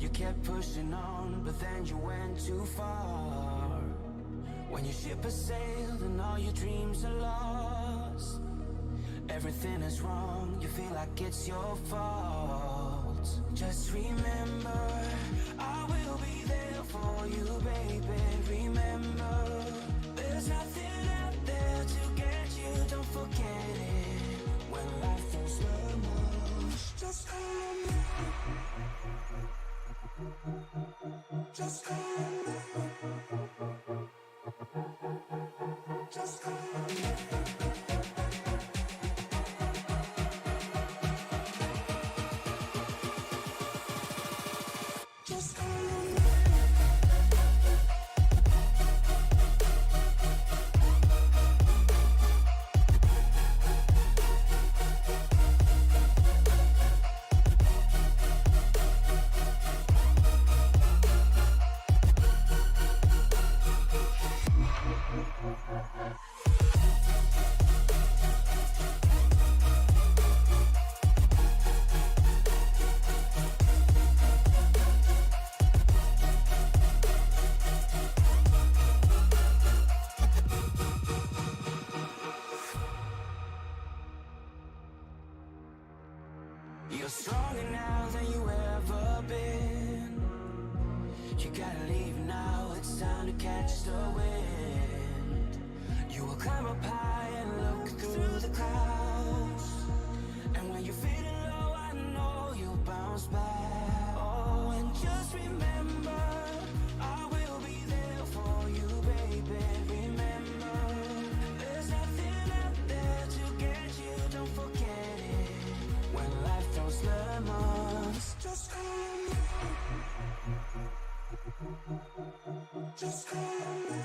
You kept pushing on, but then you went too far. When your ship has sailed and all your dreams are lost, everything is wrong, you feel like it's your fault. Just remember, I will be there for you, baby. Remember, there's nothing out there to get you, don't forget it. When life feels normal, just call on me. Just call on me. Just call on me. Just call on me. You're stronger now than you ever been. You gotta leave now, it's time to catch the wind. You will climb up high and look through the clouds, and when you're feeling low, I know you'll bounce back. Oh, and just remember, I will be there for you, baby. Remember, there's nothing out there to get you, don't forget it. When life throws lemons, just call on me. Just call on me.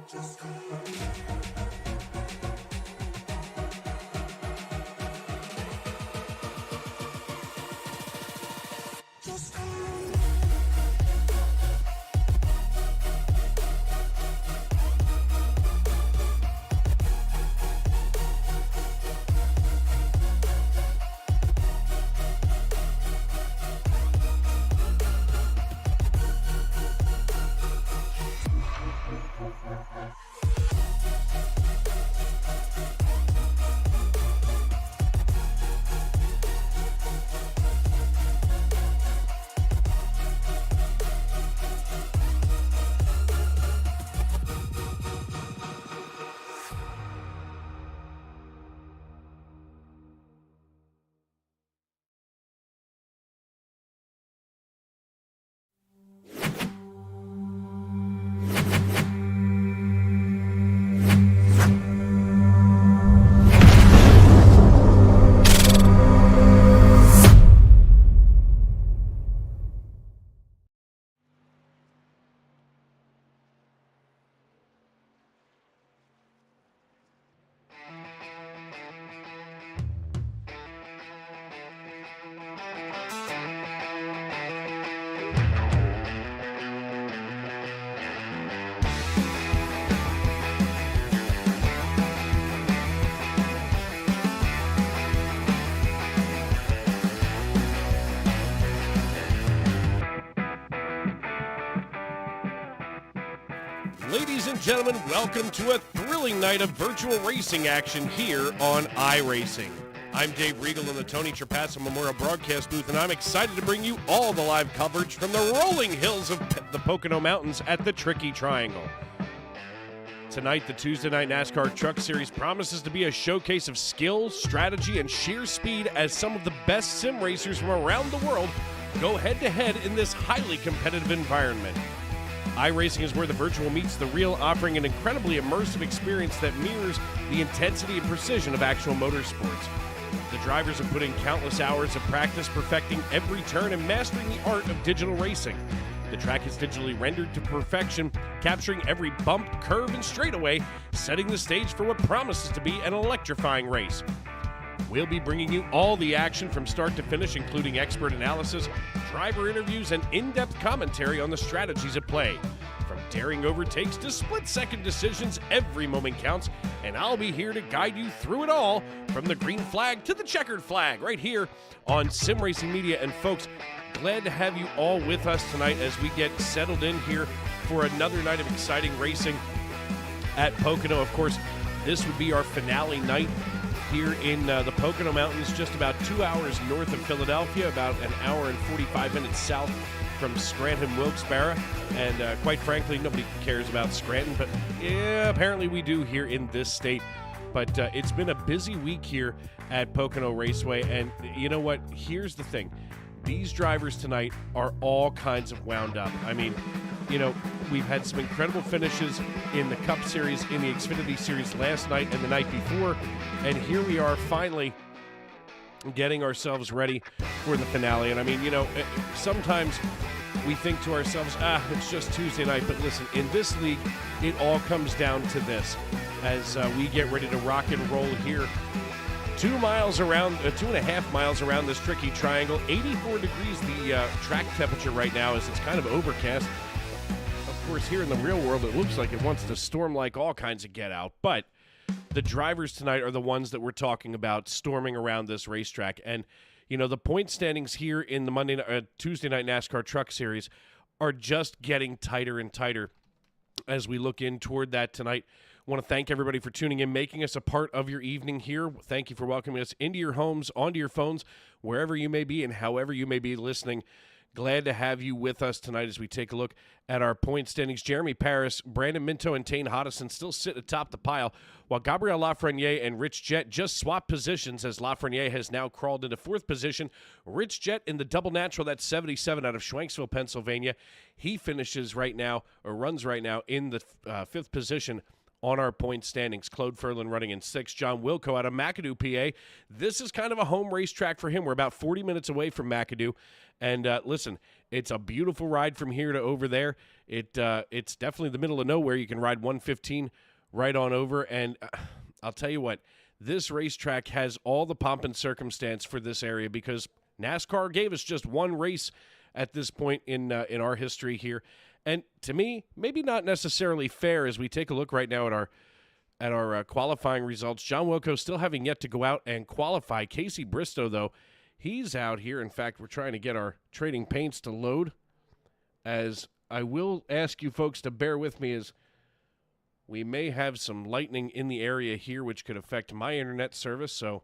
Just call on me. Just call on me. Ladies and gentlemen, welcome to a thrilling night of virtual racing action here on iRacing. I'm Dave Regal in the Tony Trapasso Memorial Broadcast Booth, and I'm excited to bring you all the live coverage from the rolling hills of the Pocono Mountains at the Tricky Triangle. Tonight, the Tuesday Night NASCAR Truck Series promises to be a showcase of skill, strategy, and sheer speed as some of the best sim racers from around the world go head-to-head in this highly competitive environment. iRacing is where the virtual meets the real, offering an incredibly immersive experience that mirrors the intensity and precision of actual motorsports. The drivers have put in countless hours of practice perfecting every turn and mastering the art of digital racing. The track is digitally rendered to perfection, capturing every bump, curve, and straightaway, setting the stage for what promises to be an electrifying race. We'll be bringing you all the action from start to finish, including expert analysis, driver interviews, and in-depth commentary on the strategies at play. From daring overtakes to split-second decisions, every moment counts, and I'll be here to guide you through it all, from the green flag to the checkered flag, right here on Sim Racing Media. And folks, glad to have you all with us tonight as we get settled in here for another night of exciting racing at Pocono. Of course, this would be our finale night here in the Pocono Mountains, just about 2 hours north of Philadelphia, about an hour and 45 minutes south from Scranton, Wilkes-Barre. And quite frankly, nobody cares about Scranton, but yeah, apparently we do here in this state. But it's been a busy week here at Pocono Raceway, and you know what? Here's the thing. These drivers tonight are all kinds of wound up. I mean, you know, we've had some incredible finishes in the Cup Series, in the Xfinity Series last night and the night before, and here we are finally getting ourselves ready for the finale. And I mean, you know, sometimes we think to ourselves, it's just Tuesday night, but listen, in this league, it all comes down to this. As we get ready to rock and roll here, 2.5 miles around this tricky triangle, 84 degrees the track temperature right now as it's kind of overcast. Of course, here in the real world, it looks like it wants to storm like all kinds of get out, but the drivers tonight are the ones that we're talking about storming around this racetrack. And, you know, the point standings here in the Tuesday night NASCAR Truck Series are just getting tighter and tighter as we look in toward that tonight. I want to thank everybody for tuning in, making us a part of your evening here. Thank you for welcoming us into your homes, onto your phones, wherever you may be and however you may be listening. Glad to have you with us tonight as we take a look at our point standings. Jeremy Paris, Brandon Minto, and Tane Hodison still sit atop the pile, while Gabriel Lafreniere and Rich Jett just swap positions as Lafreniere has now crawled into fourth position. Rich Jett in the double natural, that's 77 out of Schwenksville, Pennsylvania. He finishes right now, or runs right now, in the fifth position on our point standings. Claude Ferlin running in sixth. John Wilco out of McAdoo, PA. This is kind of a home racetrack for him. We're about 40 minutes away from McAdoo. And listen, it's a beautiful ride from here to over there. It's definitely the middle of nowhere. You can ride 115 right on over. And I'll tell you what, this racetrack has all the pomp and circumstance for this area because NASCAR gave us just one race at this point in our history here. And to me, maybe not necessarily fair as we take a look right now at our qualifying results. John Wilco still having yet to go out and qualify. Casey Bristow, though, he's out here. In fact, we're trying to get our trading paints to load. As I will ask you folks to bear with me as we may have some lightning in the area here, which could affect my internet service. So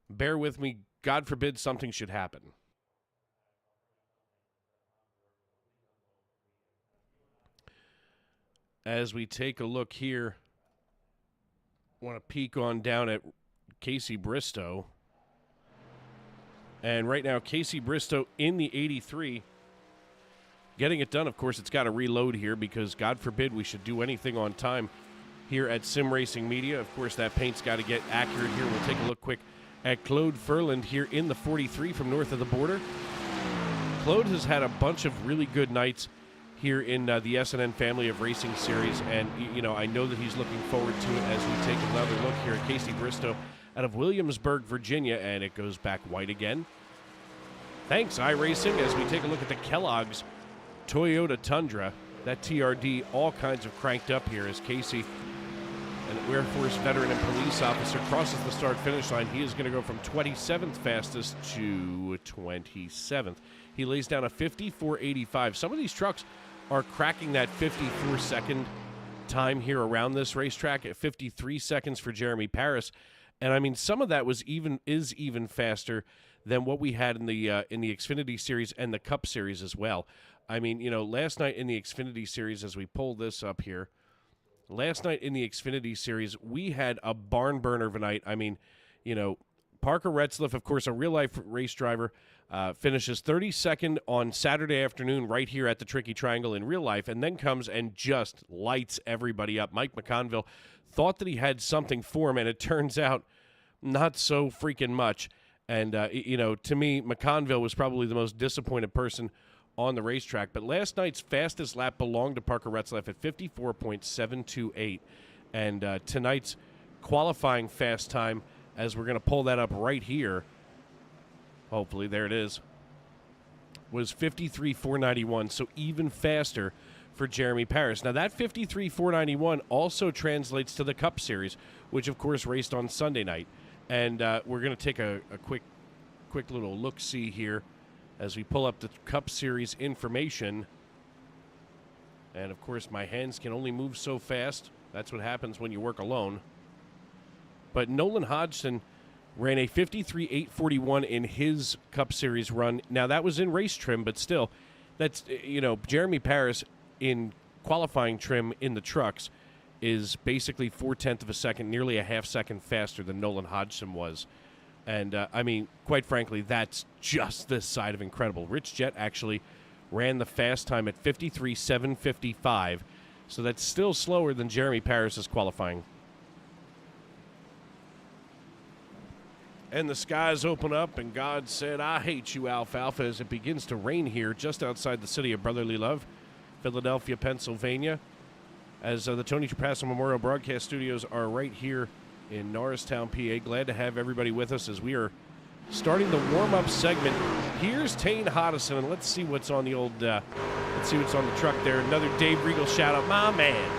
bear with me. God forbid something should happen. As we take a look here, I want to peek on down at Casey Bristow. And right now, Casey Bristow in the 83. Getting it done, of course, it's got to reload here because, God forbid, we should do anything on time here at Sim Racing Media. Of course, that paint's got to get accurate here. We'll take a look quick at Claude Ferland here in the 43 from north of the border. Claude has had a bunch of really good nights here in the SNN family of racing series, and you know, I know that he's looking forward to it as we take another look here at Casey Bristow out of Williamsburg, Virginia, and it goes back white again. Thanks, iRacing, as we take a look at the Kellogg's Toyota Tundra. That TRD all kinds of cranked up here as Casey, an Air Force veteran and police officer, crosses the start-finish line. He is going to go from 27th fastest to 27th. He lays down a 54.85. Some of these trucks are cracking that 54-second time here around this racetrack at 53 seconds for Jeremy Paris. And I mean, some of that is even faster than what we had in the Xfinity Series and the Cup Series as well. I mean, you know, last night in the Xfinity Series, as we pull this up here, last night in the Xfinity Series, we had a barn burner of a night. I mean, you know, Parker Retzlaff, of course, a real-life race driver, finishes 32nd on Saturday afternoon right here at the Tricky Triangle in real life, and then comes and just lights everybody up. Mike McConville thought that he had something for him, and it turns out not so freaking much. And, you know, to me, McConville was probably the most disappointed person on the racetrack. But last night's fastest lap belonged to Parker Retzlaff at 54.728. And tonight's qualifying fast time, as we're going to pull that up right here, hopefully, there it is, was 53.491, so even faster for Jeremy Paris. Now, that 53.491 also translates to the Cup Series, which, of course, raced on Sunday night. And we're going to take a quick little look-see here as we pull up the Cup Series information. And, of course, my hands can only move so fast. That's what happens when you work alone. But Nolan Hodgson ran a 53.841 in his Cup Series run. Now, that was in race trim, but still, that's, Jeremy Paris in qualifying trim in the trucks is basically 0.4 of a second, nearly a half second faster than Nolan Hodgson was. And, quite frankly, that's just this side of incredible. Rich Jett actually ran the fast time at 53.755, so that's still slower than Jeremy Paris's qualifying. And the skies open up, and God said, I hate you, alfalfa, as it begins to rain here just outside the city of brotherly love, Philadelphia, Pennsylvania, as the Tony Trapasso Memorial Broadcast Studios are right here in Norristown, PA. Glad to have everybody with us as we are starting the warm-up segment. Here's Tane Hodison, and let's see what's on the let's see what's on the truck there. Another Dave Regal shout-out, my man.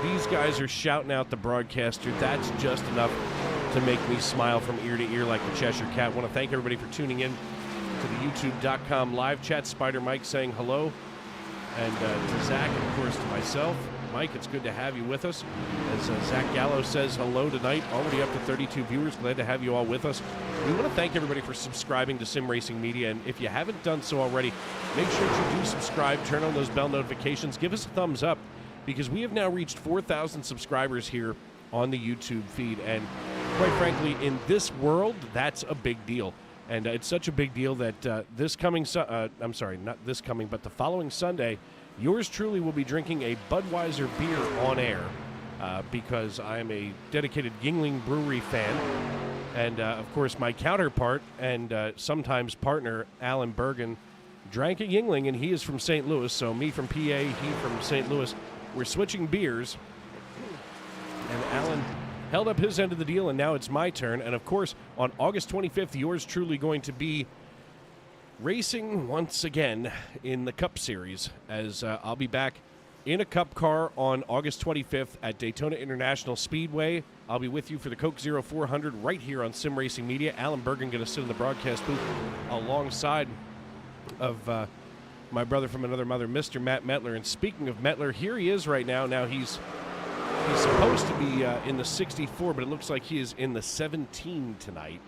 These guys are shouting out the broadcaster. That's just enough to make me smile from ear to ear like the Cheshire Cat. I want to thank everybody for tuning in to the youtube.com live chat. Spider Mike saying hello. And to Zach, and of course to myself. Mike, it's good to have you with us. As Zach Gallo says hello tonight, already up to 32 viewers. Glad to have you all with us. We want to thank everybody for subscribing to Sim Racing Media. And if you haven't done so already, make sure that you do subscribe, turn on those bell notifications, give us a thumbs up, because we have now reached 4,000 subscribers here on the YouTube feed. And quite frankly, in this world, that's a big deal. And it's such a big deal that the following Sunday, yours truly will be drinking a Budweiser beer on air because I'm a dedicated Yuengling Brewery fan. And, of course, my counterpart and sometimes partner, Alan Bergen, drank a Yuengling, and he is from St. Louis. So me from PA, he from St. Louis. We're switching beers. And Alan held up his end of the deal, and now it's my turn. And, of course, on August 25th, yours truly going to be racing once again in the Cup Series, as I'll be back in a Cup car on August 25th at Daytona International Speedway. I'll be with you for the Coke 0400 right here on Sim Racing Media. Alan Bergen going to sit in the broadcast booth alongside of my brother from another mother, Mr. Matt Metler. And speaking of Metler, here he is right now. Now he's supposed to be in the 64, but it looks like he is in the 17 tonight.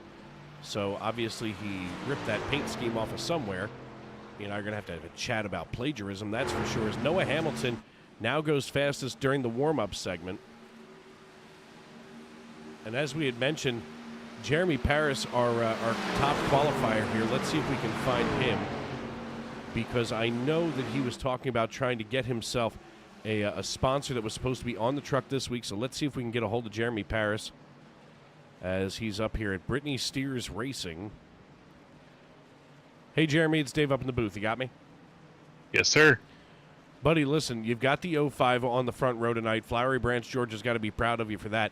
So obviously he ripped that paint scheme off of somewhere. You know, I'm going to have a chat about plagiarism, that's for sure. As Noah Hamilton now goes fastest during the warm-up segment. And as we had mentioned, Jeremy Paris, our top qualifier here. Let's see if we can find him, because I know that he was talking about trying to get himself a sponsor that was supposed to be on the truck this week. So let's see if we can get a hold of Jeremy Paris as he's up here at Brittany Steers Racing. Hey, Jeremy, it's Dave up in the booth. You got me? Yes, sir. Buddy, listen, you've got the 05 on the front row tonight. Flowery Branch, Georgia's got to be proud of you for that.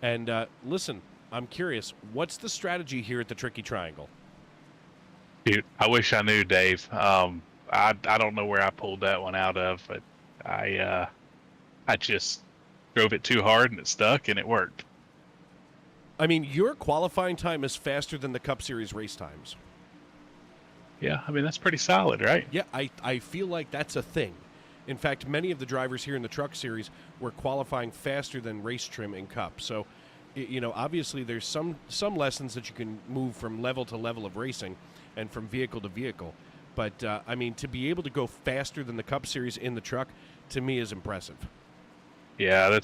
And listen, I'm curious, what's the strategy here at the Tricky Triangle? Dude, I wish I knew, Dave. I don't know where I pulled that one out of, but I just drove it too hard and it stuck and it worked. I mean, your qualifying time is faster than the Cup Series race times. Yeah, I mean, that's pretty solid, right? Yeah, I feel like that's a thing. In fact, many of the drivers here in the Truck Series were qualifying faster than race trim in Cup. So, you know, obviously there's some lessons that you can move from level to level of racing and from vehicle to vehicle. But, I mean, to be able to go faster than the Cup Series in the truck, to me, is impressive. Yeah,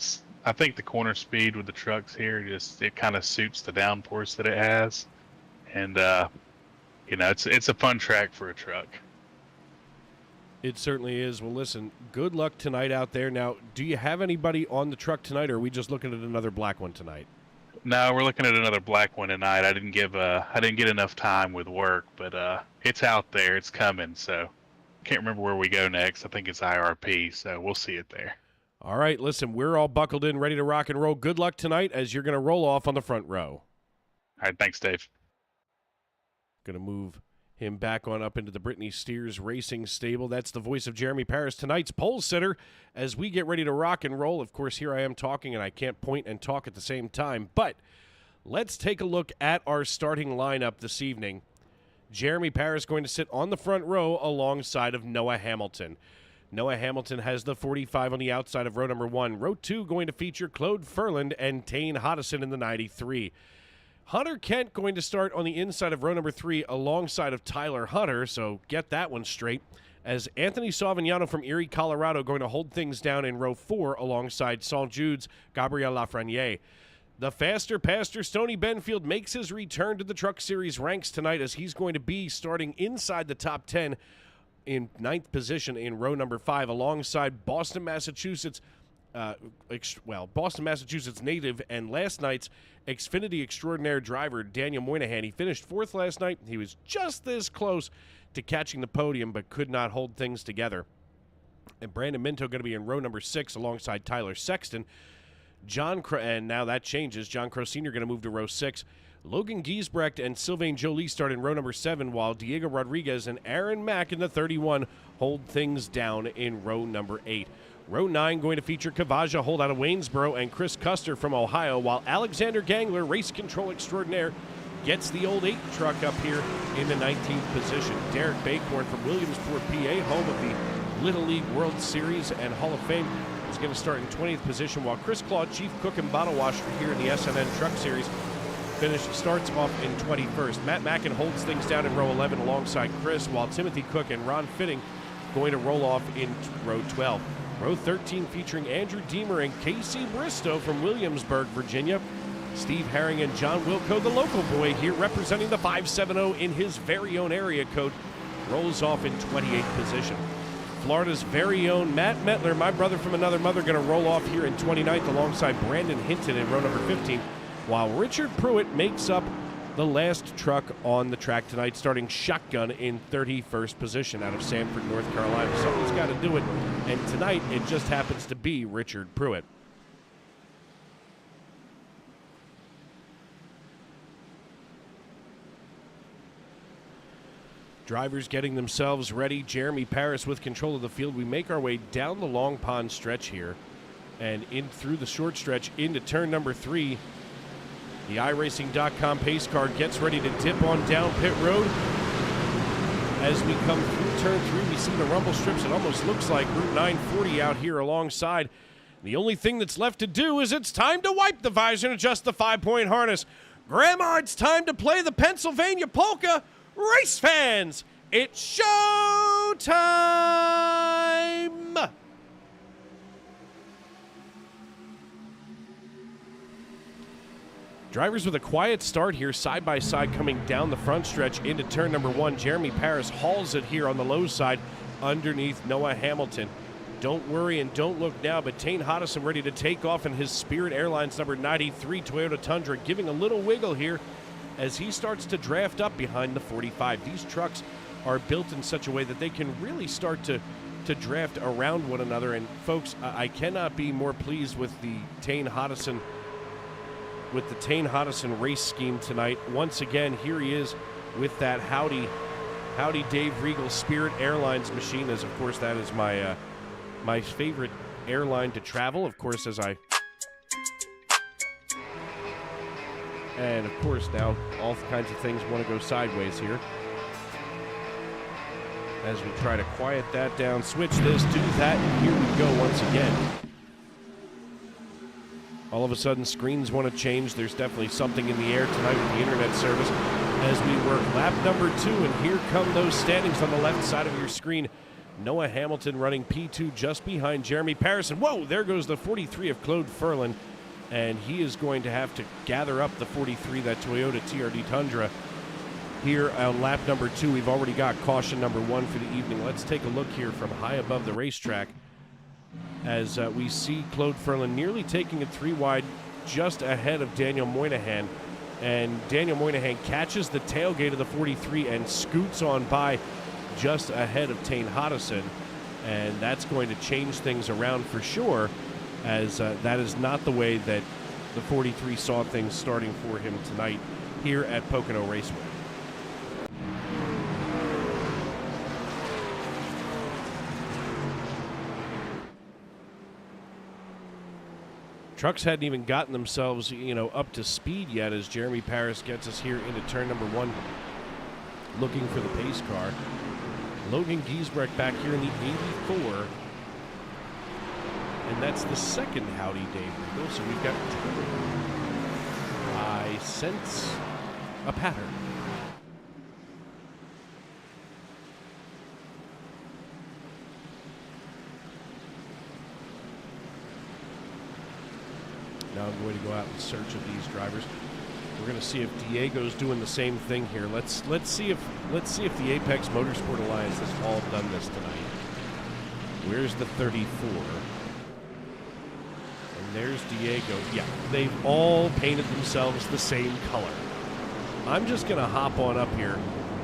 I think the corner speed with the trucks here, it kind of suits the downforce that it has. And, you know, it's a fun track for a truck. It certainly is. Well, listen, good luck tonight out there. Now, do you have anybody on the truck tonight, or are we just looking at another black one tonight? No, we're looking at another black one tonight. I didn't get enough time with work, but it's out there. It's coming. So can't remember where we go next. I think it's IRP, so we'll see it there. All right, listen, we're all buckled in, ready to rock and roll. Good luck tonight as you're going to roll off on the front row. All right, thanks, Dave. Going to move him back on up into the Brittany Steers Racing stable. That's the voice of Jeremy Paris, tonight's pole sitter, as we get ready to rock and roll. Of course, here I am talking, and I can't point and talk at the same time, but let's take a look at our starting lineup this evening. Jeremy Paris going to sit on the front row alongside of Noah Hamilton. Noah Hamilton has the 45 on the outside of row number 1. Row 2 going to feature Claude Ferland and Tane Hodison in the 93. Hunter Kent going to start on the inside of row number 3 alongside of Tyler Hunter, so get that one straight, as Anthony Savignano from Erie, Colorado going to hold things down in row 4 alongside St. Jude's Gabriel Lafreniere. The faster pastor, Stoney Benfield, makes his return to the Truck Series ranks tonight, as he's going to be starting inside the top 10 in 9th position in row number 5 alongside Boston, Massachusetts native and last night's Xfinity extraordinaire driver, Daniel Moynihan. He finished 4th last night. He was just this close to catching the podium, but could not hold things together. And Brandon Minto going to be in row number 6 alongside Tyler Sexton. And now that changes. John Crow Sr. going to move to row 6. Logan Giesbrecht and Sylvain Joly start in row number 7, while Diego Rodriguez and Aaron Mack in the 31 hold things down in row number 8. Row 9 going to feature Kavaja Holt out of Waynesboro and Chris Custer from Ohio, while Alexander Gangler, race control extraordinaire, gets the old 8 truck up here in the 19th position. Derek Bacorn from Williamsport, PA, home of the Little League World Series and Hall of Fame, is going to start in 20th position, while Chris Claude, chief cook and bottle washer here in the SNN Truck Series, starts off in 21st. Matt Mackin holds things down in row 11 alongside Chris, while Timothy Cook and Ron Fitting going to roll off in row 12. Row 13 featuring Andrew Deemer and Casey Bristow from Williamsburg, Virginia. Steve Herring and John Wilco, the local boy here representing the 570 in his very own area code, rolls off in 28th position. Florida's very own Matt Metler, my brother from another mother, going to roll off here in 29th alongside Brandon Hinton in row number 15, while Richard Pruitt makes up the last truck on the track tonight, starting shotgun in 31st position out of Sanford, North Carolina. Someone's got to do it, and tonight it just happens to be Richard Pruitt. Drivers getting themselves ready. Jeremy Paris with control of the field. We make our way down the Long Pond stretch here and in through the short stretch into turn number 3. The iRacing.com pace car gets ready to dip on down pit road. As we come through turn 3, we see the rumble strips. It almost looks like Route 940 out here alongside. The only thing that's left to do is it's time to wipe the visor and adjust the 5-point harness. Grandma, it's time to play the Pennsylvania polka. Race fans, it's show time! Drivers with a quiet start here, side by side, coming down the front stretch into turn number 1. Jeremy Paris hauls it here on the low side underneath Noah Hamilton. Don't worry and don't look now, but Tane Hodison ready to take off in his Spirit Airlines number 93 Toyota Tundra, giving a little wiggle here as he starts to draft up behind the 45. These trucks are built in such a way that they can really start to draft around one another. And folks, I cannot be more pleased with the Tane Hodison race scheme tonight. Once again, here he is with that Howdy Dave Regal Spirit Airlines machine, as of course that is my favorite airline to travel, of course, and of course now all kinds of things want to go sideways here as we try to quiet that down, switch this, do that, and here we go once again. All of a sudden, screens want to change. There's definitely something in the air tonight with the internet service as we work lap number 2, and here come those standings on the left side of your screen. Noah Hamilton running P2 just behind Jeremy Paris. And whoa, there goes the 43 of Claude Ferland, and he is going to have to gather up the 43, that Toyota TRD Tundra. Here on lap number 2, we've already got caution number 1 for the evening. Let's take a look here from high above the racetrack as we see Claude Ferland nearly taking it 3 wide just ahead of Daniel Moynihan. And Daniel Moynihan catches the tailgate of the 43 and scoots on by just ahead of Tane Hodison. And that's going to change things around for sure, as that is not the way that the 43 saw things starting for him tonight here at Pocono Raceway. Trucks hadn't even gotten themselves, up to speed yet as Jeremy Paris gets us here into turn number 1, looking for the pace car. Logan Giesbrecht back here in the 84. And that's the second Howdy Dave Riegel. So we've got, I sense a pattern. Now I'm going to go out in search of these drivers. We're going to see if Diego's doing the same thing here. Let's see if the Apex Motorsport Alliance has all done this tonight. Where's the 34? And there's Diego. Yeah, they've all painted themselves the same color. I'm just going to hop on up here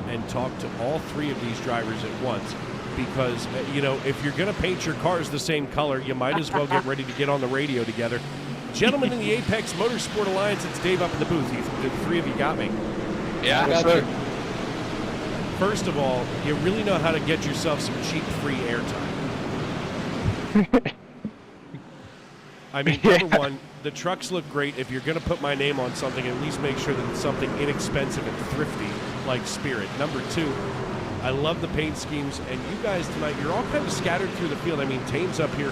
and talk to all 3 of these drivers at once because, if you're going to paint your cars the same color, you might as well get ready to get on the radio together. Gentlemen in the Apex Motorsport Alliance, it's Dave up in the booth. The 3 of you got me. Yeah, I got you. First of all, you really know how to get yourself some cheap free airtime. I mean, number one, the trucks look great. If you're going to put my name on something, at least make sure that it's something inexpensive and thrifty like Spirit. Number 2, I love the paint schemes. And you guys tonight, you're all kind of scattered through the field. I mean, Tame's up here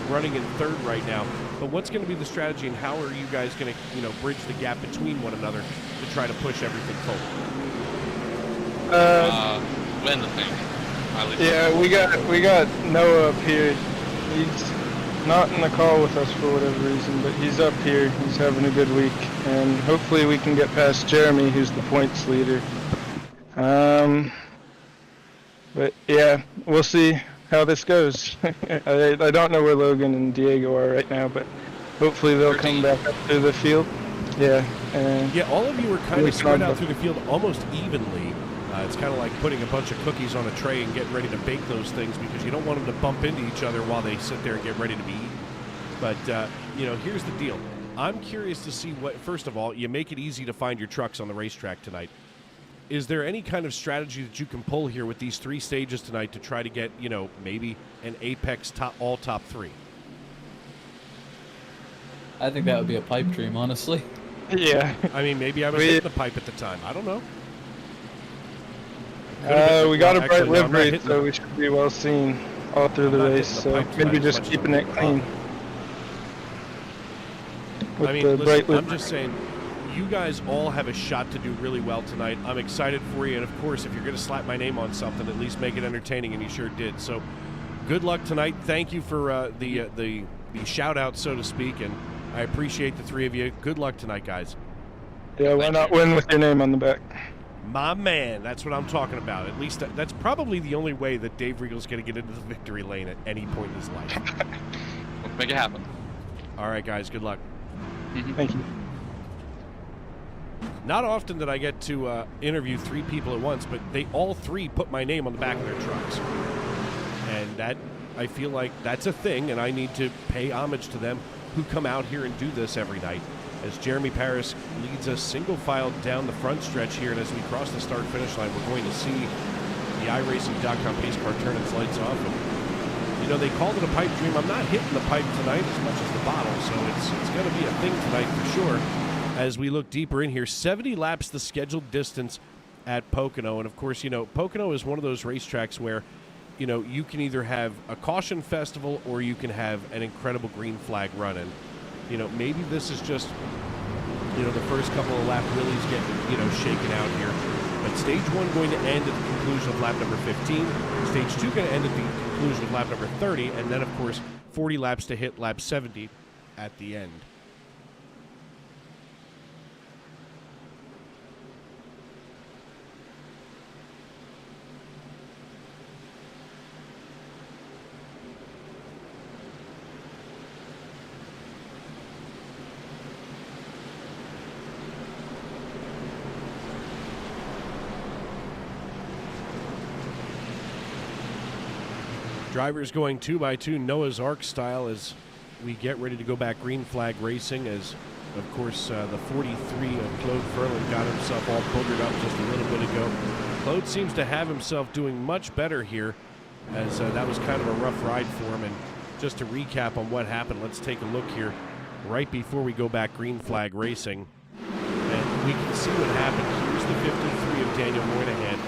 running in 3rd right now. But what's going to be the strategy, and how are you guys going to, bridge the gap between one another to try to push everything forward? Win the thing. Yeah, we got Noah up here. He's not in the call with us for whatever reason, but he's up here. He's having a good week, and hopefully we can get past Jeremy, who's the points leader. But yeah, we'll see how this goes. I don't know where Logan and Diego are right now, but hopefully they'll come back up to the field. Yeah. Yeah, all of you are kind of spread out through the field almost evenly. It's kind of like putting a bunch of cookies on a tray and getting ready to bake those things because you don't want them to bump into each other while they sit there and get ready to be eaten. But, here's the deal. I'm curious to see what, first of all, you make it easy to find your trucks on the racetrack tonight. Is there any kind of strategy that you can pull here with these 3 stages tonight to try to get, maybe an Apex top 3? I think that would be a pipe dream, honestly. Yeah. I mean, maybe I was hitting the pipe at the time. I don't know. We got a bright livery, so we should be well seen all through the race. So maybe just keeping it clean. I mean, listen, I'm just saying, you guys all have a shot to do really well tonight. I'm excited for you, and of course, if you're going to slap my name on something, at least make it entertaining, and you sure did. So, good luck tonight. Thank you for the shout out, so to speak, and I appreciate the 3 of you. Good luck tonight, guys. Yeah, why not win with your name on the back? My man, that's what I'm talking about. At least that's probably the only way that Dave Riegel's going to get into the victory lane at any point in his life. Let's make it happen. All right, guys, good luck. Thank you. Not often that I get to interview 3 people at once, but they all 3 put my name on the back of their trucks. And that, I feel like that's a thing, and I need to pay homage to them who come out here and do this every night. As Jeremy Paris leads us single file down the front stretch here, and as we cross the start-finish line, we're going to see the iRacing.com pace car turn its lights off. And, they called it a pipe dream. I'm not hitting the pipe tonight as much as the bottle, so it's going to be a thing tonight for sure. As we look deeper in here, 70 laps the scheduled distance at Pocono. And, of course, Pocono is one of those racetracks where, you can either have a caution festival or you can have an incredible green flag run. And, maybe this is just, the first couple of lap wheelies getting, shaken out here. But stage 1 going to end at the conclusion of lap number 15. Stage 2 going to end at the conclusion of lap number 30. And then, of course, 40 laps to hit lap 70 at the end. Drivers going 2x2 Noah's Ark style as we get ready to go back green flag racing as, of course, the 43 of Claude Ferland got himself all boogered up just a little bit ago. Claude seems to have himself doing much better here as that was kind of a rough ride for him. And just to recap on what happened, let's take a look here. right before we go back green flag racing. And we can see what happened. Here's the 53 of Daniel Moynihan.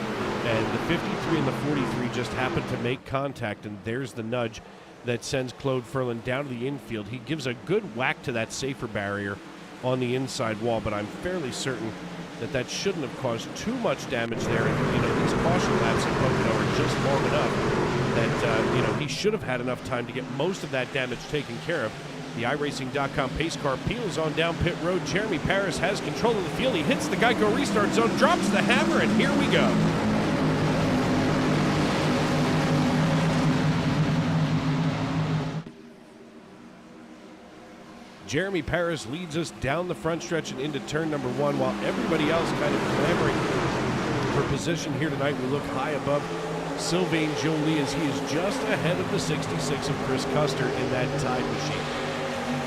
And the 53 and the 43 just happened to make contact, and there's the nudge that sends Claude Ferland down to the infield. He gives a good whack to that safer barrier on the inside wall, but I'm fairly certain that that shouldn't have caused too much damage there. And, you know, these caution laps at Pocono are just long enough that, you know, he should have had enough time to get most of that damage taken care of. The iRacing.com pace car peels on down pit road. Jeremy Paris has control of the field. He hits the Geico restart zone, drops the hammer, and here we go. Jeremy Paris leads us down the front stretch and into turn number 1, while everybody else kind of clamoring for position here tonight. We look high above Sylvain Joly as he is just ahead of the 66 of Chris Custer in that Tide machine.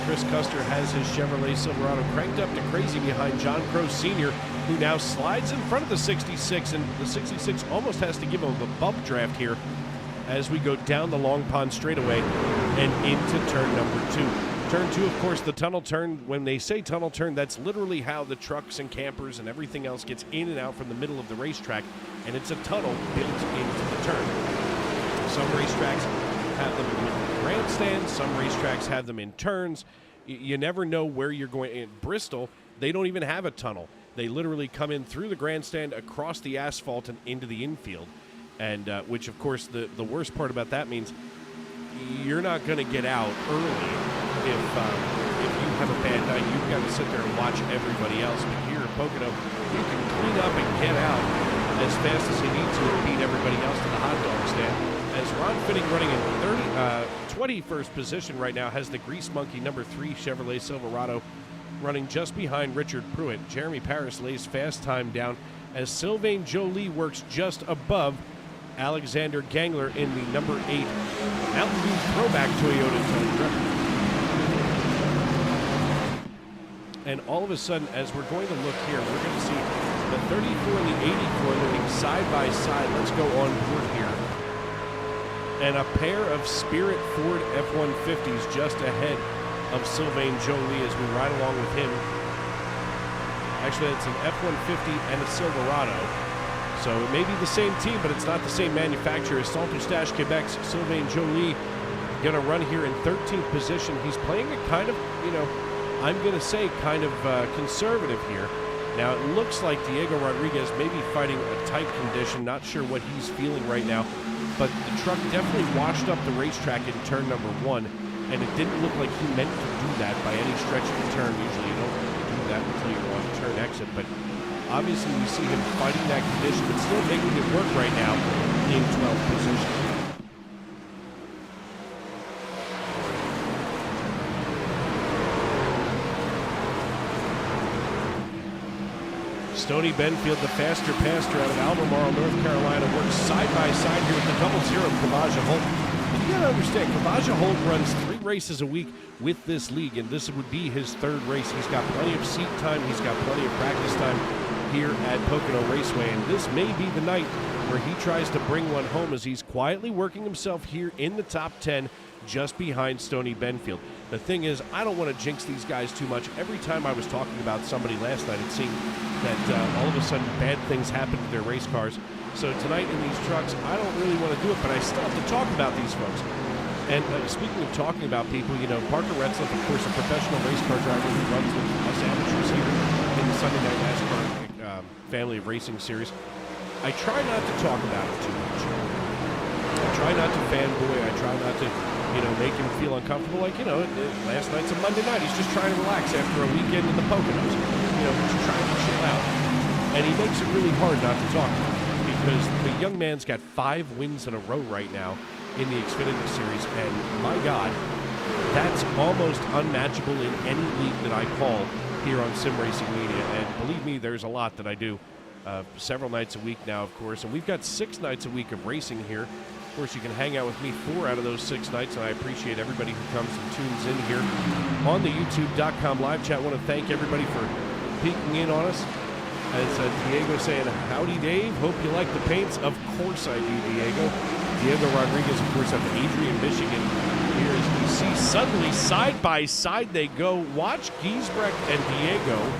Chris Custer has his Chevrolet Silverado cranked up to crazy behind John Crow Sr., who now slides in front of the 66, and the 66 almost has to give him a bump draft here as we go down the Long Pond straightaway and into turn number 2. Turn 2, of course, the tunnel turn. When they say tunnel turn, that's literally how the trucks and campers and everything else gets in and out from the middle of the racetrack, and it's a tunnel built into the turn. Some racetracks have them in grandstands, some racetracks have them in turns. You never know where you're going. In Bristol, they don't even have a tunnel. They literally come in through the grandstand, across the asphalt, and into the infield. And which, of course, the worst part about that means you're not going to get out early. If you have a bad night, you've got to sit there and watch everybody else. But here at Pocono, you can clean up and get out as fast as you need to and beat everybody else to the hot dog stand. As Ron Fitting, running in 21st position right now, has the Grease Monkey number 3 Chevrolet Silverado running just behind Richard Pruitt. Jeremy Paris lays fast time down as Sylvain Joly works just above Alexander Gangler in the number 8 Mountain Dew throwback Toyota Tundra. And all of a sudden, as we're going to look here, we're going to see the 34 and the 84 looking side by side. Let's go on board here. And a pair of Spirit Ford F-150s just ahead of Sylvain Joly as we ride along with him. Actually, it's an F-150 and a Silverado. So it may be the same team, but it's not the same manufacturer. Salt Eustache Quebec's Sylvain Joly going to run here in 13th position. He's playing a kind of, you know, I'm going to say kind of conservative here. Now, it looks like Diego Rodriguez may be fighting a tight condition. Not sure what he's feeling right now. But the truck definitely washed up the racetrack in turn number 1. And it didn't look like he meant to do that by any stretch of the turn. Usually you don't do that until you're on turn exit. But obviously you see him fighting that condition, but still making it work right now in 12th position. Stony Benfield, the faster pastor out of Albemarle, North Carolina, works side by side here with the 00 Kavaja Holt. And you gotta understand, Kavaja Holt runs 3 races a week with this league, and this would be his 3rd race. He's got plenty of seat time, he's got plenty of practice time here at Pocono Raceway, and this may be the night where he tries to bring one home as he's quietly working himself here in the top 10 just behind Stony Benfield. The thing is, I don't want to jinx these guys too much. Every time I was talking about somebody last night, it seemed that all of a sudden bad things happen to their race cars. So tonight in these trucks, I don't really want to do it, but I still have to talk about these folks. And speaking of talking about people, you know, Parker Retzlaff, of course, a professional race car driver who runs with us amateurs here in the Sunday Night NASCAR family of racing series. I try not to talk about it too much. I try not to fanboy. I try not to, you know, make him feel uncomfortable. Like, you know, last night's a Monday night. He's just trying to relax after a weekend in the Poconos. You know, just trying to chill out. And he makes it really hard not to talk about it because the young man's got 5 wins in a row right now in the Xfinity Series. And my God, that's almost unmatchable in any league that I call here on Sim Racing Media. And believe me, there's a lot that I do several nights a week now, of course. And we've got 6 nights a week of racing here. Of course, you can hang out with me 4 out of those 6 nights, and I appreciate everybody who comes and tunes in here on the YouTube.com live chat. I want to thank everybody for peeking in on us. As Diego saying, howdy, Dave. Hope you like the paints. Of course I do, Diego. Diego Rodriguez, of course, out of Adrian, Michigan. Here as we see suddenly side by side they go. Watch Giesbrecht and Diego.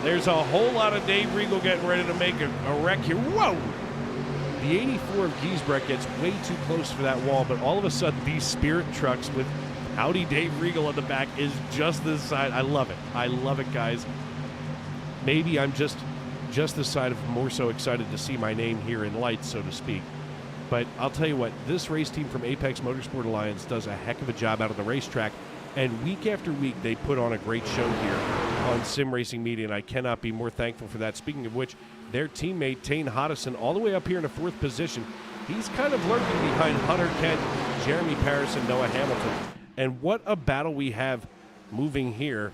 There's a whole lot of Dave Regal getting ready to make a wreck here. Whoa! The 84 of Giesbrecht gets way too close for that wall, but all of a sudden these Spirit trucks with Howdy Dave Regal on the back is just this side. I love it. I love it, guys. Maybe I'm just this side of more so excited to see my name here in lights, so to speak. But I'll tell you what, this race team from Apex Motorsport Alliance does a heck of a job out on the racetrack, and week after week they put on a great show here on Sim Racing Media, and I cannot be more thankful for that. Speaking of which, their teammate Tane Hodison all the way up here in the 4th position. He's kind of lurking behind Hunter Kent, Jeremy Paris, and Noah Hamilton. And what a battle we have moving here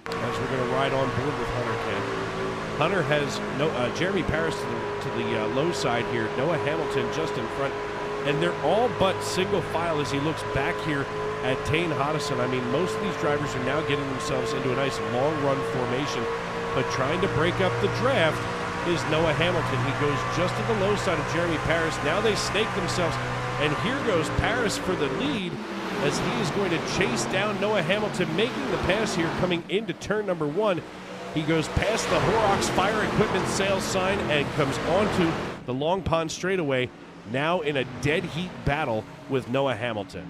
as we're going to ride on board with Hunter Kent. Hunter has Jeremy Paris to the low side here, Noah Hamilton just in front, and they're all but single file as he looks back here at Tane Hodison. I mean, most of these drivers are now getting themselves into a nice long run formation, but trying to break up the draft is Noah Hamilton. He goes just to the low side of Jeremy Paris. Now they snake themselves, and here goes Paris for the lead as he is going to chase down Noah Hamilton, making the pass here coming into turn number 1. He goes past the Horrocks Fire Equipment sales sign and comes onto the Long Pond straightaway, now in a dead heat battle with Noah Hamilton.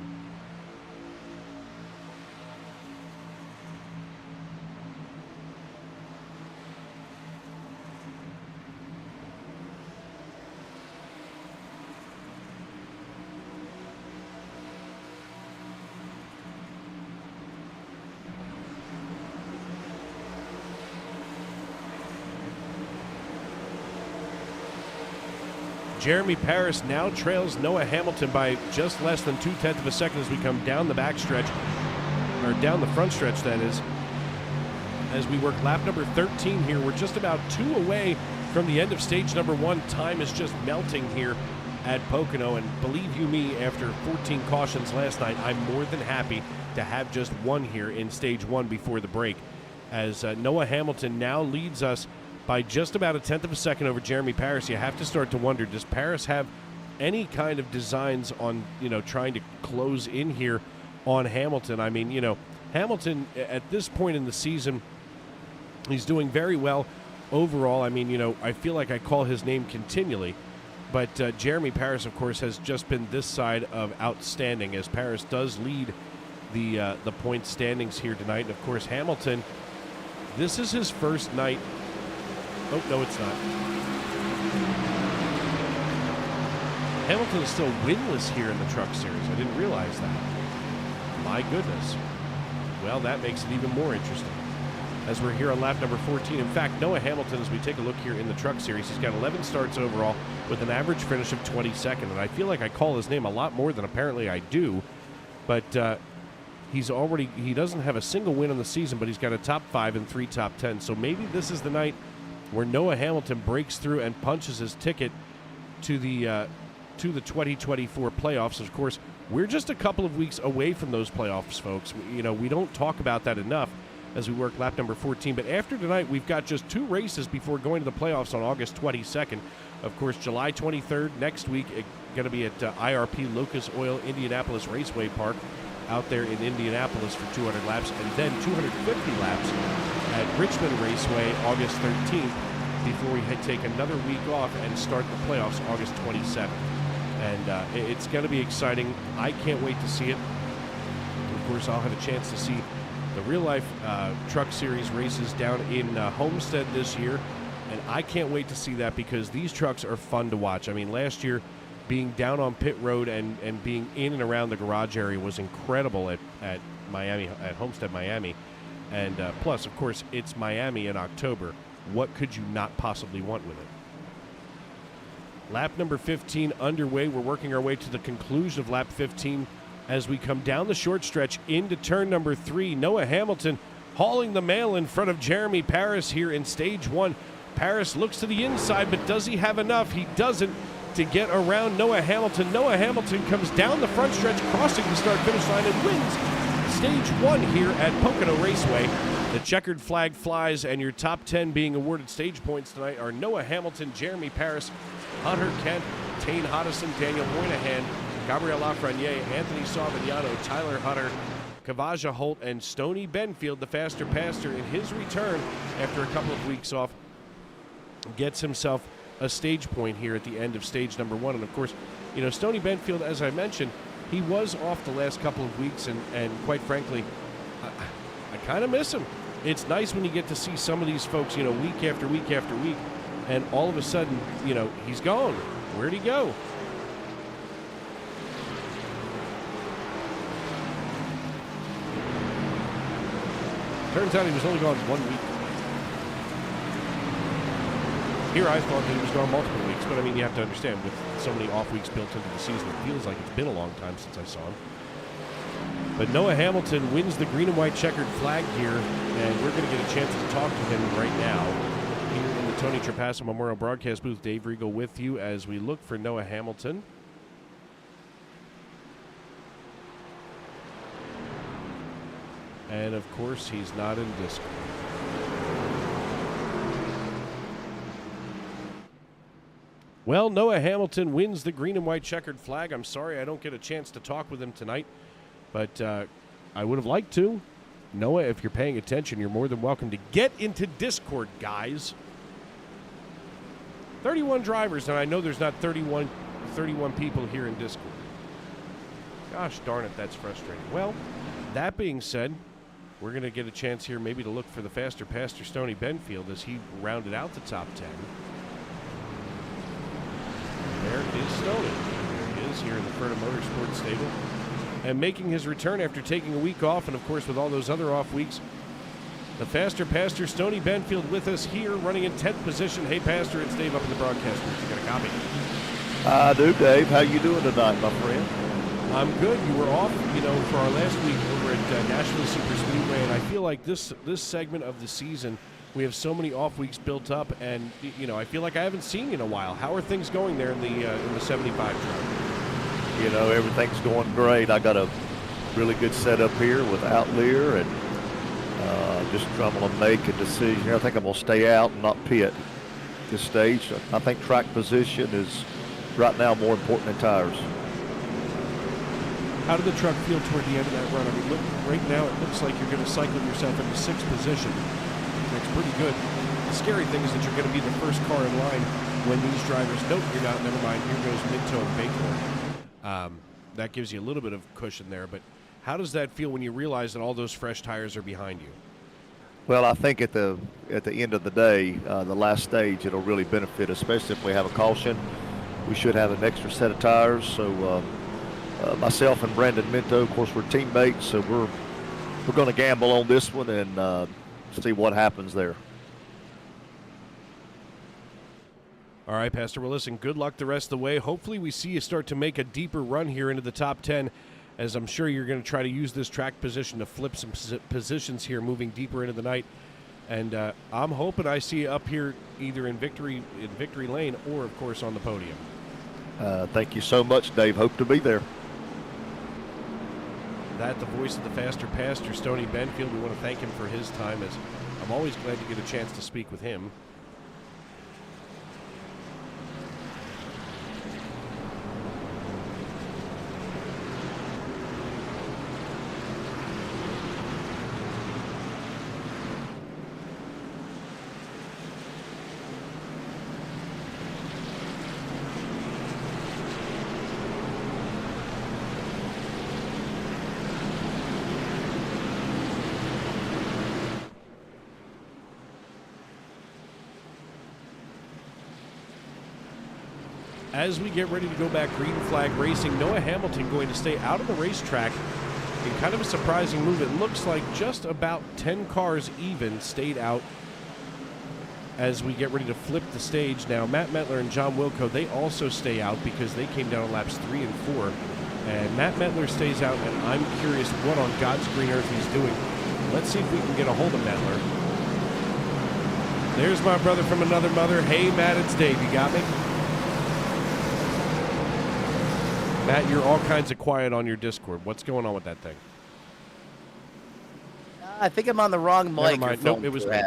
Jeremy Paris now trails Noah Hamilton by just less than 0.2 of a second as we come down the backstretch, or down the front stretch, that is. As we work lap number 13 here, we're just about 2 away from the end of stage number 1. Time is just melting here at Pocono, and believe you me, after 14 cautions last night, I'm more than happy to have just 1 here in stage 1 before the break. As Noah Hamilton now leads us by just about 0.1 of a second over Jeremy Paris. You have to start to wonder, does Paris have any kind of designs on, trying to close in here on Hamilton? I mean, Hamilton at this point in the season, he's doing very well overall. I mean, I feel like I call his name continually, but Jeremy Paris, of course, has just been this side of outstanding, as Paris does lead the point standings here tonight. And of course, Hamilton, this is his first night. Oh, no, it's not. Hamilton is still winless here in the Truck Series. I didn't realize that. My goodness. Well, that makes it even more interesting. As we're here on lap number 14. In fact, Noah Hamilton, as we take a look here in the Truck Series, he's got 11 starts overall with an average finish of 22nd. And I feel like I call his name a lot more than apparently I do. But he doesn't have a single win on the season, but he's got a top 5 and 3 top 10. So maybe this is the night where Noah Hamilton breaks through and punches his ticket to the 2024 playoffs. Of course, we're just a couple of weeks away from those playoffs, folks. We don't talk about that enough as we work lap number 14. But after tonight, we've got just 2 races before going to the playoffs on August 22nd. Of course, July 23rd, next week, going to be at IRP Locust Oil Indianapolis Raceway Park out there in Indianapolis for 200 laps, and then 250 laps at Richmond Raceway August 13th before we take another week off and start the playoffs August 27th. And it's going to be exciting. I can't wait to see it. Of course, I'll have a chance to see the real-life Truck Series races down in Homestead this year, and I can't wait to see that because these trucks are fun to watch. I mean, last year, being down on pit road and being in and around the garage area was incredible at Miami, at Homestead, Miami. And plus, of course, it's Miami in October. What could you not possibly want with it? Lap number 15 underway. We're working our way to the conclusion of lap 15 as we come down the short stretch into turn number 3. Noah Hamilton hauling the mail in front of Jeremy Paris here in stage 1. Paris looks to the inside, but does he have enough? He doesn't to get around Noah Hamilton. Noah Hamilton comes down the front stretch, crossing the start-finish line, and wins stage 1 here at Pocono Raceway. The checkered flag flies, and your top 10 being awarded stage points tonight are Noah Hamilton, Jeremy Paris, Hunter Kent, Tane Hodison, Daniel Moynihan, Gabriel Lafreniere, Anthony Savignano, Tyler Hutter, Kavaja Holt, and Stoney Benfield, the faster pastor, in his return after a couple of weeks off, gets himself a stage point here at the end of stage number 1. And, of course, you know, Stoney Benfield, as I mentioned, he was off the last couple of weeks, and quite frankly, I kind of miss him. It's nice when you get to see some of these folks, you know, week after week after week, and all of a sudden, you know, he's gone. Where'd he go? Turns out he was only gone 1 week. Here I thought that he was gone multiple weeks, but I mean, you have to understand, with so many off weeks built into the season, it feels like it's been a long time since I saw him. But Noah Hamilton wins the green and white checkered flag here, and we're going to get a chance to talk to him right now. Here in the Tony Trapasso Memorial Broadcast booth, Dave Regal with you as we look for Noah Hamilton. And, of course, he's not in Discord. Well, Noah Hamilton wins the green and white checkered flag. I'm sorry I don't get a chance to talk with him tonight, but I would have liked to. Noah, if you're paying attention, you're more than welcome to get into Discord, guys. 31 drivers, and I know there's not 31 people here in Discord. Gosh darn it, that's frustrating. Well, that being said, we're going to get a chance here maybe to look for the faster pastor Stoney Benfield as he rounded out the top 10. There is Stoney. There he is here in the Ferta Motorsports stable. And making his return after taking a week off, and of course with all those other off weeks, the faster pastor Stoney Benfield with us here, running in 10th position. Hey, Pastor, it's Dave up in the broadcast booth. You got a copy? I do, Dave. How you doing tonight, my friend? I'm good. You were off, you know, for our last week over at Nashville Super Speedway, and I feel like this segment of the season, we have so many off weeks built up, and you know, I feel like I haven't seen you in a while. How are things going there in the 75 truck? You know, everything's going great. I got a really good setup here with Outlier, and just trying to make a decision here. I think I'm going to stay out and not pit this stage. I think track position is right now more important than tires. How did the truck feel toward the end of that run? I mean, look, right now it looks like you're going to cycle yourself into 6th position. That's pretty good. The scary thing is that you're going to be the first car in line when these drivers, nope, you're not, never mind, here goes Minto and Baker. That gives you a little bit of cushion there, but how does that feel when you realize that all those fresh tires are behind you? Well, I think at the end of the day, the last stage, it'll really benefit, especially if we have a caution. We should have an extra set of tires, so myself and Brandon Minto, of course, we're teammates, so we're going to gamble on this one and see what happens there. All right, Pastor. Well, listen, good luck the rest of the way. Hopefully we see you start to make a deeper run here into the top 10, as I'm sure you're going to try to use this track position to flip some positions here moving deeper into the night. And I'm hoping I see you up here either in victory lane or, of course, on the podium. Thank you so much, Dave. Hope to be there. That the voice of the faster pastor, Stoney Benfield. We want to thank him for his time, as I'm always glad to get a chance to speak with him. As we get ready to go back green flag racing, Noah Hamilton going to stay out of the racetrack in kind of a surprising move. It looks like just about 10 cars even stayed out as we get ready to flip the stage. Now, Matt Metler and John Wilco, they also stay out because they came down on laps 3 and 4. And Matt Metler stays out, and I'm curious what on God's green earth he's doing. Let's see if we can get a hold of Metler. There's my brother from another mother. Hey, Matt, it's Dave. You got me? Matt, you're all kinds of quiet on your Discord. What's going on with that thing? I think I'm on the wrong microphone. Nope, it was me.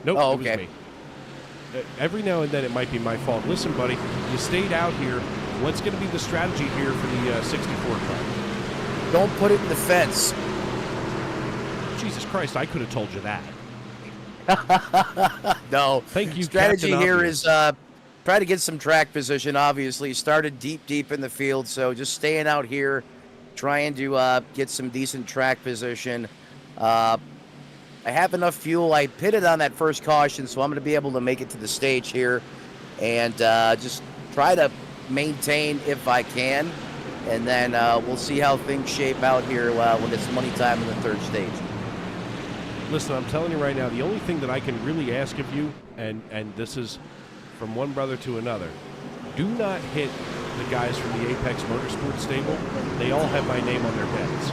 Nope, oh, it was okay. me. Every now and then it might be my fault. Listen, buddy, you stayed out here. What's going to be the strategy here for the 64 car? Don't put it in the fence. Jesus Christ, I could have told you that. No. Thank you, Strategy Captain here Obvious. is try to get some track position, obviously. Started deep in the field, so just staying out here, trying to get some decent track position. I have enough fuel. I pitted on that first caution, so I'm going to be able to make it to the stage here and just try to maintain if I can. And then we'll see how things shape out here when it's money time in the third stage. Listen, I'm telling you right now, the only thing that I can really ask of you, and this is from one brother to another, do not hit the guys from the Apex Motorsports stable. They all have my name on their beds.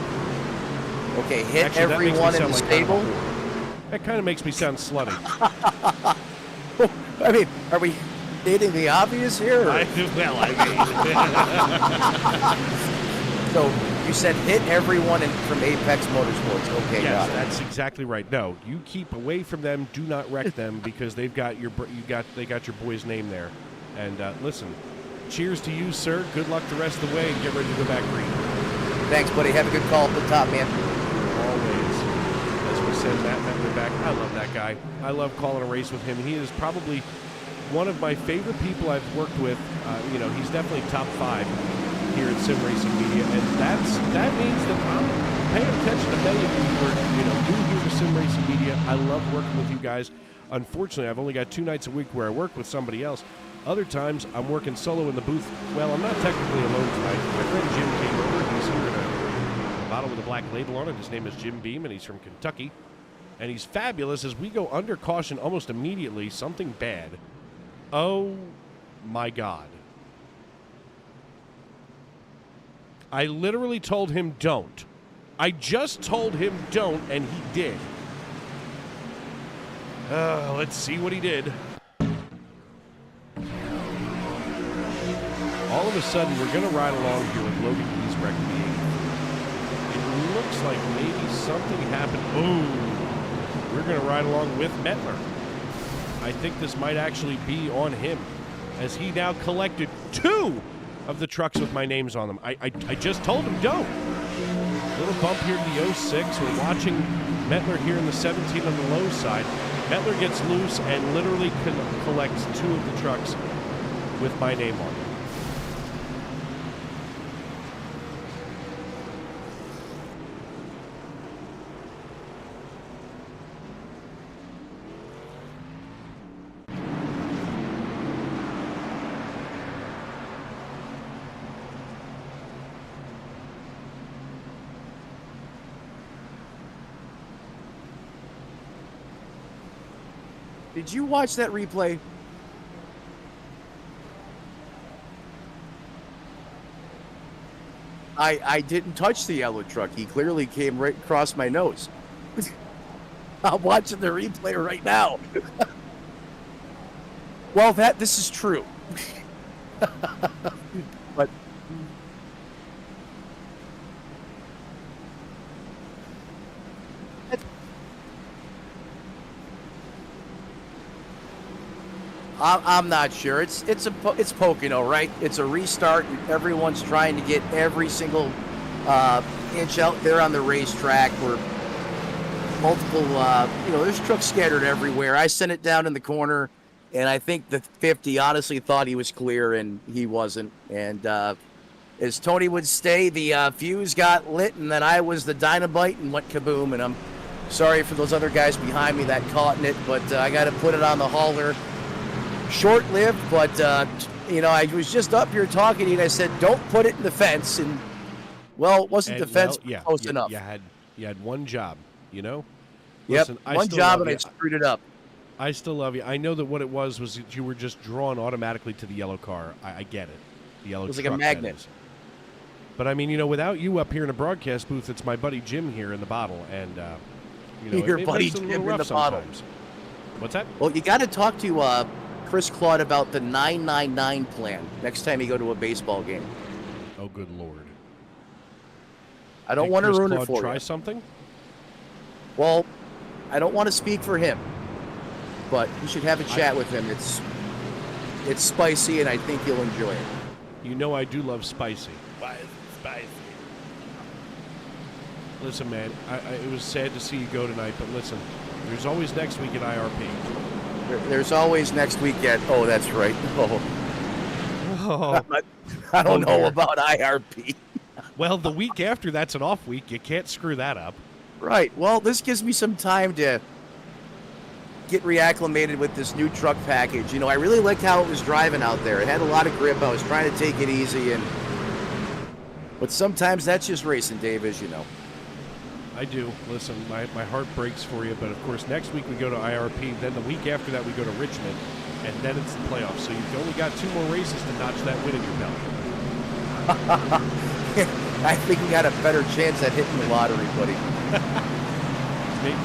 Okay, hit Actually, that makes me everyone in sound the like kind of a stable. whore. That kind of makes me sound slutty. I mean, are we stating the obvious here? Or? So you said hit everyone from Apex Motorsports. Okay, Yes, got it. that's exactly right. No, you keep away from them. Do not wreck them because they got your boy's name there. And listen, cheers to you, sir. Good luck the rest of the way, and get ready to go back green. Thanks, buddy. Have a good call at the top, man. Always. As we send Matt Mettler back, I love that guy. I love calling a race with him. He is probably one of my favorite people I've worked with. He's definitely top 5 here at Sim Racing Media, and that means that I'm paying attention to many of you who are new here to Sim Racing Media. I love working with you guys. Unfortunately, I've only got 2 nights a week where I work with somebody else. Other times, I'm working solo in the booth. Well, I'm not technically alone tonight. My friend Jim came over. He's here in a bottle with a black label on it. His name is Jim Beam, and he's from Kentucky. And he's fabulous. As we go under caution almost immediately, something bad. Oh, my God. I literally told him don't. I just told him don't, and he did. Let's see what he did. All of a sudden, we're going to ride along here with Logan Keys wrecking the 8. It looks like maybe something happened. Boom. We're going to ride along with Mettler. I think this might actually be on him, as he now collected 2 of the trucks with my names on them. I just told him don't. Little bump here to the 06. We're watching Mettler here in the 17 on the low side. Mettler gets loose and literally collects 2 of the trucks with my name on them. Did you watch that replay? I didn't touch the yellow truck. He clearly came right across my nose. I'm watching the replay right now. Well, this is true. But I'm not sure. It's Pocono, right? It's a restart, and everyone's trying to get every single inch out there on the racetrack. Where multiple, there's trucks scattered everywhere. I sent it down in the corner, and I think the 50 honestly thought he was clear, and he wasn't. And as Tony would say, the fuse got lit, and then I was the dynamite and went kaboom. And I'm sorry for those other guys behind me that caught in it, but I got to put it on the hauler. Short-lived, but I was just up here talking to you, and I said, "Don't put it in the fence." And well, it wasn't the fence close enough. You had one job, Yep, Listen, one job, and I screwed it up. I still love you. I know that what it was that you were just drawn automatically to the yellow car. I get it. The yellow. It was truck, like a magnet. But I mean, without you up here in the broadcast booth, it's my buddy Jim here in the bottle, and Your it buddy makes it a little Jim in rough the bottle. sometimes. What's that? Well, you got to talk to Chris Claude about the 999 plan next time you go to a baseball game. Oh, good Lord. I don't want to ruin it for try you. something? Well, I don't want to speak for him, but you should have a chat with him. It's spicy, and I think you'll enjoy it. You know I do love spicy. Why is it spicy? Listen, man, it was sad to see you go tonight, but listen, there's always next week at IRP. There's always next week at. Oh, that's right. Oh. I don't know about IRP. Well, the week after that's an off week. You can't screw that up. Right. Well, this gives me some time to get reacclimated with this new truck package. You know, I really liked how it was driving out there. It had a lot of grip. I was trying to take it easy, but sometimes that's just racing, Dave, as you know. I do. Listen, my heart breaks for you, but of course next week we go to IRP. Then the week after that we go to Richmond, and then it's the playoffs. So you've only got 2 more races to notch that win in your belt. I think you got a better chance at hitting the lottery, buddy.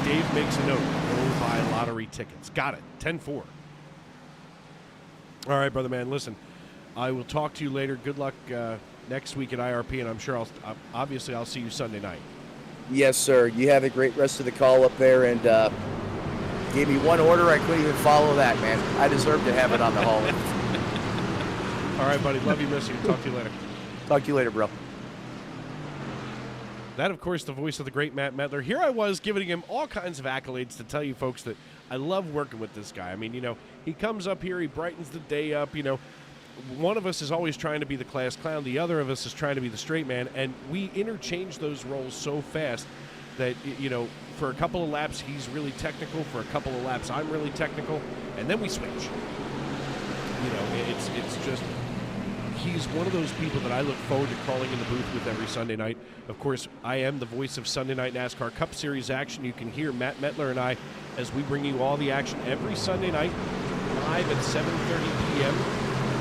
Dave makes a note. Go buy lottery tickets. Got it. 10-4. All right, brother man. Listen, I will talk to you later. Good luck next week at IRP, and I'm sure I'll see you Sunday night. Yes, sir. You have a great rest of the call up there, and gave me one order. I couldn't even follow that, man. I deserve to have it on the hall. All right, buddy. Love you, miss you. Talk to you later. Talk to you later, bro. That, of course, the voice of the great Matt Mettler. Here I was giving him all kinds of accolades to tell you folks that I love working with this guy. I mean, you know, he comes up here, he brightens the day up, you know. One of us is always trying to be the class clown. The other of us is trying to be the straight man. And we interchange those roles so fast that, you know, for a couple of laps, he's really technical. For a couple of laps, I'm really technical. And then we switch. You know, it's just, he's one of those people that I look forward to crawling in the booth with every Sunday night. Of course, I am the voice of Sunday Night NASCAR Cup Series action. You can hear Matt Mettler and I as we bring you all the action every Sunday night, live at 7:30 p.m.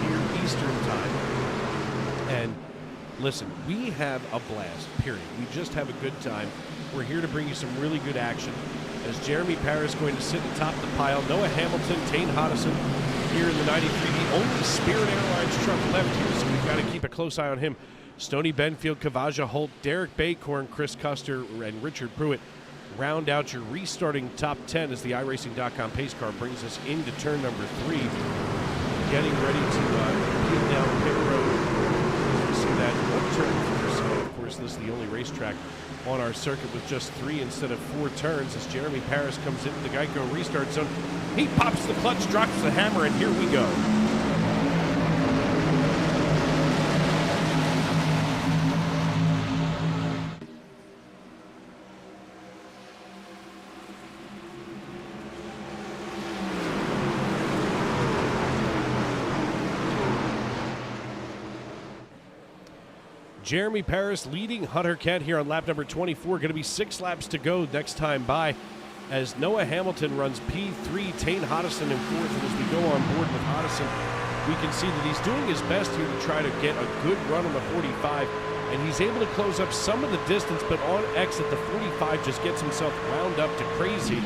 here Eastern Time. And listen, we have a blast, period. We just have a good time. We're here to bring you some really good action. As Jeremy Paris going to sit atop the pile, Noah Hamilton, Tane Hodison here in the 93, the only Spirit Airlines truck left here, so we've got to keep a close eye on him. Stoney Benfield, Kavaja Holt, Derek Baycorn, Chris Custer, and Richard Pruitt round out your restarting top 10 as the iRacing.com pace car brings us into turn number 3. Getting ready to peel down pit road. You see that one turn first. Of course, this is the only racetrack on our circuit with just 3 instead of 4 turns as Jeremy Paris comes into the Geico restart zone. He pops the clutch, drops the hammer, and here we go. Jeremy Paris leading Hunter Kent here on lap number 24. Going to be 6 laps to go next time by as Noah Hamilton runs P3, Tane Hodison in 4th. And as we go on board with Hodison, we can see that he's doing his best here to try to get a good run on the 45. And he's able to close up some of the distance, but on exit, the 45 just gets himself wound up to crazy.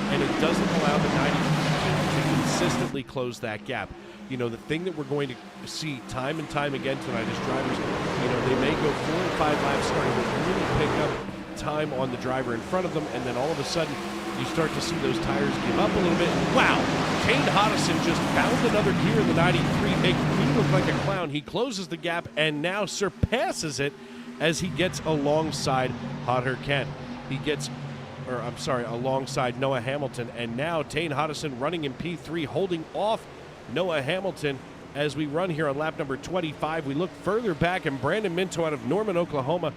And it doesn't allow the 90 to consistently close that gap. You know, the thing that we're going to see time and time again tonight is drivers, you know, they may go 4 and 5 laps starting to really pick up time on the driver in front of them, and then all of a sudden you start to see those tires give up a little bit. Wow, Tane Hodison just found another gear in the 93, making me look like a clown. He closes the gap and now surpasses it as he gets alongside Hunter Kent. He gets, alongside Noah Hamilton, and now Tane Hodison running in P3, holding off Noah Hamilton as we run here on lap number 25. We look further back, and Brandon Minto out of Norman, Oklahoma,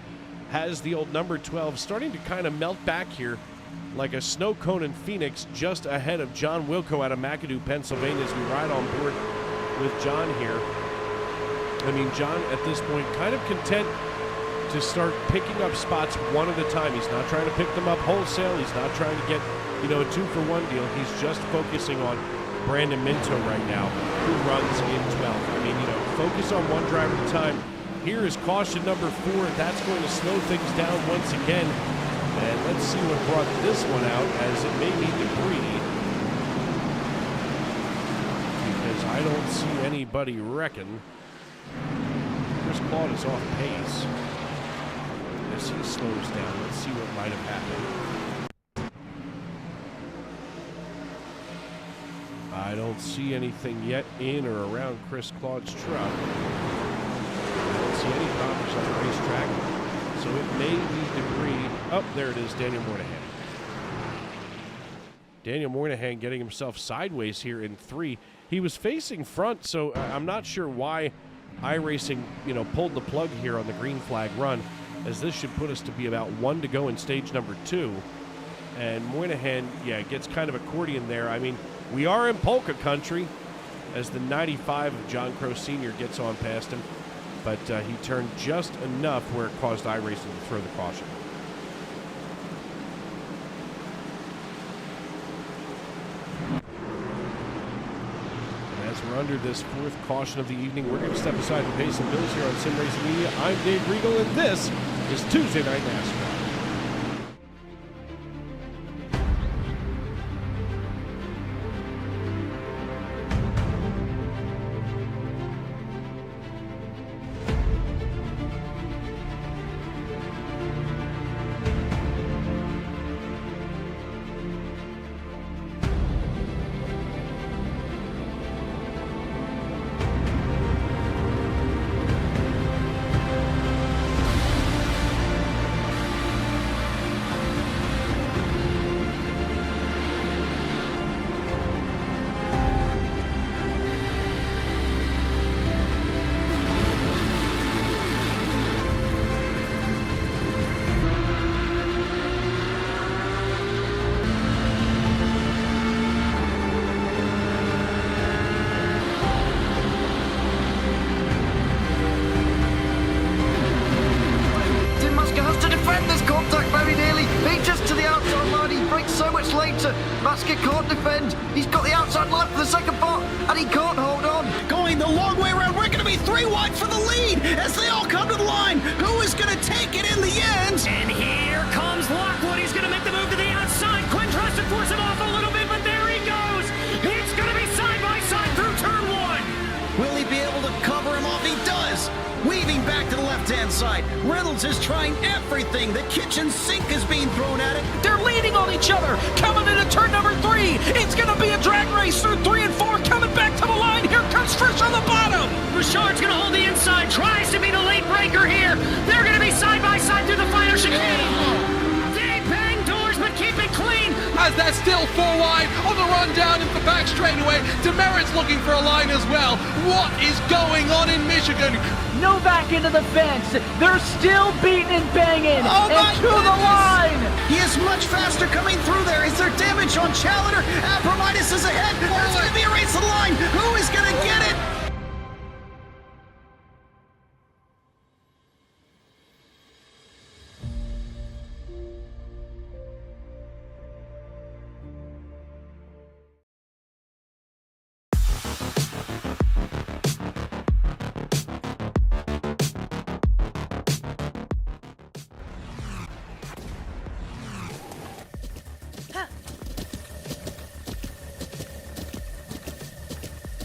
has the old number 12, starting to kind of melt back here like a snow cone in Phoenix, just ahead of John Wilco out of McAdoo, Pennsylvania, as we ride on board with John here. I mean, John at this point kind of content to start picking up spots one at a time. He's not trying to pick them up wholesale. He's not trying to get, you know, a 2-for-1 deal. He's just focusing on Brandon Minto right now, who runs in 12th. I mean, you know, focus on one driver at a time. Here is caution number 4. That's going to slow things down once again. And let's see what brought this one out, as it may be debris. Because I don't see anybody wrecking. Chris Claude is off pace. As he slows down, let's see what might have happened. I don't see anything yet in or around Chris Claude's truck. see any problems on the racetrack, so it may be debris. Oh, there it is, Daniel Moynihan. Daniel Moynihan getting himself sideways here in 3. He was facing front, so I'm not sure why iRacing, pulled the plug here on the green flag run, as this should put us to be about 1 to go in stage number 2. And Moynihan, gets kind of accordion there. I mean, we are in polka country, as the 95 of John Crow Sr. gets on past him, but he turned just enough where it caused iRacing to throw the caution. As we're under this 4th caution of the evening, we're going to step aside and pay some bills here on Sim Racing Media. I'm Dave Regal, and this is Tuesday Night NASCAR. Masker can't defend. He's got the outside left for the second part, and he can't hold on. Going the long way around. We're going to be 3 wide for the lead as they all come to the line. Who is going to take it in the end? And here comes Lockwood. He's going to make the move to the outside. Quinn tries to force him off a little bit, but there he goes. It's going to be side by side through turn 1. Will he be able to cover him off? He does. Weaving back to the left-hand side. Reynolds is trying everything. The kitchen sink is being thrown at it. They're leaning on each other. Coming into turn number 3. It's going to be a drag race through 3 and 4. Coming back to the line. Here comes Trish on the bottom. Richard's going to hold the inside. Tries to be the late breaker here. They're going to be side by side through the final chicane. They bang doors, but keep it clean. As they're still 4 wide on the run down into the back straightaway. Demerit's looking for a line as well. What is going on in Michigan? Novak into the fence. They're still beating and banging. Oh and to the line. He is much faster coming through there. Is there damage on Challenger? Abramitis is ahead. There's going to be a race to the line. Who is going to get it?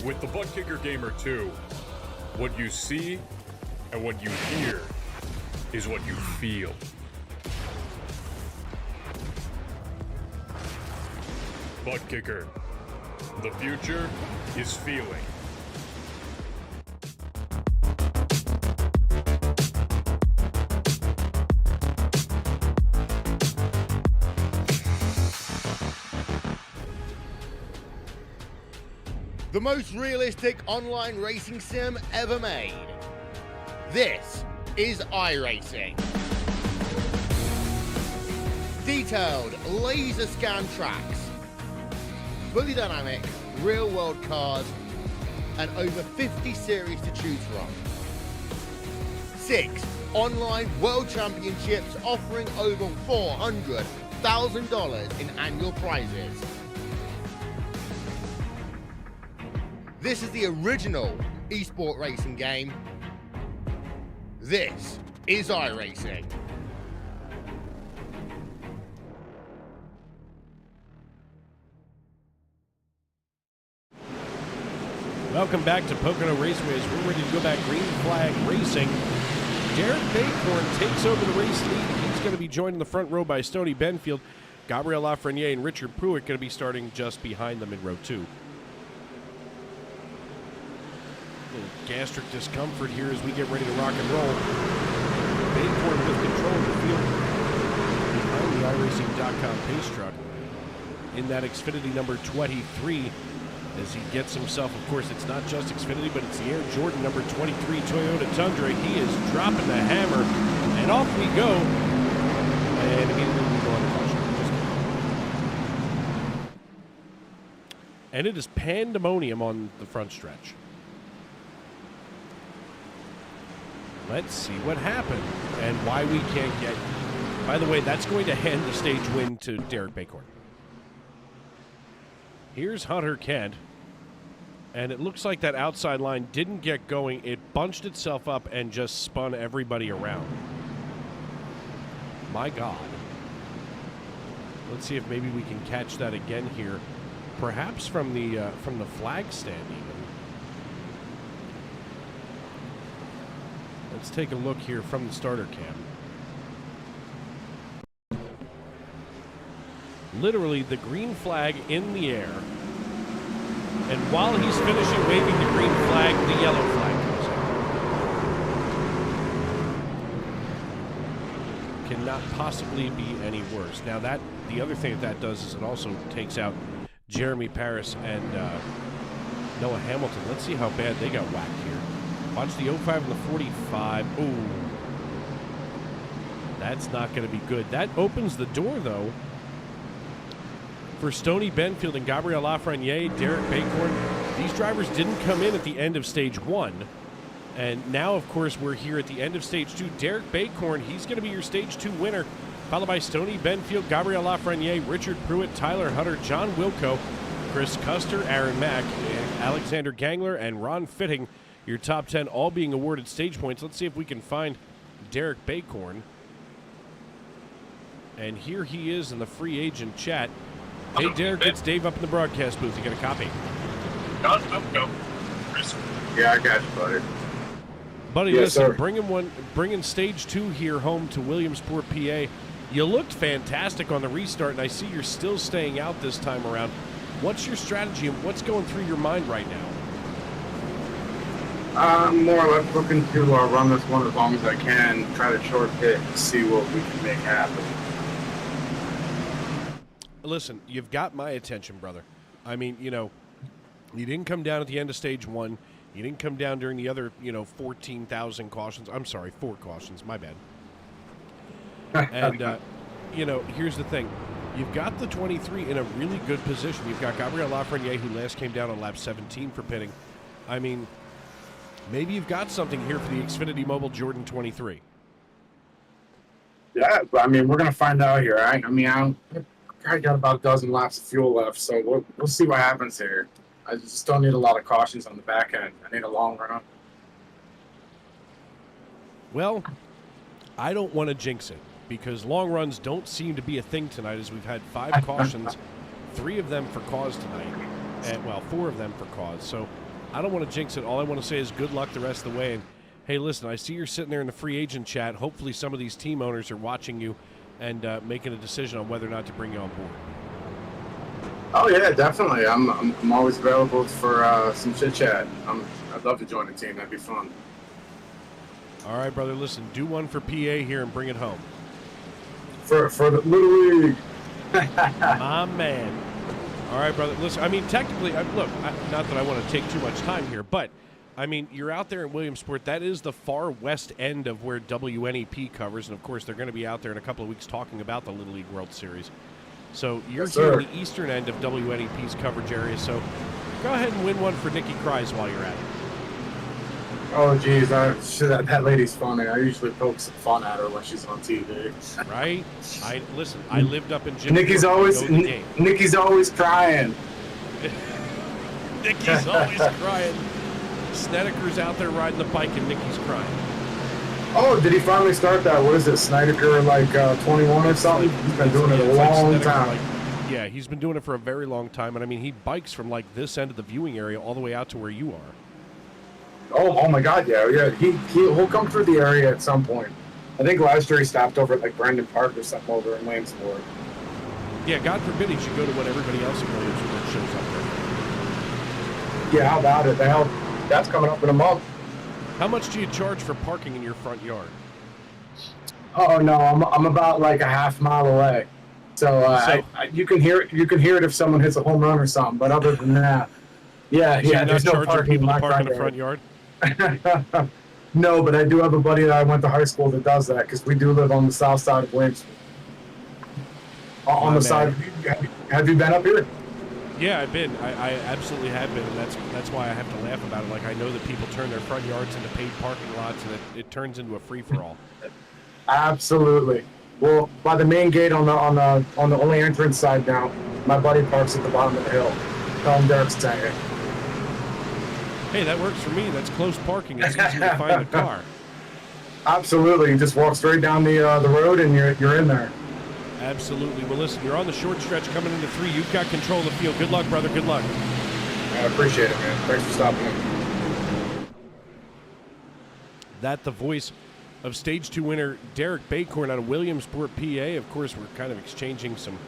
With the Butt Kicker Gamer 2, what you see and what you hear is what you feel. Butt Kicker. The future is feeling. The most realistic online racing sim ever made. This is iRacing. Detailed laser scan tracks, fully dynamic real world cars, and over 50 series to choose from. 6 online world championships offering over $400,000 in annual prizes. This is the original esport racing game. This is iRacing. Welcome back to Pocono Raceway as we're ready to go back green flag racing. Jared Baycorn takes over the race lead. He's going to be joined in the front row by Stoney Benfield. Gabriel Lafreniere and Richard Pruitt going to be starting just behind them in row 2. little gastric discomfort here as we get ready to rock and roll. Baycorn with control of the field behind the iRacing.com pace truck in that Xfinity number 23 as he gets himself, of course, it's not just Xfinity, but it's the Air Jordan number 23 Toyota Tundra. He is dropping the hammer, and off we go. And immediately we go on the caution. And it is pandemonium on the front stretch. Let's see what happened and why we can't get... By the way, that's going to hand the stage win to Derek Baycorn. Here's Hunter Kent. And it looks like that outside line didn't get going. It bunched itself up and just spun everybody around. My God. Let's see if maybe we can catch that again here. Perhaps from the flag stand even. Let's take a look here from the starter cam. Literally the green flag in the air. And while he's finishing waving the green flag, the yellow flag comes out. Cannot possibly be any worse. Now that the other thing that does is it also takes out Jeremy Paris and Noah Hamilton. Let's see how bad they got whacked here. Watch the 05 and the 45. Ooh. That's not going to be good. That opens the door, though, for Stoney Benfield and Gabriel Lafreniere, Derek Baycorn. These drivers didn't come in at the end of stage 1. And now, of course, we're here at the end of stage 2. Derek Baycorn, he's going to be your stage 2 winner, followed by Stoney Benfield, Gabriel Lafreniere, Richard Pruitt, Tyler Hutter, John Wilco, Chris Custer, Aaron Mack, Alexander Gangler, and Ron Fitting. Your top 10 all being awarded stage points. Let's see if we can find Derek Baycorn. And here he is in the free agent chat. Hey, Derek, it's Dave up in the broadcast booth. You got a copy? Go. Yeah, I got you, buddy. Buddy, Yes, listen, sir. bringing stage 2 here home to Williamsport, PA. You looked fantastic on the restart, and I see you're still staying out this time around. What's your strategy, and what's going through your mind right now? I'm more or less looking to run this one as long as I can, try to short pit, see what we can make happen. Listen, you've got my attention, brother. I mean, you know, you didn't come down at the end of stage 1. You didn't come down during the other, 14,000 cautions. I'm sorry, 4 cautions. My bad. And, here's the thing. You've got the 23 in a really good position. You've got Gabriel Lafreniere, who last came down on lap 17 for pitting. I mean, maybe you've got something here for the Xfinity Mobile Jordan 23. Yeah, but I mean, we're going to find out here. I got about a dozen laps of fuel left, so we'll see what happens here. I just don't need a lot of cautions on the back end. I need a long run. Well, I don't want to jinx it because long runs don't seem to be a thing tonight as we've had 5 cautions, 3 of them for cause tonight, and 4 of them for cause. So I don't want to jinx it. All I want to say is good luck the rest of the way. And hey, listen, I see you're sitting there in the free agent chat. Hopefully some of these team owners are watching you and making a decision on whether or not to bring you on board. Oh yeah, definitely. I'm always available for some chit chat. I'd love to join the team. That'd be fun. All right, brother. Listen, do one for PA here and bring it home. For the Little League. My man. All right, brother. Listen, I mean, technically, look, not that I want to take too much time here, but I mean, you're out there in Williamsport. That is the far west end of where WNEP covers, and of course, they're going to be out there in a couple of weeks talking about the Little League World Series. So you're here in the eastern end of WNEP's coverage area. So go ahead and win one for Nikki Kreis while you're at it. Oh, geez, that lady's funny. I usually poke some fun at her when she's on TV. Right? I lived up in Jim. Nikki's always crying. Nikki's always crying. Snedeker's out there riding the bike, and Nikki's crying. Oh, did he finally start that? What is it, Snedeker, 21 or something? He's been doing it a long time. Yeah, he's been doing it for a very long time, and I mean, he bikes from this end of the viewing area all the way out to where you are. Oh my God, yeah. He'll come through the area at some point. I think last year he stopped over at Brandon Park or something over in Williamsport. Yeah, God forbid he should go to when everybody else in Williamsport shows up there. Yeah, how about it? That's coming up in a month. How much do you charge for parking in your front yard? Oh no, I'm about like a half mile away. So, you can hear it if someone hits a home run or something. But other than that, yeah, so there's no parking people in to my park in the front yard. No, but I do have a buddy that I went to high school that does that because we do live on the south side of Williamsport. On the side. Have you been up here? Yeah, I've been. I absolutely have been, and that's why I have to laugh about it. Like, I know that people turn their front yards into paid parking lots, and it turns into a free-for-all. Absolutely. Well, by the main gate on the only entrance side now, my buddy parks at the bottom of the hill. Tell him Derek's saying it. Hey, that works for me. That's close parking. It's easy to find a car. Absolutely. You just walk straight down the road, and you're in there. Absolutely. Well, listen, you're on the short stretch coming into 3. You've got control of the field. Good luck, brother. Good luck. I appreciate it, man. Thanks for stopping in. That the voice of Stage 2 winner Derek Bacorn out of Williamsport, PA. Of course, we're kind of exchanging some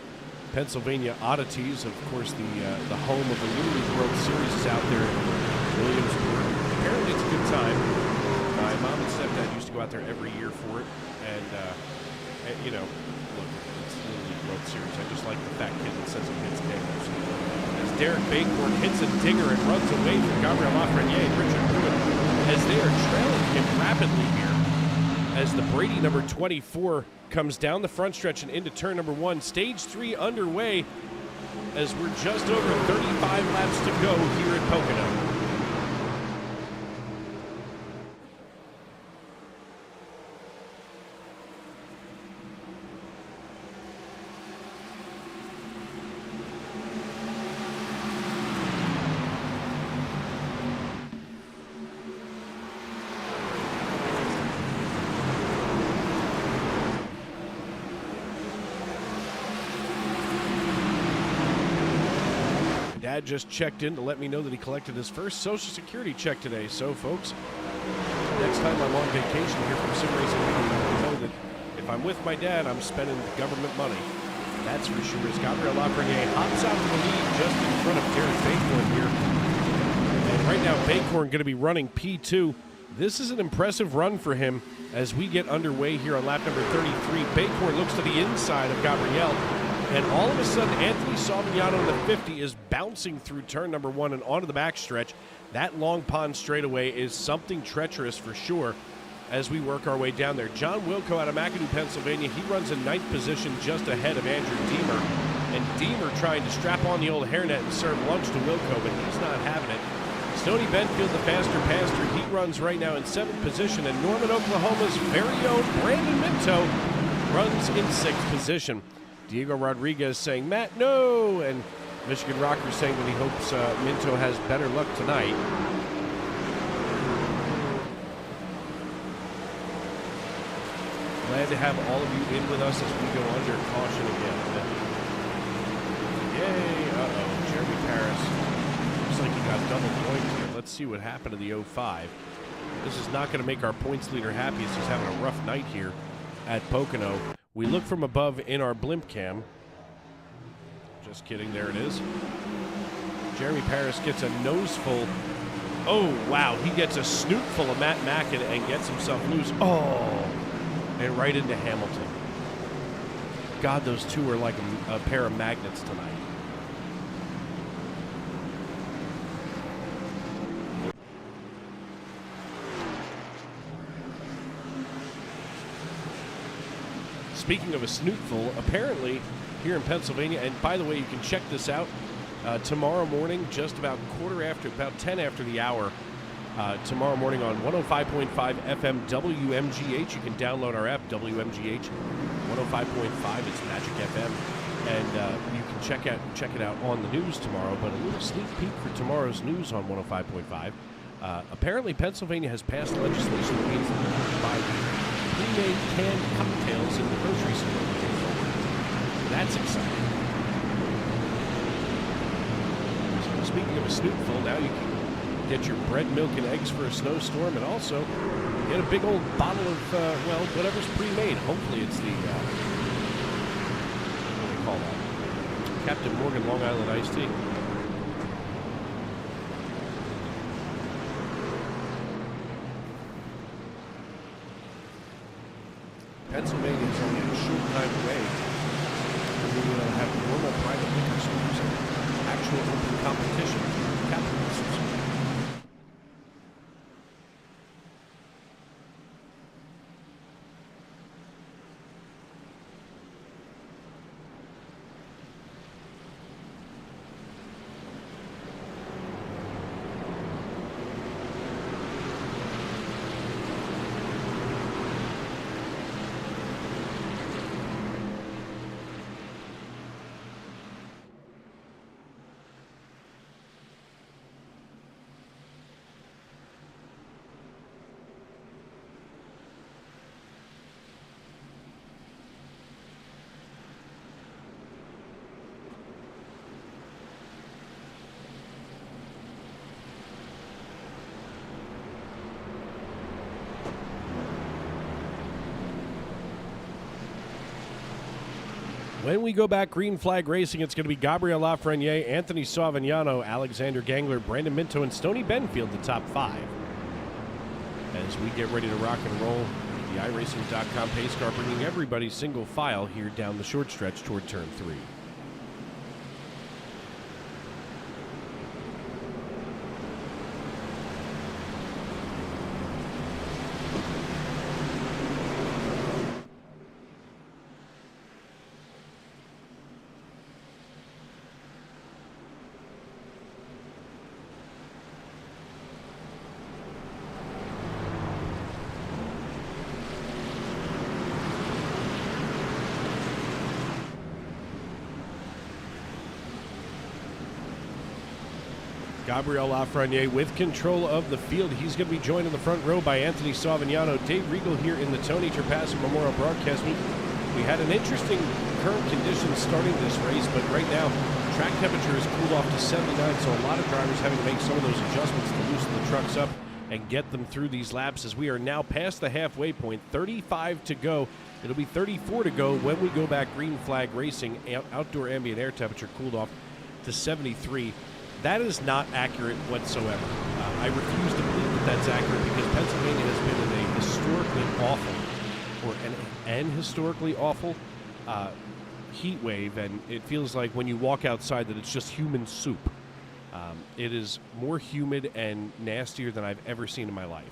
Pennsylvania oddities. Of course, the home of the Little League World Series is out there in Williamsport. Apparently, it's a good time. My mom and stepdad used to go out there every year for it. And you know, look, it's the Little League World Series. I just like the fat kid that says he hits dingers. As Derek Bacorn hits a dinger and runs away from Gabriel Lafreniere and Richard Pruitt, as they are trailing him rapidly here. As the Brady number 24 comes down the front stretch and into turn number 1. Stage 3 underway as we're just over 35 laps to go here at Pocono. Dad just checked in to let me know that he collected his first Social Security check today. So, folks, next time I'm on vacation here from Sim Racing Weekend, I know that if I'm with my dad, I'm spending government money. That's for sure. As Gabriel Lafreniere hops out to the lead just in front of Derek Bacorn here. And right now, Bacorn going to be running P2. This is an impressive run for him as we get underway here on lap number 33. Bacorn looks to the inside of Gabriel. And all of a sudden, Anthony Savignano in the 50 is bouncing through turn number 1 and onto the backstretch. That long pond straightaway is something treacherous for sure as we work our way down there. John Wilco out of McAdoo, Pennsylvania. He runs in 9th position just ahead of Andrew Deemer. And Deemer trying to strap on the old hairnet and serve lunch to Wilco, but he's not having it. Stoney Benfield, the faster pastor, he runs right now in 7th position. And Norman, Oklahoma's very own Brandon Minto runs in 6th position. Diego Rodriguez saying, Matt, no! And Michigan Rocker saying that he hopes Minto has better luck tonight. Glad to have all of you in with us as we go under caution again. Yay! Uh-oh, Jeremy Paris. Looks like he got double points here. Let's see what happened to the 05. This is not going to make our points leader happy as he's having a rough night here at Pocono. We look from above in our blimp cam. Just kidding, there it is. Jeremy Paris gets a noseful. Oh, wow, he gets a snootful of Matt Mackin and gets himself loose. Oh, and right into Hamilton. God, those two are like a pair of magnets tonight. Speaking of a snootful, apparently here in Pennsylvania, and by the way, you can check this out tomorrow morning, just about 10 after the hour, tomorrow morning on 105.5 FM WMGH. You can download our app, WMGH 105.5. It's Magic FM, and you can check it out on the news tomorrow. But a little sneak peek for tomorrow's news on 105.5. Apparently, Pennsylvania has passed legislation that means that you can buy pre-made canned cocktails in the grocery store. That's exciting. So speaking of a snootful, now you can get your bread, milk, and eggs for a snowstorm, and also get a big old bottle of, well, whatever's pre-made. Hopefully it's the, what do they call that? Captain Morgan Long Island Iced Tea. Pennsylvania is only a short time away. And we will have normal private liquor stores and actual open competition for capitalists. When we go back green flag racing, it's going to be Gabriel Lafreniere, Anthony Savignano, Alexander Gangler, Brandon Minto, and Stoney Benfield, the top 5. As we get ready to rock and roll, the iRacing.com pace car bringing everybody single file here down the short stretch toward turn 3. Gabriel Lafreniere with control of the field. He's going to be joined in the front row by Anthony Savignano. Dave Regal here in the Tony Trapassa Memorial Broadcast. We had an interesting current conditions starting this race, but right now track temperature has cooled off to 79, so a lot of drivers having to make some of those adjustments to loosen the trucks up and get them through these laps as we are now past the halfway point. 35 to go. It'll be 34 to go when we go back green flag racing. Outdoor ambient air temperature cooled off to 73. That is not accurate whatsoever. I refuse to believe that that's accurate because Pennsylvania has been in a historically awful, or an historically awful heat wave, and it feels like when you walk outside that it's just human soup. It is more humid and nastier than I've ever seen in my life.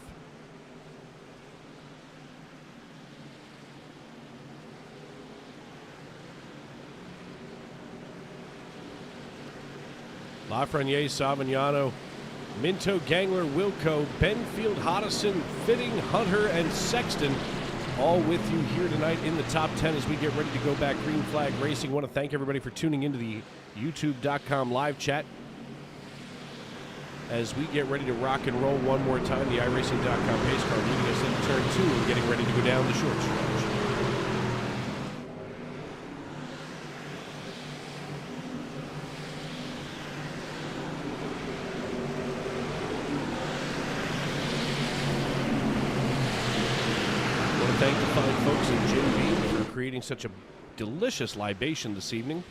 Lafreniere, Savignano, Minto, Gangler, Wilco, Benfield, Hodison, Fitting, Hunter, and Sexton all with you here tonight in the top 10 as we get ready to go back green flag racing. I want to thank everybody for tuning into the youtube.com live chat as we get ready to rock and roll one more time. The iRacing.com pace car leading us into turn 2 and getting ready to go down the short stretch. Thank the fine folks in Jim Beam for creating such a delicious libation this evening.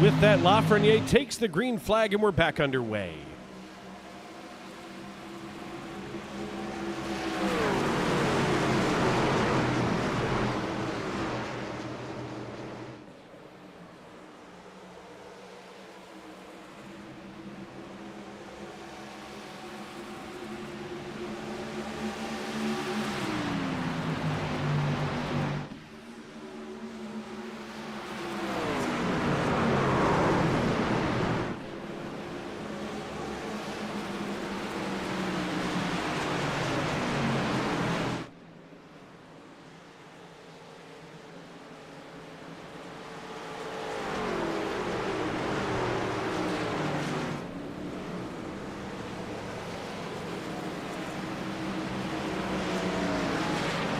With that, Lafreniere takes the green flag and we're back underway.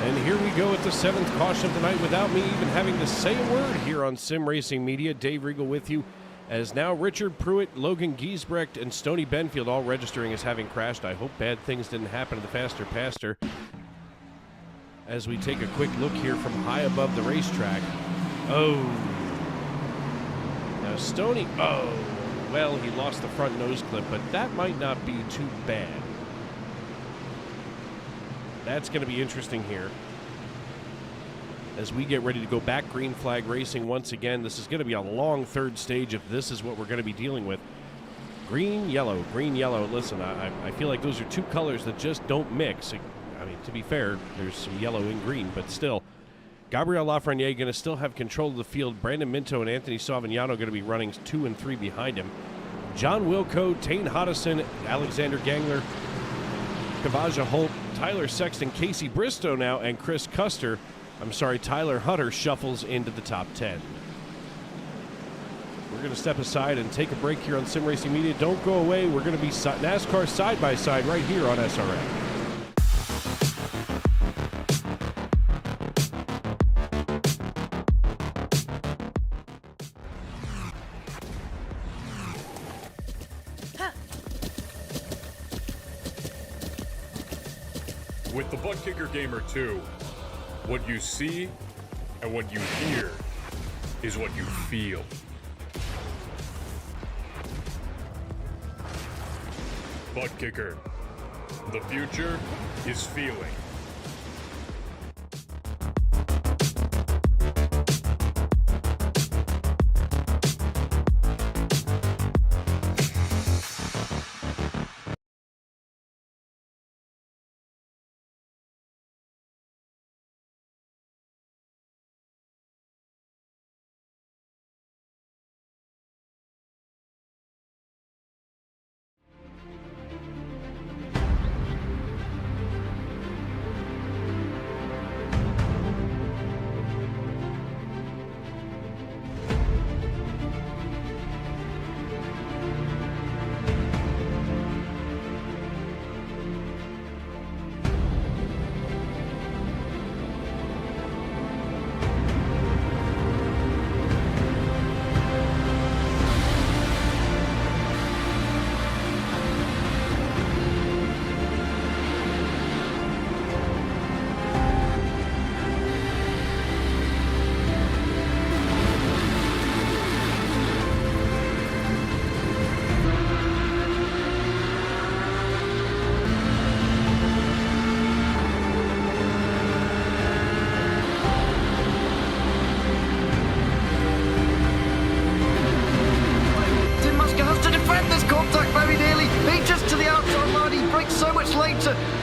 And here we go at the 7th caution of the night without me even having to say a word here on Sim Racing Media. Dave Regal with you, as now Richard Pruitt, Logan Giesbrecht, and Stoney Benfield all registering as having crashed. I hope bad things didn't happen to the Faster Pastor. As we take a quick look here from high above the racetrack. Oh. Now Stoney, well, he lost the front nose clip, but that might not be too bad. That's going to be interesting here. As we get ready to go back green flag racing once again, this is going to be a long third stage if this is what we're going to be dealing with. Green, yellow, green, yellow. Listen, I feel like those are two colors that just don't mix. I mean, to be fair, there's some yellow and green, but still. Gabriel Lafreniere going to still have control of the field. Brandon Minto and Anthony Savignano going to be running 2 and 3 behind him. John Wilco, Tane Hodison, Alexander Gangler, Kavaja Holt, Tyler Sexton, Casey Bristow now, and Chris Custer. Tyler Hunter shuffles into the top 10. We're going to step aside and take a break here on Sim Racing Media. Don't go away. We're going to be NASCAR side-by-side right here on SRM. With the Butt Kicker Gamer 2, what you see and what you hear is what you feel. Butt Kicker. The future is feeling.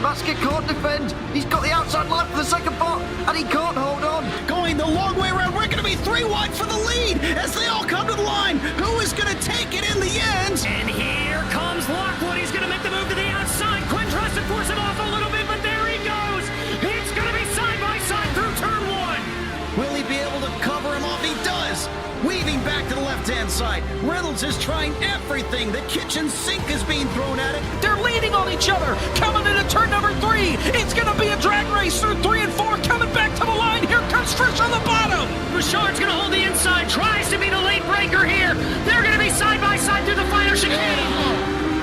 Masker can't defend. He's got the outside line for the second part, and he can't hold on. Going the long way around. We're going to be 3 wide for the lead as they all come to the line. Who is going to take it in the end? And here comes Lockwood. He's going to make the move to the outside. Quinn tries to force him off a little bit, but there he goes. It's going to be side by side through turn 1. Will he be able to cover him off? He does. Weaving back to the left-hand side. Reynolds is trying everything. The kitchen sink is being thrown at it. They're leaning on each other. Coming into turn number 3. It's going to be a drag race through 3 and 4. Coming back to the line. Here comes Trish on the bottom. Richard's going to hold the inside. Tries to be the late breaker here. They're going to be side by side through the final chicane.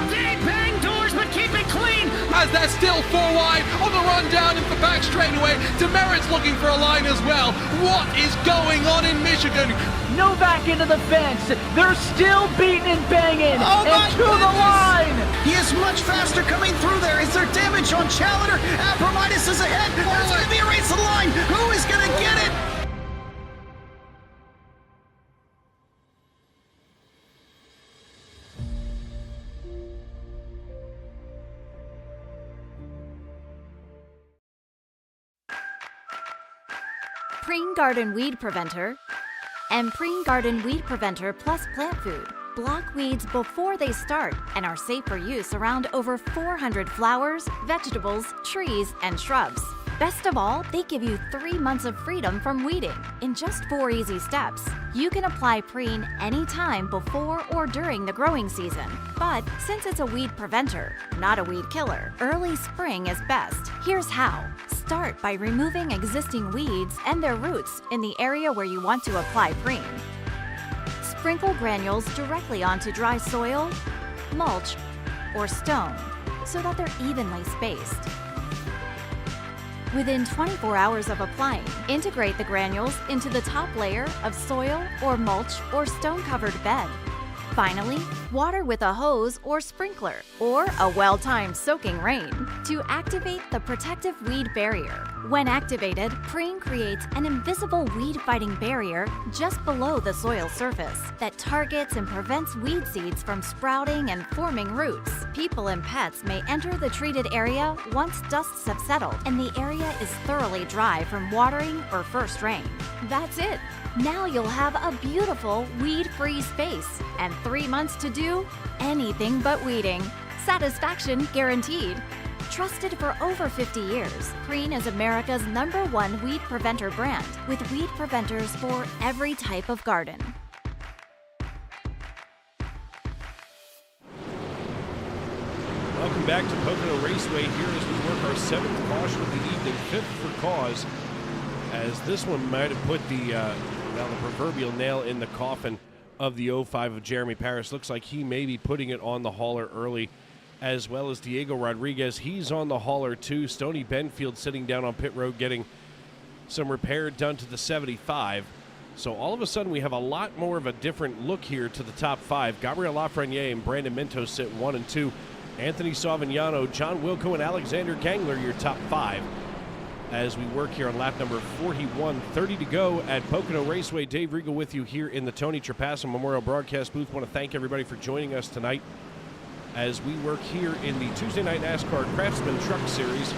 They bang doors, but keep it clean. As they're still 4 wide on the run down into the back straightaway. Demerit's looking for a line as well. What is going on in Michigan? Novak into the fence. They're still beating and banging. Oh and to the line. He is much faster coming through there. Is there damage on Challenger? Abramitis is ahead. There's going to be a race to the line. Who is going to get it? Preen Garden Weed Preventer and Preen Garden Weed Preventer Plus Plant Food block weeds before they start and are safe for use around over 400 flowers, vegetables, trees, and shrubs. Best of all, they give you 3 months of freedom from weeding in just 4 easy steps. You can apply preen anytime before or during the growing season. But since it's a weed preventer, not a weed killer, early spring is best. Here's how. Start by removing existing weeds and their roots in the area where you want to apply preen. Sprinkle granules directly onto dry soil, mulch, or stone so that they're evenly spaced. Within 24 hours of applying, integrate the granules into the top layer of soil or mulch or stone-covered bed. Finally, water with a hose or sprinkler, or a well-timed soaking rain to activate the protective weed barrier. When activated, preen creates an invisible weed-fighting barrier just below the soil surface that targets and prevents weed seeds from sprouting and forming roots. People and pets may enter the treated area once dusts have settled and the area is thoroughly dry from watering or first rain. That's it. Now you'll have a beautiful weed-free space and 3 months to do anything but weeding. Satisfaction guaranteed. Trusted for over 50 years, Preen is America's #1 weed preventer brand with weed preventers for every type of garden. Welcome back to Pocono Raceway here as we work our 7th caution of the evening, 5th for cause, as this one might have put the proverbial nail in the coffin of the 05 of Jeremy Paris. Looks like he may be putting it on the hauler early, as well as Diego Rodriguez. He's on the hauler too. Stoney Benfield sitting down on pit road getting some repair done to the 75. So all of a sudden we have a lot more of a different look here to the top 5. Gabriel Lafreniere and Brandon Minto sit 1 and 2. Anthony Savignano, John Wilco, and Alexander Gangler, your top 5. As we work here on lap number 41, 30 to go at Pocono Raceway. Dave Regal with you here in the Tony Trapasso Memorial Broadcast booth. Want to thank everybody for joining us tonight as we work here in the Tuesday Night NASCAR Craftsman Truck Series.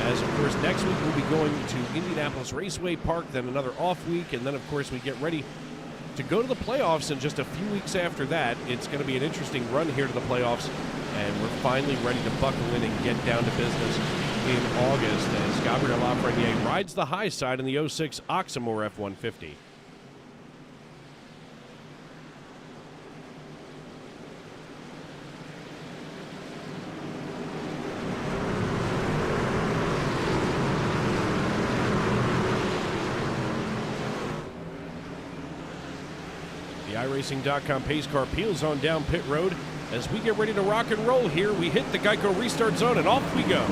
As, of course, next week we'll be going to Indianapolis Raceway Park, then another off week, and then, of course, we get ready to go to the playoffs in just a few weeks after that. It's going to be an interesting run here to the playoffs, and we're finally ready to buckle in and get down to business in August as Gabriel Lafreniere rides the high side in the 06 Oxmoor F-150. The iRacing.com pace car peels on down pit road. As we get ready to rock and roll here, we hit the Geico restart zone and off we go.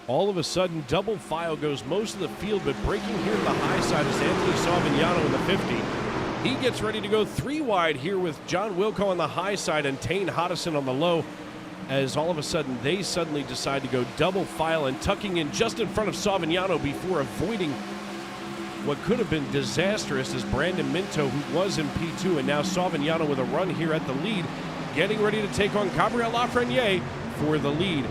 All of a sudden, double file goes most of the field, but breaking here to the high side is Anthony Savignano in the 50. He gets ready to go 3 wide here with John Wilco on the high side and Tane Hodison on the low, as all of a sudden they suddenly decide to go double file and tucking in just in front of Savignano before avoiding what could have been disastrous as Brandon Minto, who was in P2, and now Savignano with a run here at the lead, getting ready to take on Gabriel Lafreniere for the lead.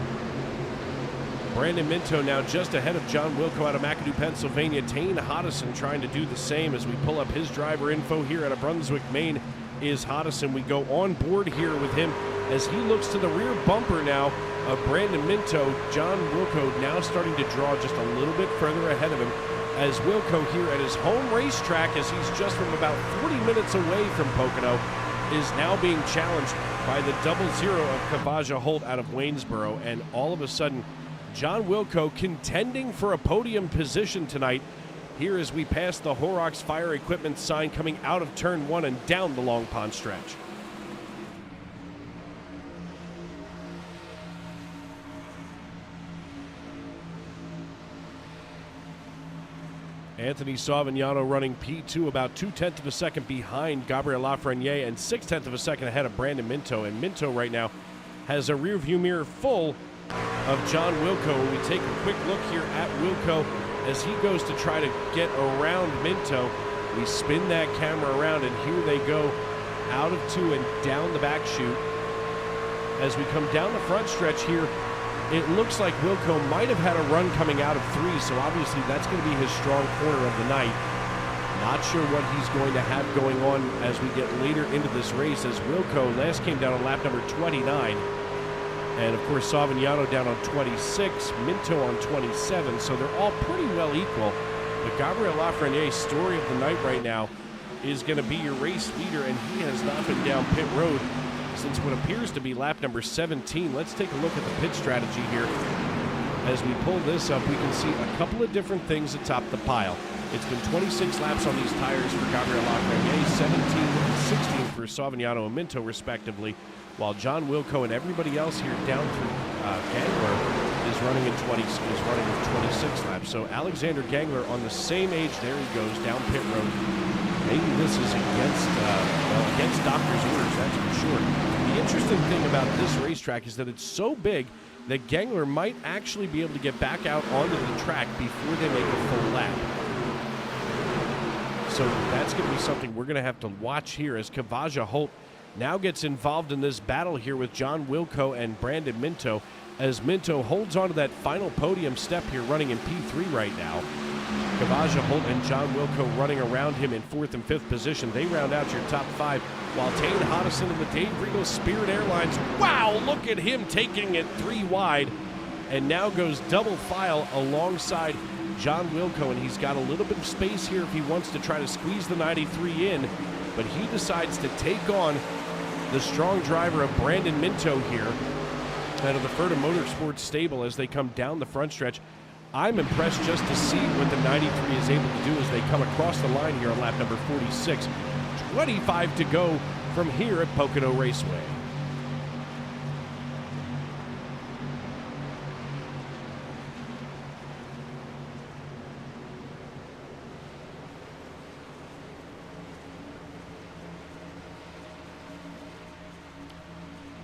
Brandon Minto now just ahead of John Wilco out of McAdoo, Pennsylvania. Tane Hodison trying to do the same as we pull up his driver info here out of Brunswick, Maine is Hodison. We go on board here with him as he looks to the rear bumper now of Brandon Minto. John Wilco now starting to draw just a little bit further ahead of him as Wilco here at his home racetrack, as he's just from about 40 minutes away from Pocono, is now being challenged by the 00 of Kavaja Holt out of Waynesboro. And all of a sudden, John Wilco contending for a podium position tonight here as we pass the Horrocks Fire Equipment sign coming out of turn 1 and down the Long Pond stretch. Anthony Savignano running P2 about 2/10 of a second behind Gabriel Lafreniere and 6/10 of a second ahead of Brandon Minto. And Minto right now has a rear view mirror full of John Wilco. When we take a quick look here at Wilco as he goes to try to get around Minto, we spin that camera around and here they go out of 2 and down the back chute. As we come down the front stretch here, it looks like Wilco might have had a run coming out of 3, so obviously that's going to be his strong corner of the night. Not sure what he's going to have going on as we get later into this race, as Wilco last came down on lap number 29. And, of course, Savignano down on 26, Minto on 27, so they're all pretty well equal. But Gabriel Lafreniere's story of the night right now is going to be your race leader, and he has not been down pit road since what appears to be lap number 17. Let's take a look at the pit strategy here. As we pull this up, we can see a couple of different things atop the pile. It's been 26 laps on these tires for Gabriel Lafreniere, 17 and 16 for Savignano and Minto, respectively, while John Wilco and everybody else here down through Gangler is running with 26 laps. So Alexander Gangler on the same age. There he goes down pit road. Maybe this is against doctor's orders, that's for sure. The interesting thing about this racetrack is that it's so big that Gangler might actually be able to get back out onto the track before they make a full lap. So that's going to be something we're going to have to watch here as Kavaja Holt now gets involved in this battle here with John Wilco and Brandon Minto, as Minto holds on to that final podium step here, running in P3 right now. Kavaja Holt and John Wilco running around him in 4th and 5th position. They round out your top 5, while Tane Hodison and the Dave Regal Spirit Airlines, wow, look at him taking it 3 wide, and now goes double file alongside John Wilco, and he's got a little bit of space here if he wants to try to squeeze the 93 in, but he decides to take on the strong driver of Brandon Minto here out of the Furta Motorsports stable as they come down the front stretch. I'm impressed just to see what the 93 is able to do as they come across the line here on lap number 46. 25 to go from here at Pocono Raceway.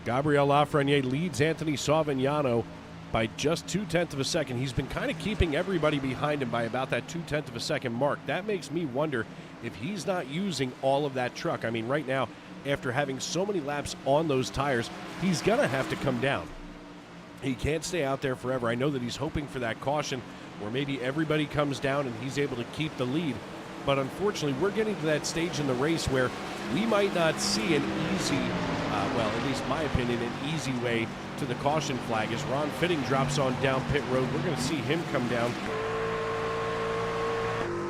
Gabriel Lafreniere leads Anthony Savignano by just 0.2 of a second. He's been kind of keeping everybody behind him by about that 0.2 of a second mark. That makes me wonder if he's not using all of that truck. I mean, right now, after having so many laps on those tires, he's going to have to come down. He can't stay out there forever. I know that he's hoping for that caution where maybe everybody comes down and he's able to keep the lead. But unfortunately, we're getting to that stage in the race where we might not see an easy, well, at least my opinion, an easy way to the caution flag. As Ron Fitting drops on down pit road, we're going to see him come down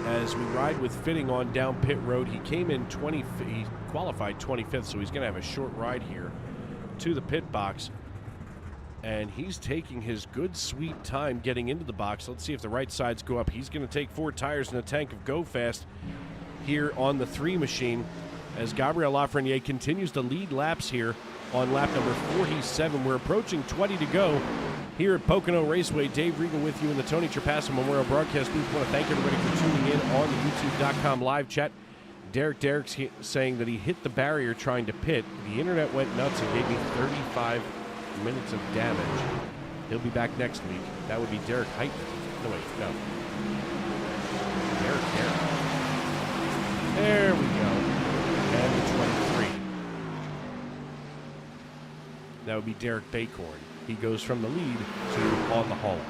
as we ride with Fitting on down pit road. He came in he qualified 25th, so he's going to have a short ride here to the pit box. And he's taking his good, sweet time getting into the box. Let's see if the right sides go up. He's going to take 4 tires and a tank of Go Fast here on the 3 machine as Gabriel Lafreniere continues to lead laps here on lap number 47. We're approaching 20 to go here at Pocono Raceway. Dave Regal with you in the Tony Trapasso Memorial Broadcast booth. I want to thank everybody for tuning in on the YouTube.com live chat. Derek's saying that he hit the barrier trying to pit. The internet went nuts and gave me 35 minutes of damage. He'll be back next week. That would be Derek Heitman. No, wait, no. Derek. There we go. And the 23. That would be Derek Bacorn. He goes from the lead to on the hauler.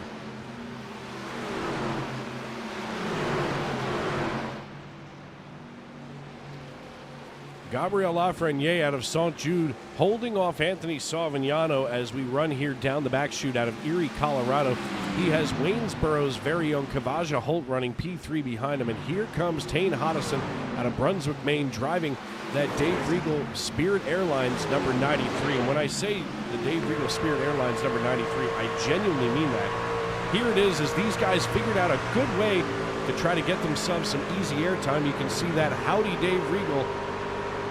Gabriel Lafreniere out of St. Jude holding off Anthony Savignano as we run here down the back chute out of Erie, Colorado. He has Waynesboro's very own Kavaja Holt running P3 behind him. And here comes Tane Hodison out of Brunswick, Maine, driving that Dave Regal Spirit Airlines number 93. And when I say the Dave Regal Spirit Airlines number 93, I genuinely mean that. Here it is as these guys figured out a good way to try to get themselves some easy airtime. You can see that Howdy Dave Regal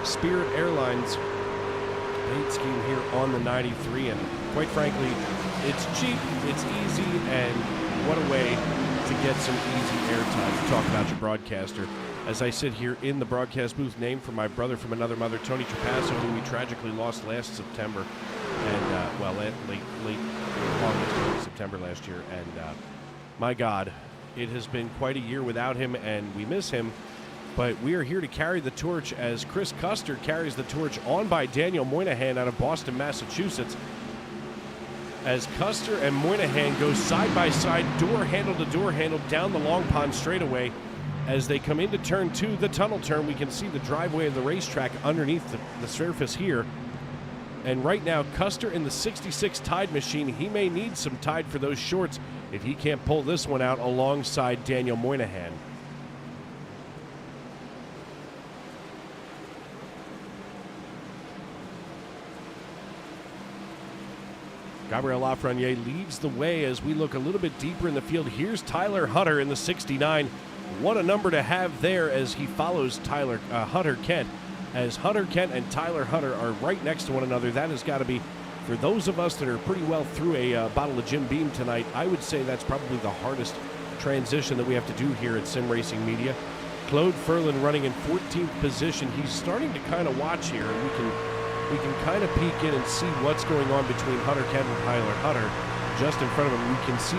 Spirit Airlines paint scheme here on the 93, and quite frankly, it's cheap, it's easy, and what a way to get some easy airtime. To talk about your broadcaster. As I sit here in the broadcast booth, named for my brother from another mother, Tony Trapasso, who we tragically lost last September, and late August, September last year, and my God, it has been quite a year without him, and we miss him. But we are here to carry the torch as Chris Custer carries the torch on by Daniel Moynihan out of Boston, Massachusetts. As Custer and Moynihan go side by side, door handle to door handle down the Long Pond straightaway. As they come into turn 2, the tunnel turn, we can see the driveway of the racetrack underneath the surface here. And right now, Custer in the 66 Tide machine, he may need some Tide for those shorts if he can't pull this one out alongside Daniel Moynihan. Gabriel Lafreniere leads the way as we look a little bit deeper in the field. Here's Tyler Hutter in the 69. What a number to have there as he follows Hunter Kent. As Hunter Kent and Tyler Hutter are right next to one another, that has got to be, for those of us that are pretty well through a bottle of Jim Beam tonight, I would say that's probably the hardest transition that we have to do here at Sim Racing Media. Claude Ferlin running in 14th position. He's starting to kind of watch here, and we can kind of peek in and see what's going on between Hunter Kent and Tyler Hutter. Just in front of him, we can see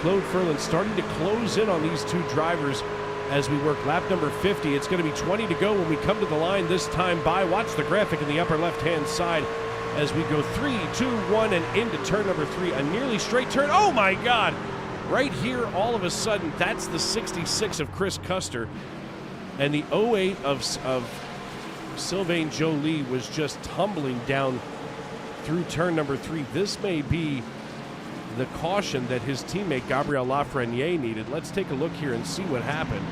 Claude Ferlin starting to close in on these two drivers as we work lap number 50. It's going to be 20 to go when we come to the line this time by. Watch the graphic in the upper left-hand side as we go 3, 2, 1, and into turn number 3. A nearly straight turn. Oh, my God! Right here, all of a sudden, that's the 66 of Chris Custer. And the 08 of Sylvain Joly was just tumbling down through turn number 3. This may be the caution that his teammate Gabriel Lafreniere needed. Let's take a look here and see what happened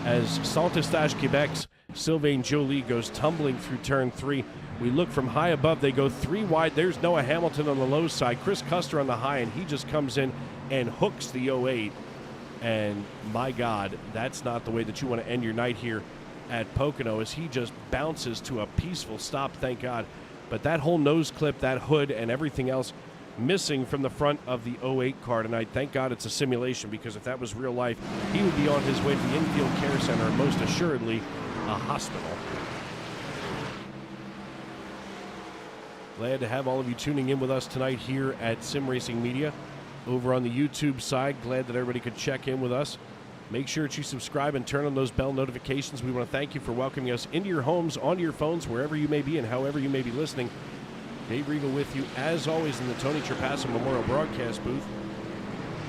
as Saint-Eustache Quebec's Sylvain Joly goes tumbling through turn 3. We look from high above. They go 3 wide. There's Noah Hamilton on the low side, Chris Custer on the high, and he just comes in and hooks the 08. And my God, that's not the way that you want to end your night here at Pocono, as he just bounces to a peaceful stop, thank God. But that whole nose clip, that hood, and everything else missing from the front of the 08 car tonight. Thank God it's a simulation, because if that was real life, he would be on his way to the infield care center and most assuredly a hospital. Glad to have all of you tuning in with us tonight here at Sim Racing Media. Over on the YouTube side, glad that everybody could check in with us. Make sure that you subscribe and turn on those bell notifications. We want to thank you for welcoming us into your homes, onto your phones, wherever you may be and however you may be listening. Dave Regal with you, as always, in the Tony Trapassa Memorial Broadcast booth.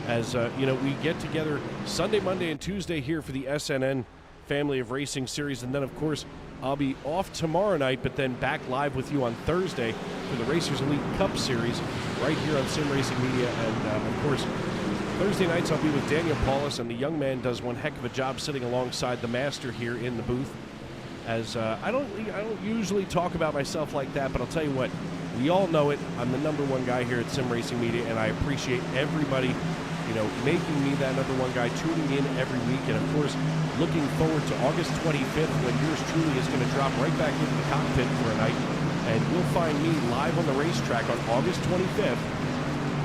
As, we get together Sunday, Monday, and Tuesday here for the SNN Family of Racing Series. And then, of course, I'll be off tomorrow night, but then back live with you on Thursday for the Racers Elite Cup Series right here on Sim Racing Media. And, of course, Thursday nights I'll be with Daniel Paulus, and the young man does one heck of a job sitting alongside the master here in the booth. As I don't usually talk about myself like that, but I'll tell you what, we all know it. I'm the #1 guy here at Sim Racing Media, and I appreciate everybody, making me that #1 guy, tuning in every week, and of course, looking forward to August 25th when yours truly is going to drop right back into the cockpit for a night, and you'll find me live on the racetrack on August 25th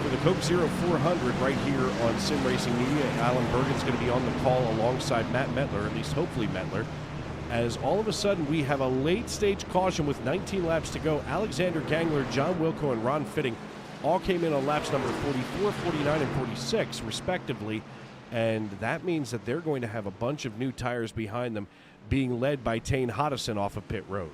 for the Coke Zero 400 right here on Sim Racing Media. Alan Bergen's going to be on the call alongside Matt Metler, at least hopefully Metler. As all of a sudden we have a late-stage caution with 19 laps to go. Alexander Gangler, John Wilco, and Ron Fitting all came in on laps number 44, 49, and 46, respectively. And that means that they're going to have a bunch of new tires behind them, being led by Tane Hodison off of pit road.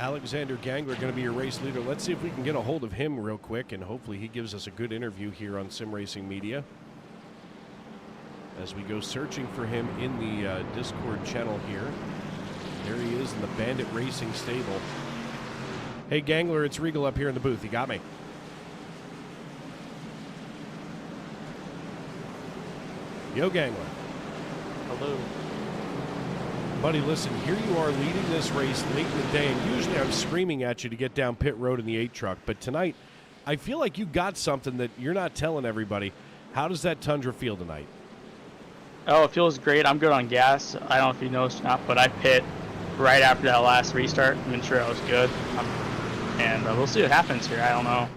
Alexander Gangler going to be your race leader. Let's see if we can get a hold of him real quick, and hopefully he gives us a good interview here on Sim Racing Media. As we go searching for him in the Discord channel here. There he is in the Bandit Racing stable. Hey Gangler, it's Regal up here in the booth. You got me? Yo Gangler. Hello. Buddy, listen, here you are leading this race late in the day, and usually I'm screaming at you to get down pit road in the 8 truck, but tonight I feel like you got something that you're not telling everybody. How does that Tundra feel tonight? Oh, it feels great. I'm good on gas. I don't know if you noticed or not, but I pit right after that last restart. I'm sure I was good. And we'll see what happens here. I don't know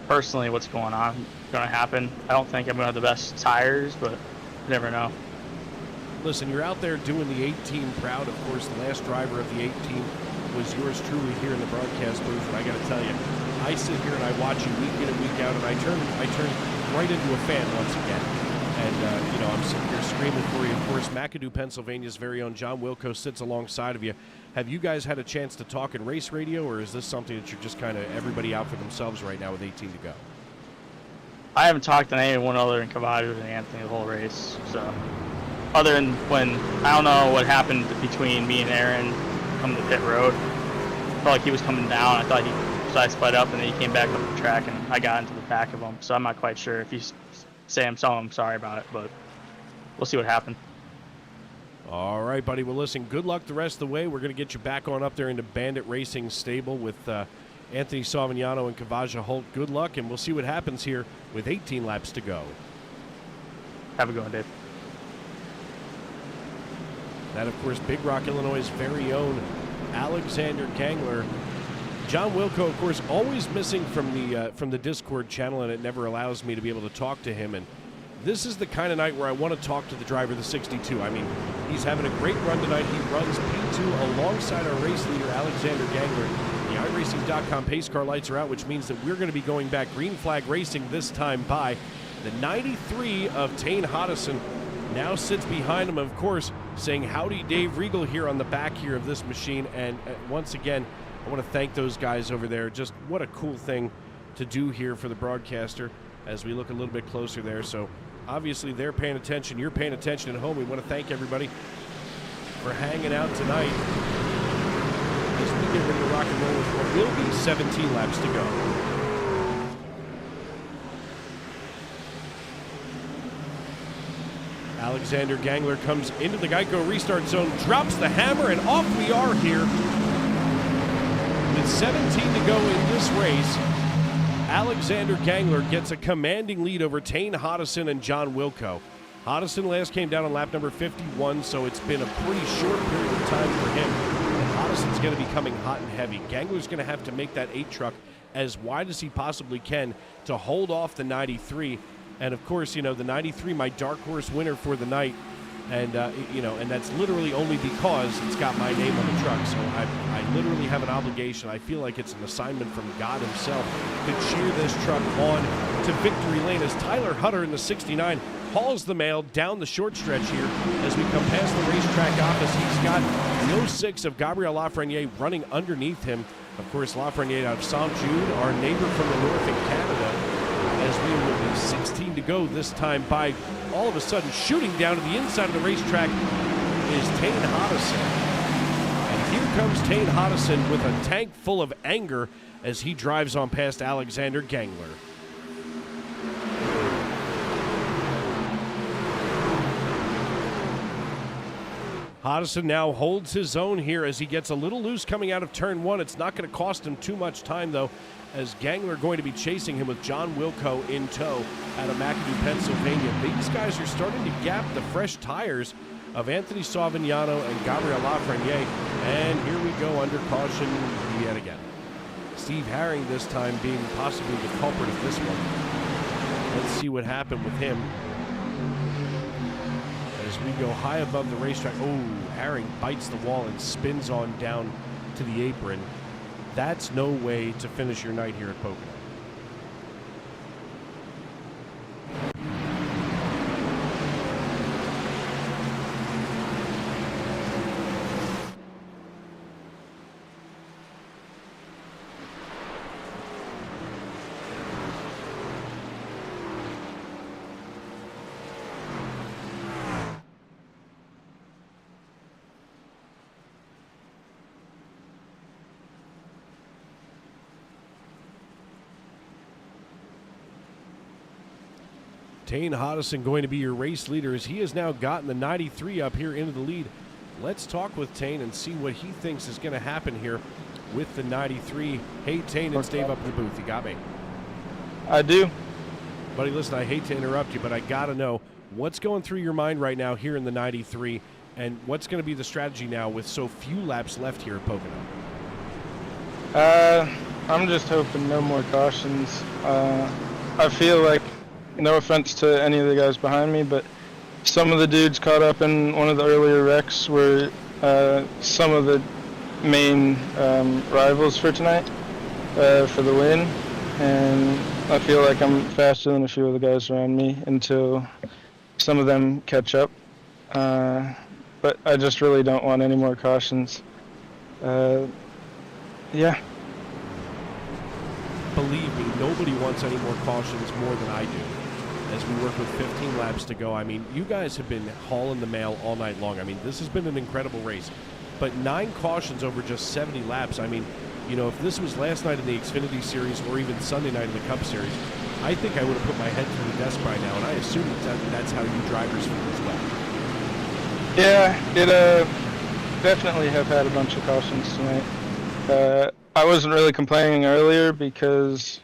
personally what's going to happen. I don't think I'm going to have the best tires, but you never know. Listen, you're out there doing the 8 team proud. Of course, the last driver of the 8 team was yours truly here in the broadcast booth. And I got to tell you, I sit here and I watch you week in and week out, and I turn right into a fan once again. And, I'm sitting here screaming for you. Of course, McAdoo, Pennsylvania's very own John Wilco sits alongside of you. Have you guys had a chance to talk in race radio, or is this something that you're just kind of everybody out for themselves right now with 18 to go? I haven't talked to anyone other than Cavaggio and Anthony the whole race. So, other than when, I don't know what happened between me and Aaron on the pit road. I felt like he was coming down. So I sped up, and then he came back up the track, and I got into the back of him. So I'm not quite sure if he's Sam saw him. Sorry about it, but we'll see what happened. All right, buddy. Well, listen, good luck the rest of the way. We're going to get you back on up there into Bandit Racing stable with Anthony Savignano and Cavaggio Holt. Good luck, and we'll see what happens here with 18 laps to go. Have a good one, Dave. That, of course, Big Rock, Illinois' very own Alexander Gangler. John Wilco, of course, always missing from the Discord channel, and it never allows me to be able to talk to him. And this is the kind of night where I want to talk to the driver, the 62. I mean, he's having a great run tonight. He runs P2 alongside our race leader, Alexander Gangler. The iRacing.com pace car lights are out, which means that we're going to be going back green flag racing this time by. The 93 of Tane Hodison now sits behind him, of course, saying howdy Dave Regal here on the back here of this machine. And once again, I want to thank those guys over there. Just what a cool thing to do here for the broadcaster as we look a little bit closer there. So obviously they're paying attention. You're paying attention at home. We want to thank everybody for hanging out tonight as we get ready to rock and roll with what will be 17 laps to go. Alexander Gangler comes into the Geico restart zone, drops the hammer, and off we are here. With 17 to go in this race, Alexander Gangler gets a commanding lead over Tane Hodison and John Wilco. Hodison last came down on lap number 51, so it's been a pretty short period of time for him. And Hodison's going to be coming hot and heavy. Gangler's going to have to make that 8 truck as wide as he possibly can to hold off the 93. And of course, the 93, my dark horse winner for the night. And, and that's literally only because it's got my name on the truck. So I literally have an obligation. I feel like it's an assignment from God himself to cheer this truck on to victory lane as Tyler Hutter in the 69 hauls the mail down the short stretch here as we come past the racetrack office. He's got no 6 of Gabriel Lafreniere running underneath him. Of course, Lafreniere out of St. Jude, our neighbor from the north in Canada. As we will be 16 to go this time by. All of a sudden, shooting down to the inside of the racetrack is Tane Hodison. And here comes Tane Hodison with a tank full of anger as he drives on past Alexander Gangler. Hodison now holds his own here as he gets a little loose coming out of turn 1. It's not going to cost him too much time, though, as Gangler going to be chasing him with John Wilco in tow out of McAdoo, Pennsylvania. These guys are starting to gap the fresh tires of Anthony Savignano and Gabriel Lafreniere. And here we go under caution yet again. Steve Herring this time being possibly the culprit of this one. Let's see what happened with him. As we go high above the racetrack. Oh, Herring bites the wall and spins on down to the apron. That's no way to finish your night here at Pocono. Tane Hodison going to be your race leader as he has now gotten the 93 up here into the lead. Let's talk with Tane and see what he thinks is going to happen here with the 93. Hey, Tane, it's Dave up in the booth. You got me? I do. Buddy, listen, I hate to interrupt you, but I got to know what's going through your mind right now here in the 93, and what's going to be the strategy now with so few laps left here at Pocono? I'm just hoping no more cautions. I feel like, no offense to any of the guys behind me, but some of the dudes caught up in one of the earlier wrecks where some of the main rivals for tonight for the win, and I feel like I'm faster than a few of the guys around me until some of them catch up. But I just really don't want any more cautions. Yeah. Believe me, nobody wants any more cautions more than I do. As we work with 15 laps to go, I mean, you guys have been hauling the mail all night long. I mean, this has been an incredible race. But 9 cautions over just 70 laps, I mean, you know, if this was last night in the Xfinity Series or even Sunday night in the Cup Series, I think I would have put my head through the desk by now, and I assume that's how you drivers feel as well. Yeah, it definitely have had a bunch of cautions tonight. I wasn't really complaining earlier because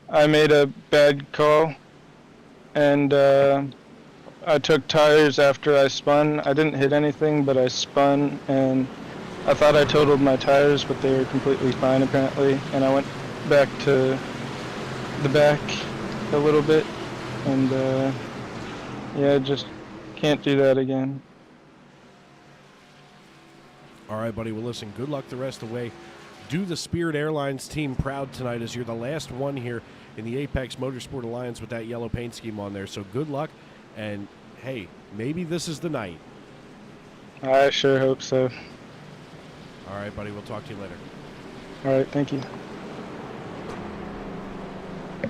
I made a bad call, and I took tires after I spun. I didn't hit anything, but I spun, and I thought I totaled my tires, but they were completely fine apparently, and I went back to the back a little bit, and yeah, just can't do that again. All right, buddy. Well, listen, good luck the rest of the way. Do the Spirit Airlines team proud tonight, as you're the last one here in the Apex Motorsport Alliance with that yellow paint scheme on there. So good luck, and hey, maybe this is the night. I sure hope so. All right, buddy. We'll talk to you later. All right, thank you.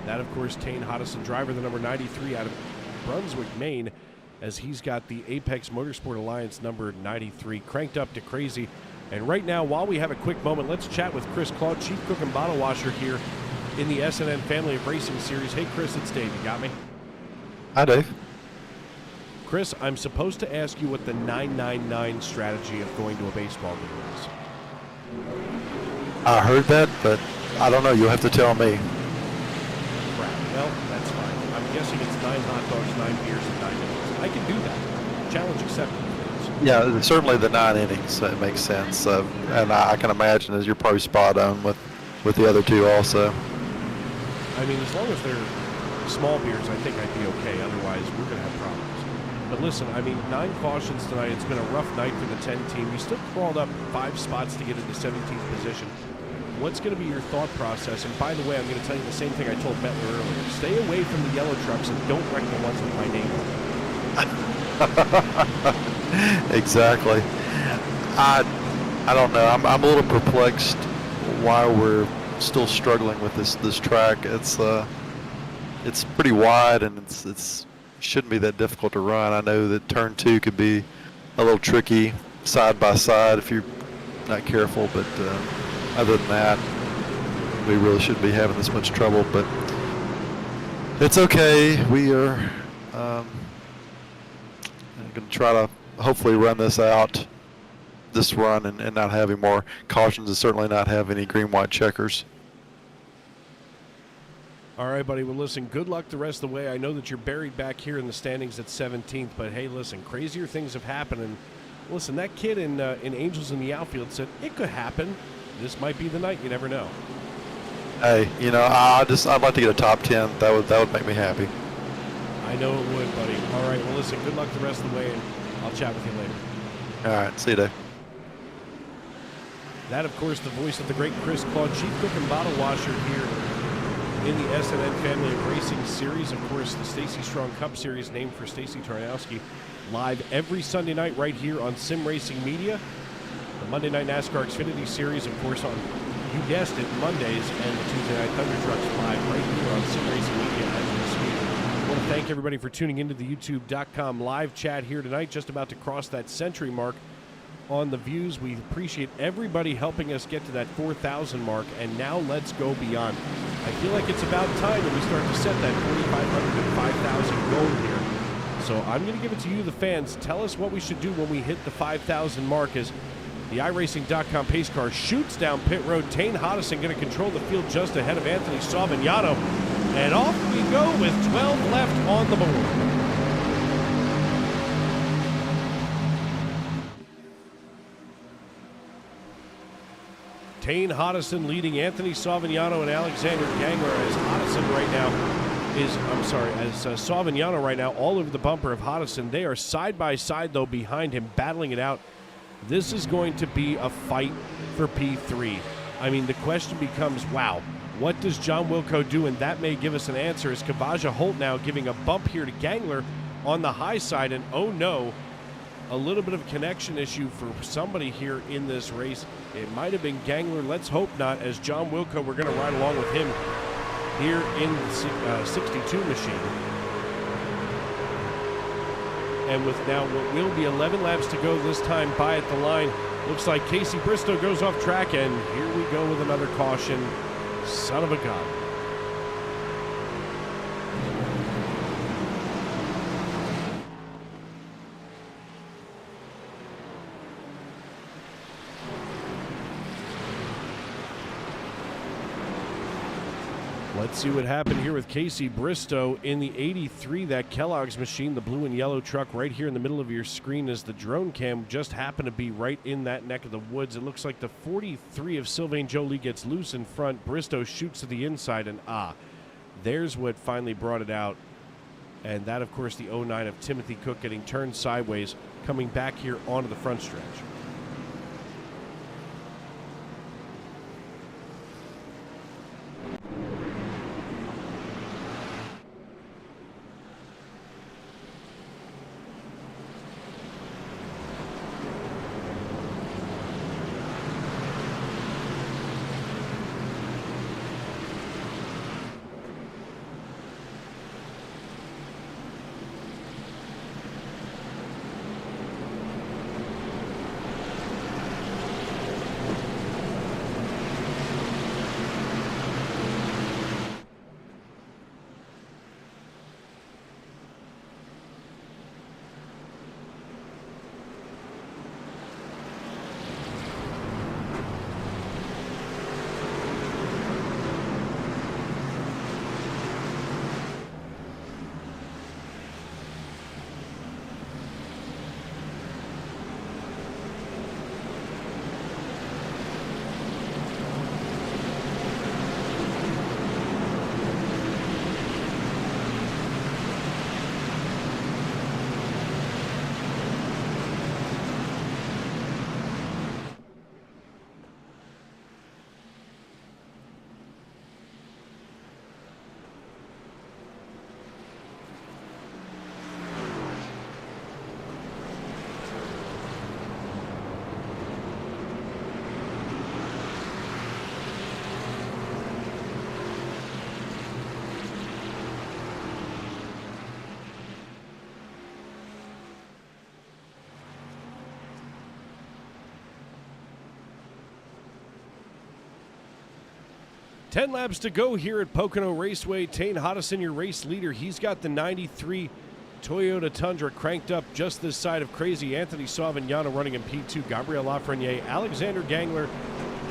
That, of course, Tane Hodison, driver, the number 93 out of Brunswick, Maine, as he's got the Apex Motorsport Alliance number 93 cranked up to crazy. And right now, while we have a quick moment, let's chat with Chris Claude, Chief Cook and Bottle Washer here in the SNN Family of Racing Series. Hey, Chris, it's Dave. You got me? Hi, Dave. Chris, I'm supposed to ask you what the 999 strategy of going to a baseball game is. I heard that, but I don't know. You'll have to tell me. Crap. Well, that's fine. I'm guessing it's 9 hot dogs, 9 beers, and 9 innings. I can do that. Challenge accepted. Yeah, certainly the 9 innings. It makes sense. And I can imagine as you're probably spot on with the other 2 also. I mean, as long as they're small beers, I think I'd be okay. Otherwise, we're going to have problems. But listen, I mean, 9 cautions tonight. It's been a rough night for the 10 team. You still crawled up 5 spots to get into 17th position. What's going to be your thought process? And by the way, I'm going to tell you the same thing I told Bettler earlier. Stay away from the yellow trucks and don't wreck the ones with my name on them. Exactly. I don't know. I'm a little perplexed why we're still struggling with this track. It's pretty wide, and it's shouldn't be that difficult to run. I know that turn 2 could be a little tricky side by side if you're not careful, but other than that, we really shouldn't be having this much trouble. But it's okay. We are going to try to hopefully run this out, this run, and not have any more cautions, and certainly not have any green-white checkers. All right, buddy. Well, listen, good luck the rest of the way. I know that you're buried back here in the standings at 17th, but hey, listen, crazier things have happened. And listen, that kid in Angels in the Outfield said it could happen. This might be the night. You never know. Hey, you know, I'd like to get a top 10. That would make me happy. I know it would, buddy. All right. Well, listen, good luck the rest of the way, and I'll chat with you later. All right. See you, Dave. That, of course, the voice of the great Chris Claude, Chief Cook and Bottle Washer here in the SNN Family of Racing Series. Of course, the Stacy Strong Cup Series, named for Stacy Tarnowski, live every Sunday night right here on Sim Racing Media. The Monday Night NASCAR Xfinity Series, of course, on, you guessed it, Mondays, and the Tuesday Night Thunder Trucks live right here on Sim Racing Media as we speak. I want to thank everybody for tuning into the YouTube.com live chat here tonight, just about to cross that century mark on the views. We appreciate everybody helping us get to that 4,000 mark, and now let's go beyond. I feel like it's about time that we start to set that 4,500 and 5,000 goal here. So I'm going to give it to you, the fans. Tell us what we should do when we hit the 5,000 mark, as the iRacing.com pace car shoots down pit road. Tane Hodison going to control the field just ahead of Anthony Savignano. And off we go with 12 left on the board. Tane Hodison leading Anthony Savignano and Alexander Gangler, as Hodison right now is, as Savignano right now all over the bumper of Hodison. They are side by side, though, behind him, battling it out this is going to be a fight for P3. I mean, the question becomes, wow, what does John Wilco do? And that may give us an answer. Is Kavaja Holt now giving a bump here to Gangler on the high side? And oh no, a little bit of a connection issue for somebody here in this race. It might have been Gangler. Let's hope not, as John Wilco, we're going to ride along with him here in the 62 machine. And with now what will be 11 laps to go this time by at the line, looks like Casey Bristow goes off track, and here we go with another caution. Son of a gun. Let's see what happened here with Casey Bristow in the 83, that Kellogg's machine, the blue and yellow truck right here in the middle of your screen as the drone cam just happened to be right in that neck of the woods. It looks like the 43 of Sylvain Joly gets loose in front. Bristow shoots to the inside, and there's what finally brought it out. And that, of course, the 09 of Timothy Cook getting turned sideways, coming back here onto the front stretch. Ten laps to go here at Pocono Raceway. Tane Hodison, your race leader. He's got the 93 Toyota Tundra cranked up just this side of crazy. Anthony Sauvignano running in P2. Gabriel Lafreniere, Alexander Gangler,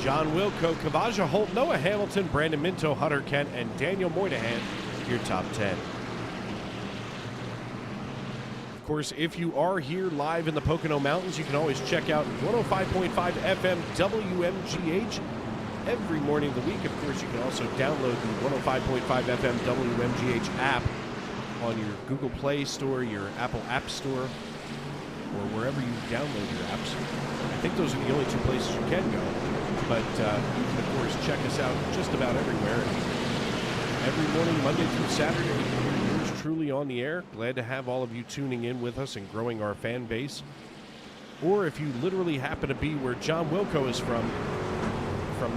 John Wilco, Kavaja Holt, Noah Hamilton, Brandon Minto, Hunter Kent, and Daniel Moynihan, your top 10. Of course, if you are here live in the Pocono Mountains, you can always check out 105.5 FM WMGH every morning of the week. Of course, you can also download the 105.5 FM WMGH app on your Google Play Store, your Apple App Store, or wherever you download your apps. I think those are the only two places you can go. But you can, of course, check us out just about everywhere. Every morning, Monday through Saturday, yours truly on the air. Glad to have all of you tuning in with us and growing our fan base. Or if you literally happen to be where John Wilco is from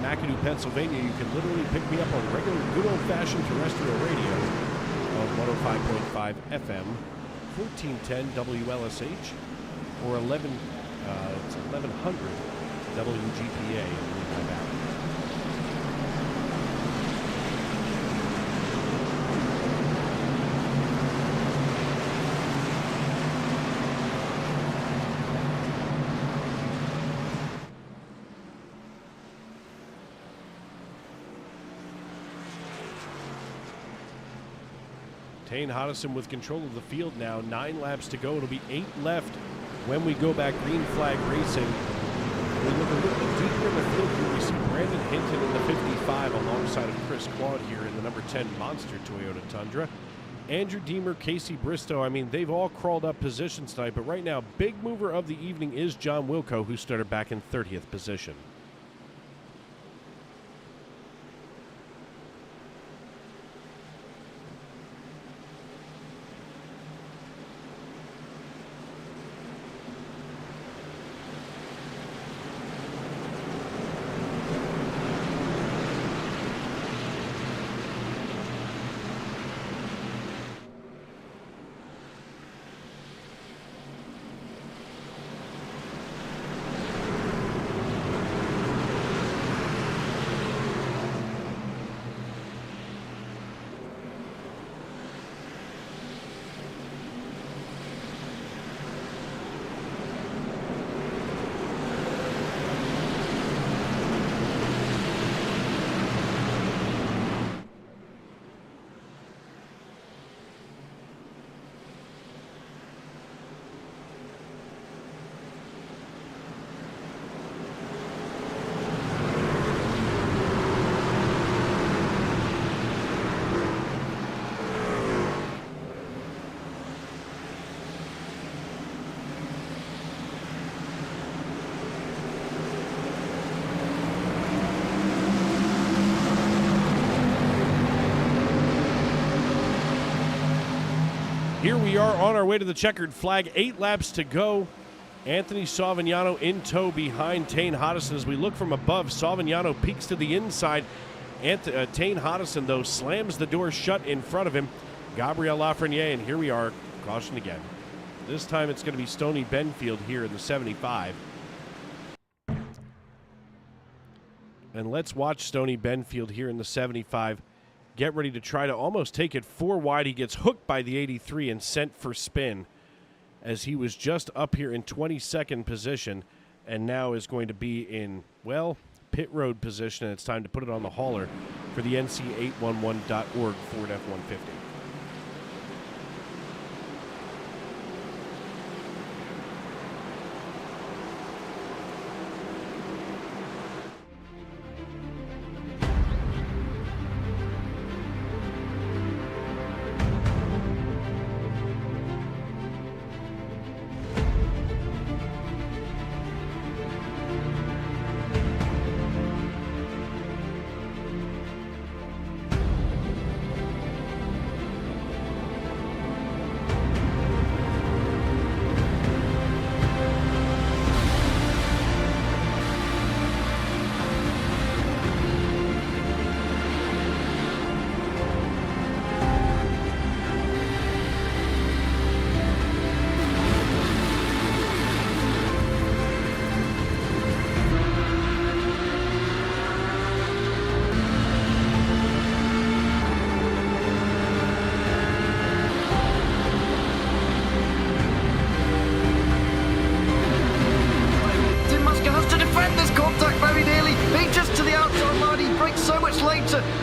McAdoo, Pennsylvania, you can literally pick me up on regular, good old-fashioned terrestrial radio on 105.5 FM, 1410 WLSH, or 1100 WGPA in Lehigh Valley. Tane Hodison with control of the field now. 9 laps to go. It'll be 8 left when we go back green flag racing. We look a little bit deeper in the field here. We see Brandon Hinton in the 55 alongside of Chris Claude here in the number 10 Monster Toyota Tundra. Andrew Deemer, Casey Bristow, I mean, they've all crawled up positions tonight, but right now, big mover of the evening is John Wilco, who started back in 30th position. Here we are on our way to the checkered flag. 8 laps to go. Anthony Savignano in tow behind Tane Hodison. As we look from above, Savignano peeks to the inside. Tane Hodison, though, slams the door shut in front of him. Gabriel Lafreniere, and here we are. Caution again. This time it's going to be Stoney Benfield here in the 75. And let's watch Stoney Benfield here in the 75 get ready to try to almost take it 4 wide. He gets hooked by the 83 and sent for spin as he was just up here in 22nd position and now is going to be in, well, pit road position, and it's time to put it on the hauler for the NC811.org Ford F-150.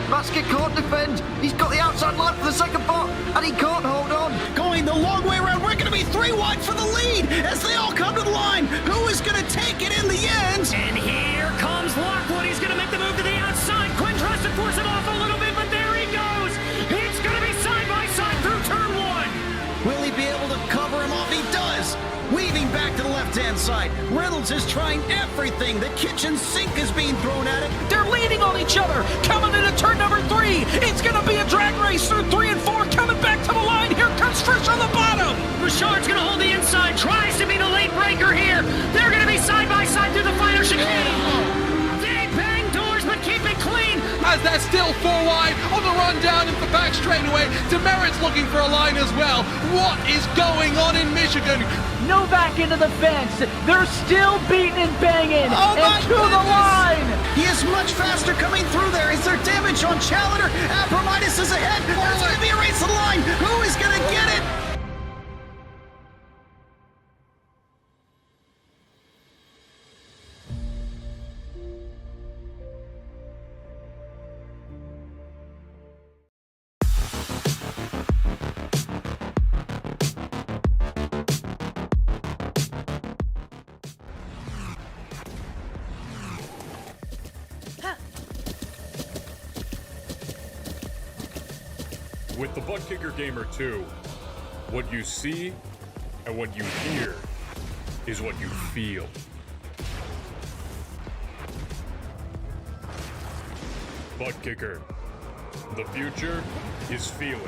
Masker can't defend. He's got the outside line for the second part, and he can't hold on. Going the long way around. We're going to be 3 wide for the lead as they all come to the line. Who is going to take it in the end? And here comes Lockwood. He's going to make the move to the outside. Quinn tries to force it off a little bit, but there he goes. It's going to be side by side through turn 1. Will he be able to cover him off? He does. Weaving back to the left-hand side. Reynolds is trying everything. The kitchen sink is being thrown at it. They're leaning on each other. Coming into turn number 3. It's going to be a drag race through 3 and 4. Coming back to the line. Here comes Frisch on the bottom. Richard's going to hold the inside. Tries to be the late breaker here. They're going to be side by side through the final chicane. They bang doors, but keep it clean. As they're still 4 wide on the run down into the back straightaway. Demerit's looking for a line as well. What is going on in Michigan? Novak into the fence. They're still beating and banging. Oh and to the line. He is much faster coming through there. Is there damage on Challenger? Abramitis is ahead. There's going to be a race to the line. Who is going to get it? With the Butt Kicker Gamer 2, what you see and what you hear is what you feel. Butt Kicker. The future is feeling.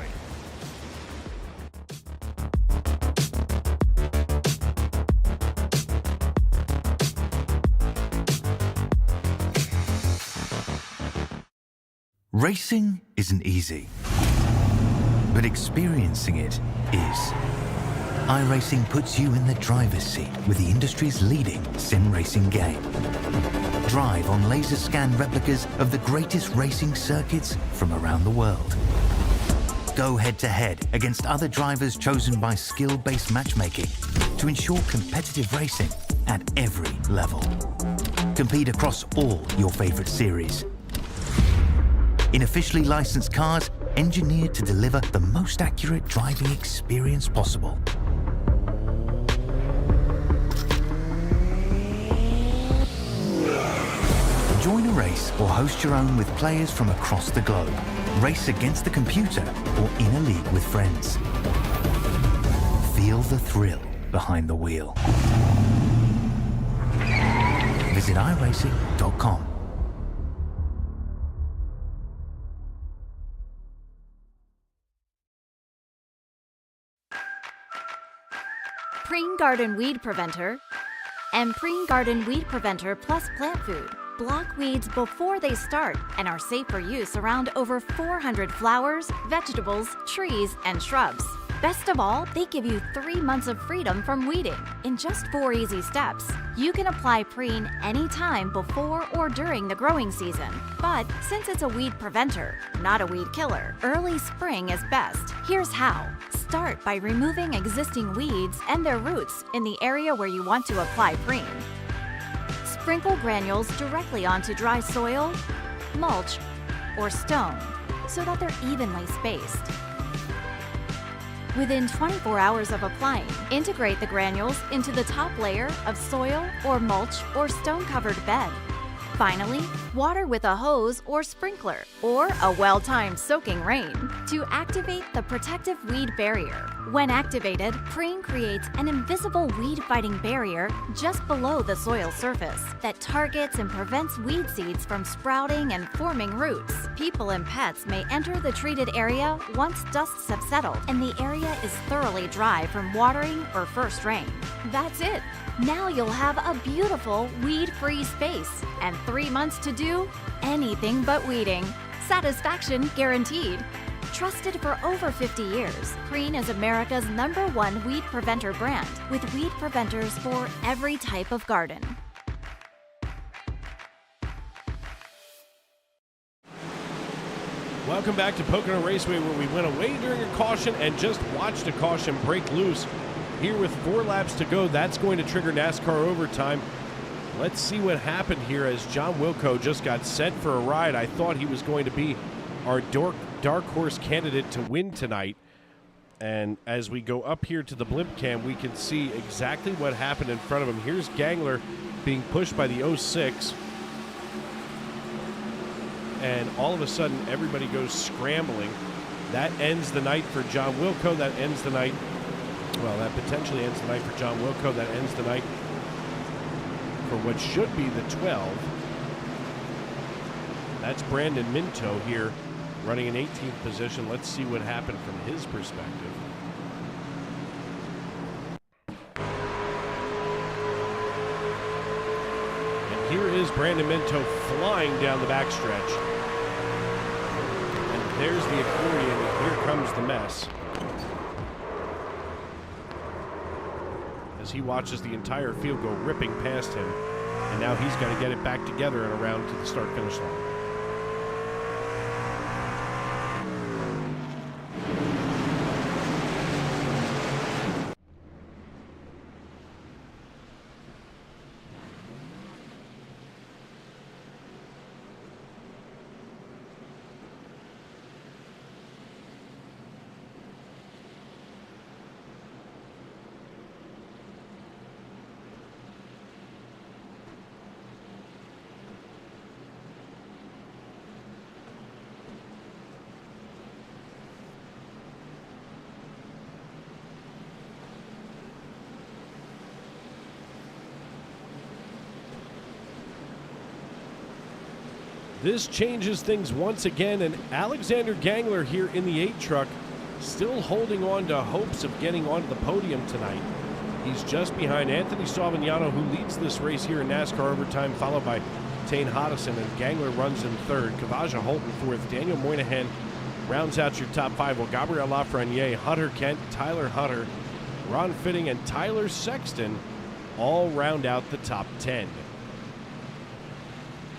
Racing isn't easy, but experiencing it is. iRacing puts you in the driver's seat with the industry's leading sim racing game. Drive on laser scan replicas of the greatest racing circuits from around the world. Go head-to-head against other drivers chosen by skill-based matchmaking to ensure competitive racing at every level. Compete across all your favorite series. In officially licensed cars, engineered to deliver the most accurate driving experience possible. Join a race or host your own with players from across the globe. Race against the computer or in a league with friends. Feel the thrill behind the wheel. Visit iRacing.com. Preen Garden Weed Preventer and Preen Garden Weed Preventer Plus Plant Food block weeds before they start and are safe for use around over 400 flowers, vegetables, trees, and shrubs. Best of all, they give you 3 months of freedom from weeding in just 4 easy steps. You can apply Preen anytime before or during the growing season. But since it's a weed preventer, not a weed killer, early spring is best. Here's how. Start by removing existing weeds and their roots in the area where you want to apply Preen. Sprinkle granules directly onto dry soil, mulch, or stone so that they're evenly spaced. Within 24 hours of applying, integrate the granules into the top layer of soil or mulch or stone-covered bed. Finally, water with a hose or sprinkler or a well-timed soaking rain to activate the protective weed barrier. When activated, Preen creates an invisible weed-fighting barrier just below the soil surface that targets and prevents weed seeds from sprouting and forming roots. People and pets may enter the treated area once dusts have settled and the area is thoroughly dry from watering or first rain. That's it. Now you'll have a beautiful weed-free space and 3 months to do anything but weeding. Satisfaction guaranteed. Trusted for over 50 years, Preen is America's #1 weed preventer brand with weed preventers for every type of garden. Welcome back to Pocono Raceway, where we went away during a caution and just watched a caution break loose. Here with 4 laps to go, that's going to trigger NASCAR overtime. Let's see what happened here as John Wilco just got set for a ride. I thought he was going to be our dark horse candidate to win tonight. And as we go up here to the blimp cam, we can see exactly what happened in front of him. Here's Gangler being pushed by the 06. And all of a sudden, everybody goes scrambling. That ends the night for John Wilco. That ends the night. Well, that potentially ends the night for John Wilco. That ends the night for what should be the 12. That's Brandon Minto here running in 18th position. Let's see what happened from his perspective. And here is Brandon Minto flying down the backstretch. And there's the accordion, and here comes the mess. As he watches the entire field go ripping past him. And now he's got to get it back together and around to the start-finish line. This changes things once again, and Alexander Gangler here in the 8 truck still holding on to hopes of getting onto the podium tonight. He's just behind Anthony Savignano, who leads this race here in NASCAR Overtime, followed by Tane Hodison, and Gangler runs in 3rd. Kavaja Holt in 4th. Daniel Moynihan rounds out your top 5. Well, Gabriel Lafreniere, Hunter Kent, Tyler Hunter, Ron Fitting, and Tyler Sexton all round out the top 10.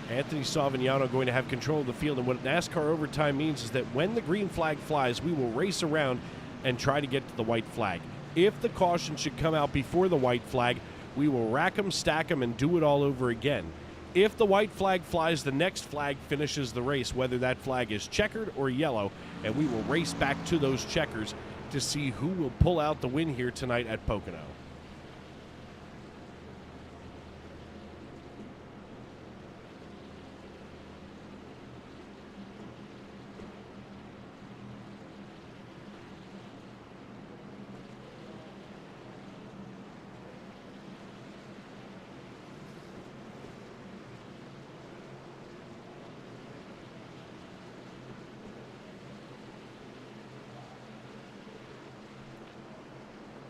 Anthony Savignano going to have control of the field, and what NASCAR Overtime means is that when the green flag flies, we will race around and try to get to the white flag. If the caution should come out before the white flag, we will rack them, stack them, and do it all over again. If the white flag flies, the next flag finishes the race, whether that flag is checkered or yellow, and we will race back to those checkers to see who will pull out the win here tonight at Pocono.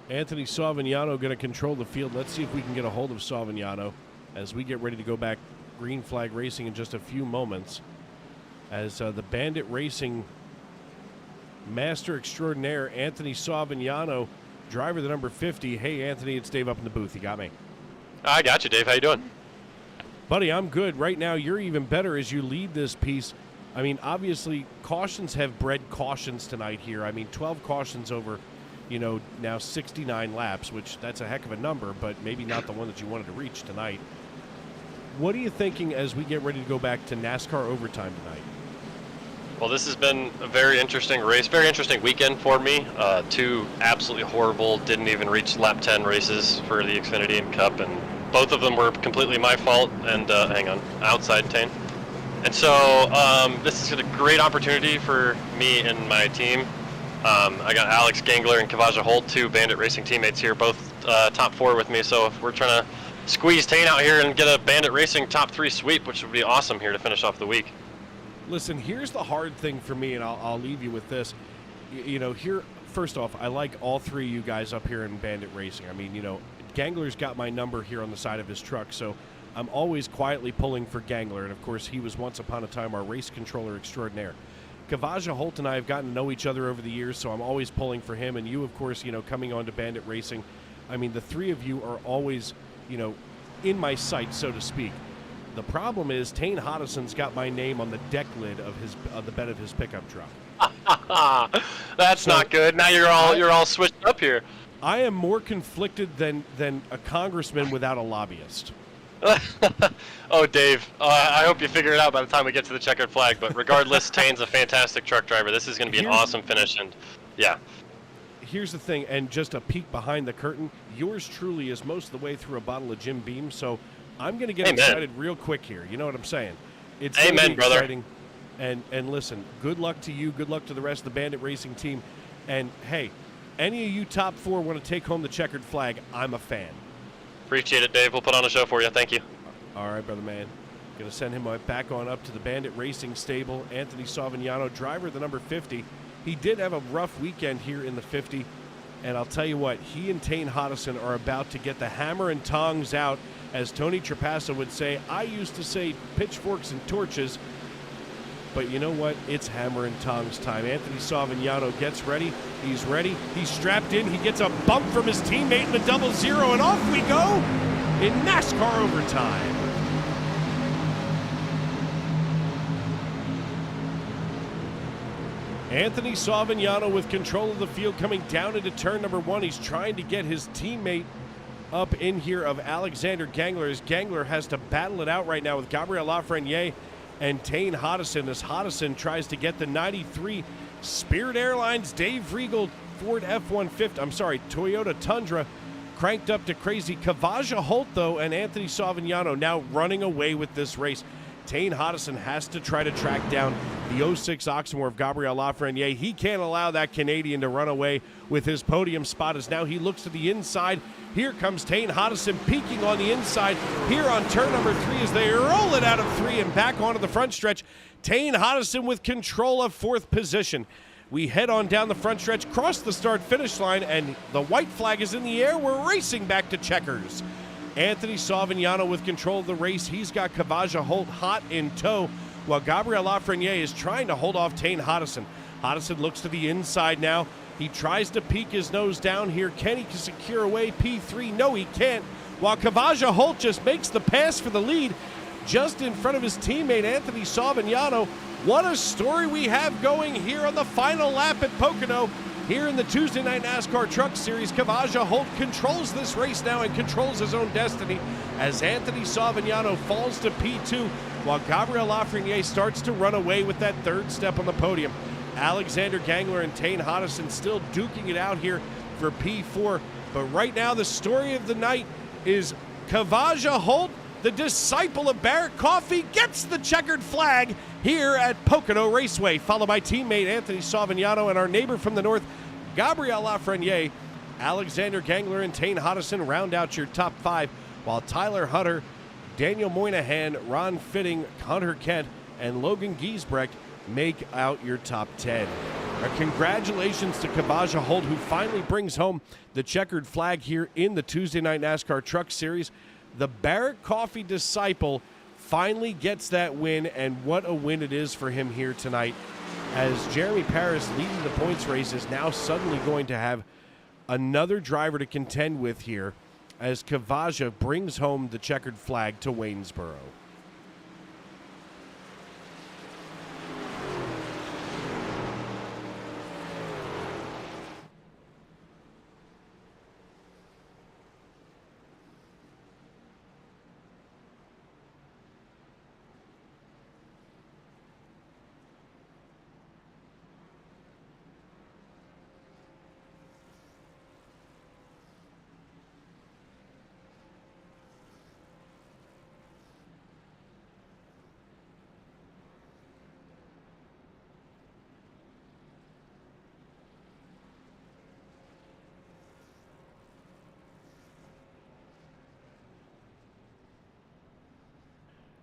Anthony Savignano going to control the field. Let's see if we can get a hold of Savignano as we get ready to go back green flag racing in just a few moments. As the Bandit Racing master extraordinaire, Anthony Savignano, driver the number 50. Hey, Anthony, it's Dave up in the booth. You got me? I got you, Dave. How you doing? Buddy, I'm good. Right now, you're even better as you lead this piece. I mean, obviously, cautions have bred cautions tonight here. I mean, 12 cautions over, now 69 laps, which that's a heck of a number, but maybe not the one that you wanted to reach tonight. What are you thinking as we get ready to go back to NASCAR Overtime tonight? Well, this has been a very interesting race, very interesting weekend for me. 2 absolutely horrible, didn't even reach lap 10 races for the Xfinity and Cup, and both of them were completely my fault, and hang on, outside Tane. And so this is a great opportunity for me and my team. I got Alex Gangler and Kavaja Holt, 2 Bandit Racing teammates here, both top 4 with me. So we're trying to squeeze Tane out here and get a Bandit Racing top 3 sweep, which would be awesome here to finish off the week. Listen, here's the hard thing for me, and I'll leave you with this. Here, first off, I like all 3 of you guys up here in Bandit Racing. I mean, Gangler's got my number here on the side of his truck, so I'm always quietly pulling for Gangler, and of course, he was once upon a time our race controller extraordinaire. Kavaja Holt and I have gotten to know each other over the years, so I'm always pulling for him. And you, of course, coming on to Bandit Racing. I mean, the 3 of you are always, in my sight, so to speak. The problem is Tane Hodison's got my name on the deck lid of the bed of his pickup truck. That's not good. Now you're all switched up here. I am more conflicted than a congressman without a lobbyist. Oh, Dave, I hope you figure it out by the time we get to the checkered flag. But regardless, Tane's a fantastic truck driver. This is going to be an awesome finish, and yeah. Here's the thing, and just a peek behind the curtain, yours truly is most of the way through a bottle of Jim Beam, so I'm going to get excited real quick here. You know what I'm saying? It's Amen, brother. Exciting. And listen, good luck to you. Good luck to the rest of the Bandit Racing team. And, hey, any of you top 4 want to take home the checkered flag, I'm a fan. Appreciate it, Dave. We'll put on a show for you. Thank you. All right, brother man. Going to send him back on up to the Bandit Racing stable. Anthony Savignano, driver the number 50. He did have a rough weekend here in the 50. And I'll tell you what, he and Tane Hodison are about to get the hammer and tongs out. As Tony Trapassa would say, I used to say pitchforks and torches. But you know what? It's hammer and tongs time. Anthony Savignano gets ready. He's ready. He's strapped in. He gets a bump from his teammate in the 0-0, and off we go in NASCAR Overtime. Anthony Savignano with control of the field coming down into turn number 1. He's trying to get his teammate up in here of Alexander Gangler, as Gangler has to battle it out right now with Gabriel Lafreniere and Tane Hodison, as Hodison tries to get the 93 Spirit Airlines Dave Regal Ford Toyota Tundra cranked up to crazy. Kavaja Holt, though, and Anthony Savignano now running away with this race. Tane Hodison has to try to track down the 06 Oxmoor of Gabriel Lafreniere. He can't allow that Canadian to run away with his podium spot as now he looks to the inside. Here comes Tane Hodison peeking on the inside here on turn number 3 as they roll it out of 3 and back onto the front stretch. Tane Hodison with control of 4th position. We head on down the front stretch, cross the start-finish line, and the white flag is in the air. We're racing back to checkers. Anthony Savignano with control of the race. He's got Kavaja Holt hot in tow, while Gabriel Lafreniere is trying to hold off Tane Hodison. Hodison looks to the inside now. He tries to peek his nose down here. Can he secure away P3? No, he can't. While Kavaja Holt just makes the pass for the lead just in front of his teammate Anthony Savignano. What a story we have going here on the final lap at Pocono. Here in the Tuesday Night NASCAR Truck Series, Kavaja Holt controls this race now and controls his own destiny as Anthony Savignano falls to P2 while Gabriel Lafreniere starts to run away with that 3rd step on the podium. Alexander Gangler and Tane Hodison still duking it out here for P4. But right now the story of the night is Kavaja Holt, the disciple of Barrett Coffey, gets the checkered flag here at Pocono Raceway, followed by teammate Anthony Savignano and our neighbor from the north, Gabriel Lafreniere. Alexander Gangler and Tane Hodison round out your top 5, while Tyler Hunter, Daniel Moynihan, Ron Fitting, Hunter Kent, and Logan Giesbrecht make out your top 10. Congratulations to Kavaja Holt, who finally brings home the checkered flag here in the Tuesday Night NASCAR Truck Series. The Barrett Coffey disciple finally gets that win, and what a win it is for him here tonight, as Jeremy Paris, leading the points race, is now suddenly going to have another driver to contend with here as Kavaja brings home the checkered flag to Waynesboro.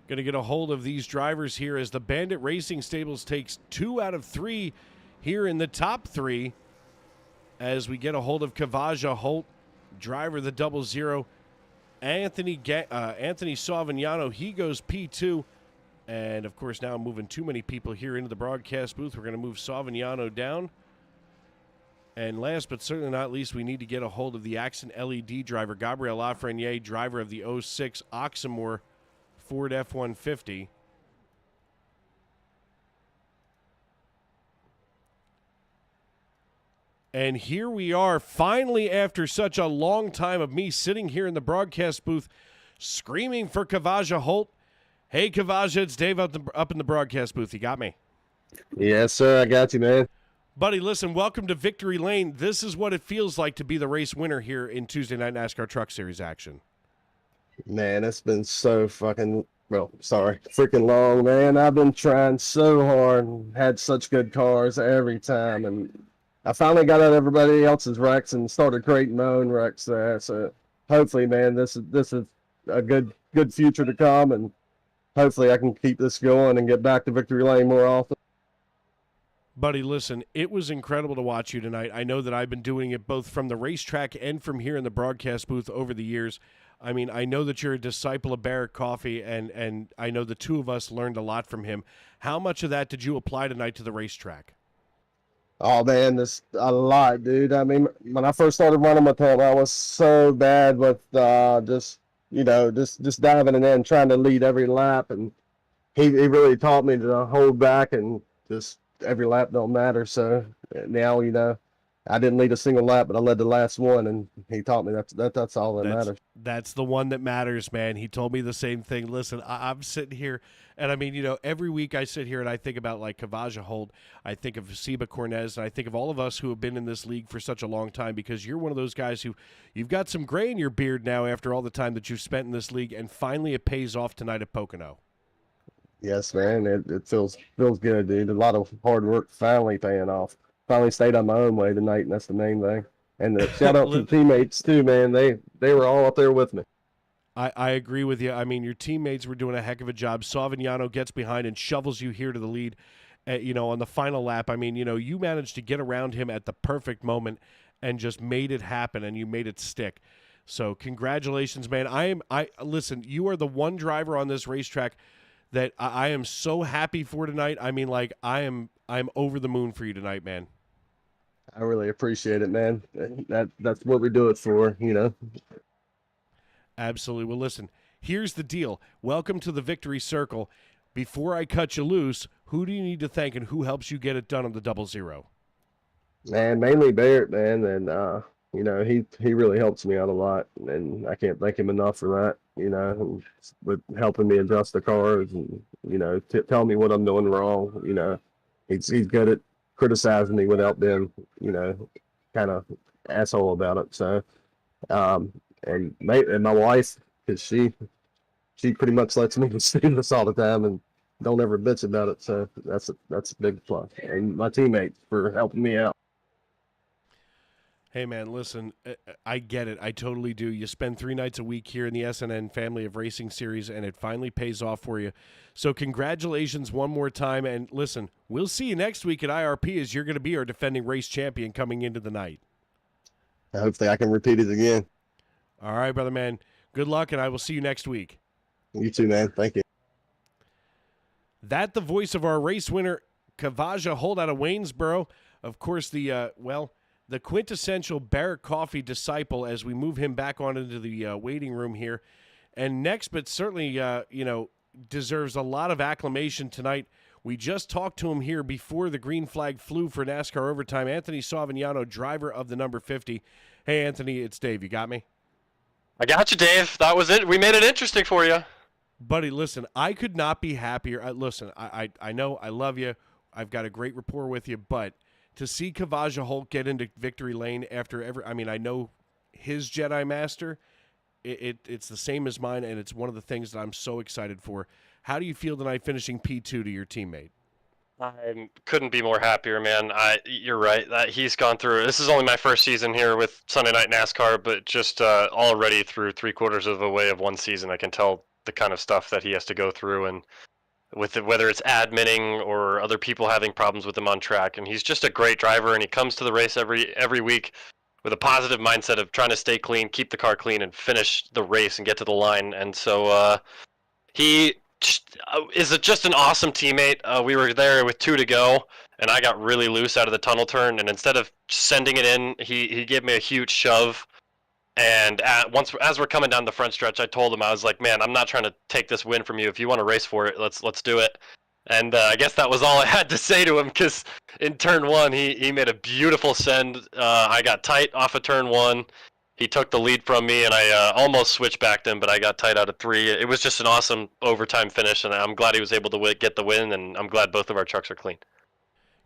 Going to get a hold of these drivers here as the Bandit Racing Stables takes 2 out of 3 here in the top 3 as we get a hold of Kavaja Holt, driver of the 00. Anthony Savignano, he goes P2. And, of course, now I'm moving too many people here into the broadcast booth. We're going to move Savignano down. And last but certainly not least, we need to get a hold of the Accent LED driver, Gabriel Lafreniere, driver of the 06 Oxmoor Ford F-150. And here we are, finally, after such a long time of me sitting here in the broadcast booth screaming for Kavaja Holt. Hey, Kavaja, it's Dave up in the broadcast booth. You got me? Yes, sir. I got you, man. Buddy, listen, welcome to Victory Lane. This is what it feels like to be the race winner here in Tuesday Night NASCAR Truck Series action. Man, it's been so freaking long, man. I've been trying so hard and had such good cars every time, and I finally got out of everybody else's wrecks and started creating my own wrecks there. So hopefully, man, this is a good future to come, and hopefully I can keep this going and get back to Victory Lane more often. Buddy, listen, it was incredible to watch you tonight. I know that I've been doing it both from the racetrack and from here in the broadcast booth over the years. I mean, I know that you're a disciple of Barrett Coffey, and I know the two of us learned a lot from him. How much of that did you apply tonight to the racetrack? Oh, man, this a lot, dude. I mean, when I first started running with him, I was so bad with just diving in and trying to lead every lap, and he really taught me to hold back and just every lap don't matter. So now, I didn't lead a single lap, but I led the last one, and he taught me that's all that matters. That's the one that matters, man. He told me the same thing. Listen, I'm sitting here, and I mean, every week I sit here and I think about like Kavaja Holt, I think of Seba Cornez, and I think of all of us who have been in this league for such a long time, because you're one of those guys who you've got some gray in your beard now after all the time that you've spent in this league, and finally it pays off tonight at Pocono. Yes, man. It feels good, dude. A lot of hard work finally paying off. Finally stayed on my own way tonight, and that's the main thing. And shout out to the teammates too, man. They were all up there with me. I agree with you. I mean, your teammates were doing a heck of a job. Savignano gets behind and shovels you here to the lead, on the final lap. I mean, you managed to get around him at the perfect moment and just made it happen, and you made it stick. So congratulations, man. Listen, you are the one driver on this racetrack that I am so happy for tonight. I mean, like, I'm over the moon for you tonight, man. I really appreciate it, man. That's what we do it for, Absolutely. Well, listen, here's the deal. Welcome to the victory circle. Before I cut you loose, who do you need to thank and who helps you get it done on the 00? Man, mainly Barrett, man, and he really helps me out a lot, and I can't thank him enough for that. With helping me adjust the cars and tell me what I'm doing wrong. He's good at criticizing me without being kind of asshole about it. So, and my wife, because she pretty much lets me do this all the time and don't ever bitch about it. So that's a big plus. And my teammates for helping me out. Hey, man, listen, I get it. I totally do. You spend 3 nights a week here in the SNN Family of Racing Series, and it finally pays off for you. So congratulations one more time. And listen, we'll see you next week at IRP as you're going to be our defending race champion coming into the night. Hopefully I can repeat it again. All right, brother, man. Good luck, and I will see you next week. You too, man. Thank you. That the voice of our race winner, Kavaja Holt out of Waynesboro. Of course, the quintessential Barrett Coffee disciple as we move him back on into the waiting room here. And next, but certainly, deserves a lot of acclamation tonight. We just talked to him here before the green flag flew for NASCAR overtime. Anthony Savignano, driver of the number 50. Hey, Anthony, it's Dave. You got me? I got you, Dave. That was it. We made it interesting for you. Buddy, listen, I could not be happier. Listen, I know I love you. I've got a great rapport with you, but to see Kavaja Holt get into victory lane after I know his Jedi Master, it's the same as mine, and it's one of the things that I'm so excited for. How do you feel tonight finishing P2 to your teammate? I couldn't be more happier, man. You're right. He's gone through. This is only my first season here with Sunday Night NASCAR, but just already through 3/4 of the way of one season, I can tell the kind of stuff that he has to go through, and with whether it's adminning or other people having problems with him on track. And he's just a great driver, and he comes to the race every week with a positive mindset of trying to stay clean, keep the car clean, and finish the race and get to the line. And so he is just an awesome teammate. We were there with 2 to go, and I got really loose out of the tunnel turn, and instead of sending it in, he gave me a huge shove. And as we're coming down the front stretch, I told him, I was like, man, I'm not trying to take this win from you. If you want to race for it, let's do it. And I guess that was all I had to say to him, because in turn 1, he made a beautiful send. I got tight off of turn 1. He took the lead from me, and I almost switched back to him, but I got tight out of 3. It was just an awesome overtime finish, and I'm glad he was able to get the win, and I'm glad both of our trucks are clean.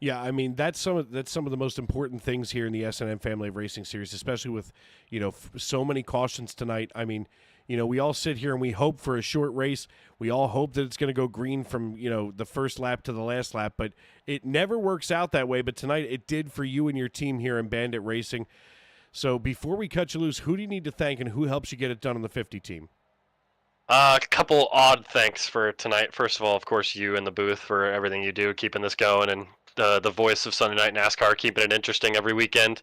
Yeah, I mean, that's some of the most important things here in the SNN Family of Racing Series, especially with, so many cautions tonight. I mean, we all sit here and we hope for a short race. We all hope that it's going to go green from, the first lap to the last lap, but it never works out that way. But tonight it did for you and your team here in Bandit Racing. So before we cut you loose, who do you need to thank and who helps you get it done on the 50 team? A couple odd thanks for tonight. First of all, of course, you in the booth for everything you do, keeping this going, and the voice of Sunday Night NASCAR, keeping it interesting every weekend.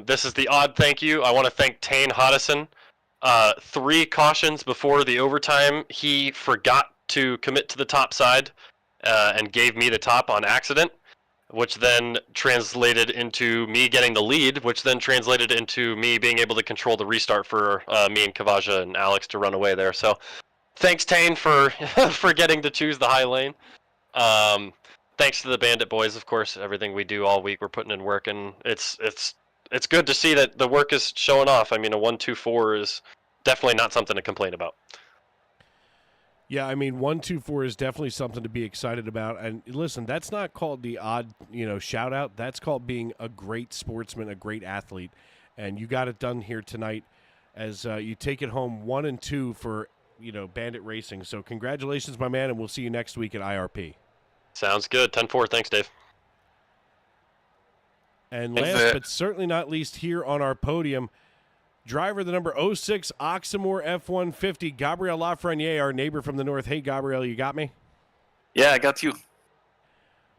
This is the odd thank you. I want to thank Tane Hodison. 3 cautions before the overtime, he forgot to commit to the top side and gave me the top on accident, which then translated into me getting the lead, which then translated into me being able to control the restart for me and Kavaja and Alex to run away there. So thanks, Tane, for getting to choose the high lane. Thanks to the Bandit boys, of course. Everything we do all week, we're putting in work, and it's good to see that the work is showing off. I mean, a 1-2-4 is definitely not something to complain about. Yeah, I mean, 1-2-4 is definitely something to be excited about. And listen, that's not called the odd, shout out. That's called being a great sportsman, a great athlete. And you got it done here tonight as you take it home 1-2 for Bandit Racing. So congratulations, my man, and we'll see you next week at IRP. Sounds good. 10-4. Thanks, Dave. And last but certainly not least here on our podium, driver the number 06 Oxmoor F-150, Gabriel Lafreniere, our neighbor from the north. Hey, Gabriel, you got me? Yeah, I got you.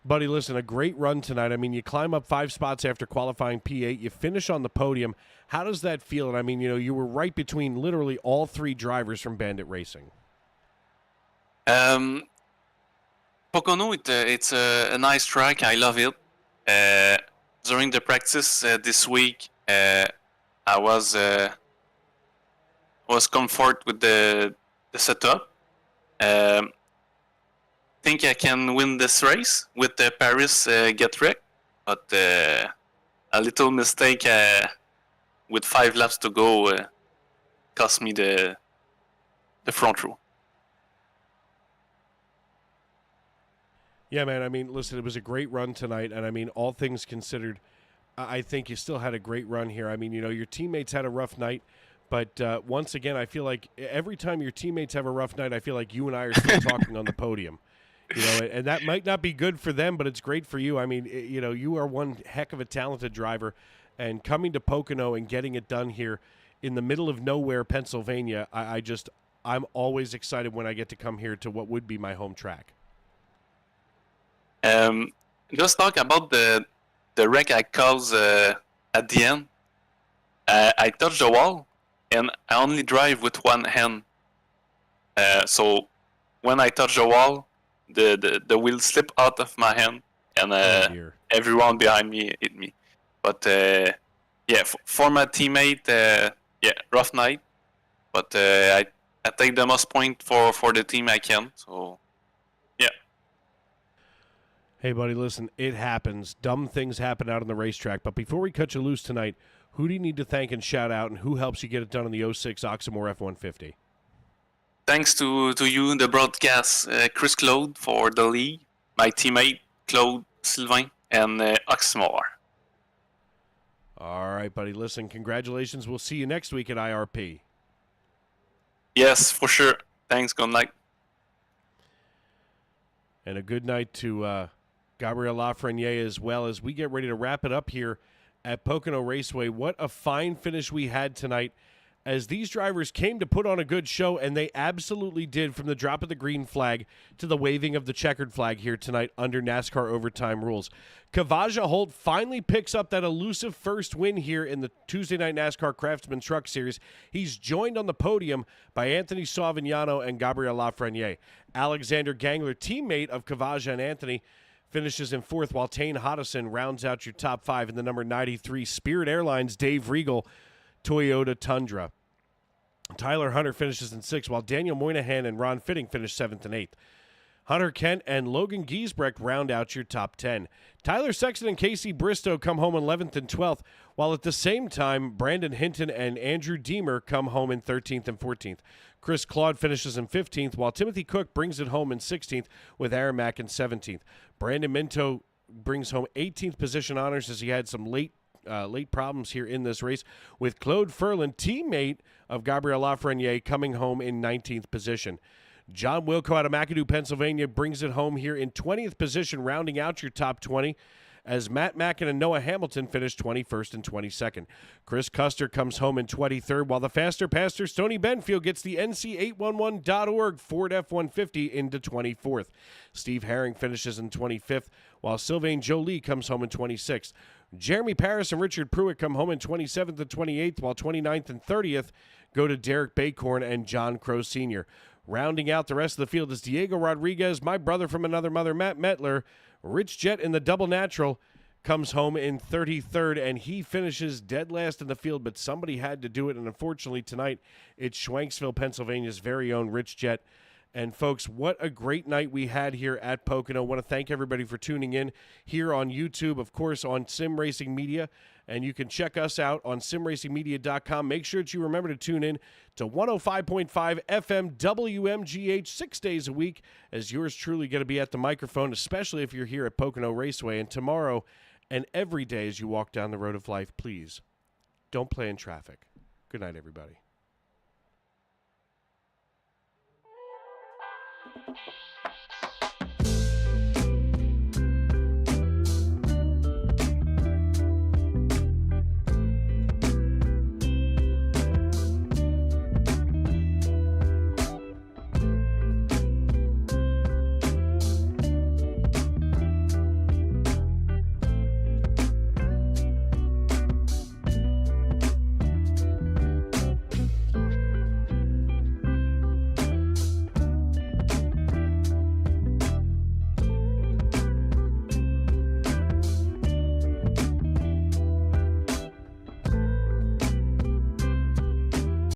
Buddy, listen, a great run tonight. I mean, you climb up 5 spots after qualifying P8. You finish on the podium. How does that feel? And I mean, you were right between literally all 3 drivers from Bandit Racing. Pocono, it's a nice track. I love it. During the practice this week, I was comfort with the setup. Think I can win this race with the Paris get wrecked, but a little mistake with 5 laps to go cost me the front row. Yeah, man, I mean, listen, it was a great run tonight, and I mean, all things considered, I think you still had a great run here. I mean, your teammates had a rough night, but once again, I feel like every time your teammates have a rough night, I feel like you and I are still talking on the podium. And that might not be good for them, but it's great for you. I mean, you are one heck of a talented driver, and coming to Pocono and getting it done here in the middle of nowhere, Pennsylvania, I'm always excited when I get to come here to what would be my home track. Just talk about the wreck I caused at the end. I touched the wall, and I only drive with one hand. So when I touch the wall, the wheel slip out of my hand, and everyone behind me hit me. But for my teammate, rough night. But I take the most point for the team I can. So yeah. Hey, buddy, listen, it happens. Dumb things happen out on the racetrack. But before we cut you loose tonight, who do you need to thank and shout out, and who helps you get it done on the 06 Oxmoor F-150? Thanks to you, the broadcast, Chris Claude for the lead, my teammate, Claude Sylvain, and Oxmoor. All right, buddy, listen, congratulations. We'll see you next week at IRP. Yes, for sure. Thanks, good night. And a good night to Gabriel Lafreniere as well, as we get ready to wrap it up here at Pocono Raceway. What a fine finish we had tonight, as these drivers came to put on a good show, and they absolutely did, from the drop of the green flag to the waving of the checkered flag here tonight under NASCAR overtime rules. Kavaja Holt finally picks up that elusive first win here in the Tuesday Night NASCAR Craftsman Truck Series. He's joined on the podium by Anthony Savignano and Gabriel Lafreniere. Alexander Gangler, teammate of Kavaja and Anthony, finishes in 4th, while Tane Hodison rounds out your top 5 in the number 93 Spirit Airlines Dave Regal Toyota Tundra. Tyler Hunter finishes in 6th, while Daniel Moynihan and Ron Fitting finish 7th and 8th. Hunter Kent and Logan Giesbrecht round out your top 10. Tyler Sexton and Casey Bristow come home in 11th and 12th, while at the same time, Brandon Hinton and Andrew Deemer come home in 13th and 14th. Chris Claude finishes in 15th, while Timothy Cook brings it home in 16th, with Aaron Mack in 17th. Brandon Minto brings home 18th position honors, as he had some late problems here in this race, with Claude Ferlin, teammate of Gabriel Lafreniere, coming home in 19th position. John Wilco out of McAdoo, Pennsylvania, brings it home here in 20th position, rounding out your top 20, as Matt Mackin and Noah Hamilton finish 21st and 22nd. Chris Custer comes home in 23rd, while the faster pastor Stoney Benfield gets the NC811.org Ford F-150 into 24th. Steve Herring finishes in 25th, while Sylvain Jolie comes home in 26th. Jeremy Paris and Richard Pruitt come home in 27th and 28th, while 29th and 30th go to Derek Bacorn and John Crow Sr. Rounding out the rest of the field is Diego Rodriguez, my brother from another mother, Matt Metler. Rich Jett in the double natural comes home in 33rd, and he finishes dead last in the field, but somebody had to do it, and unfortunately tonight it's Schwenksville, Pennsylvania's very own Rich Jett. And folks, what a great night we had here at Pocono. I want to thank everybody for tuning in here on YouTube, of course, on Sim Racing Media. And you can check us out on simracingmedia.com. Make sure that you remember to tune in to 105.5 FM WMGH 6 days a week, as yours truly going to be at the microphone, especially if you're here at Pocono Raceway. And tomorrow and every day as you walk down the road of life, please don't play in traffic. Good night, everybody. Pocono.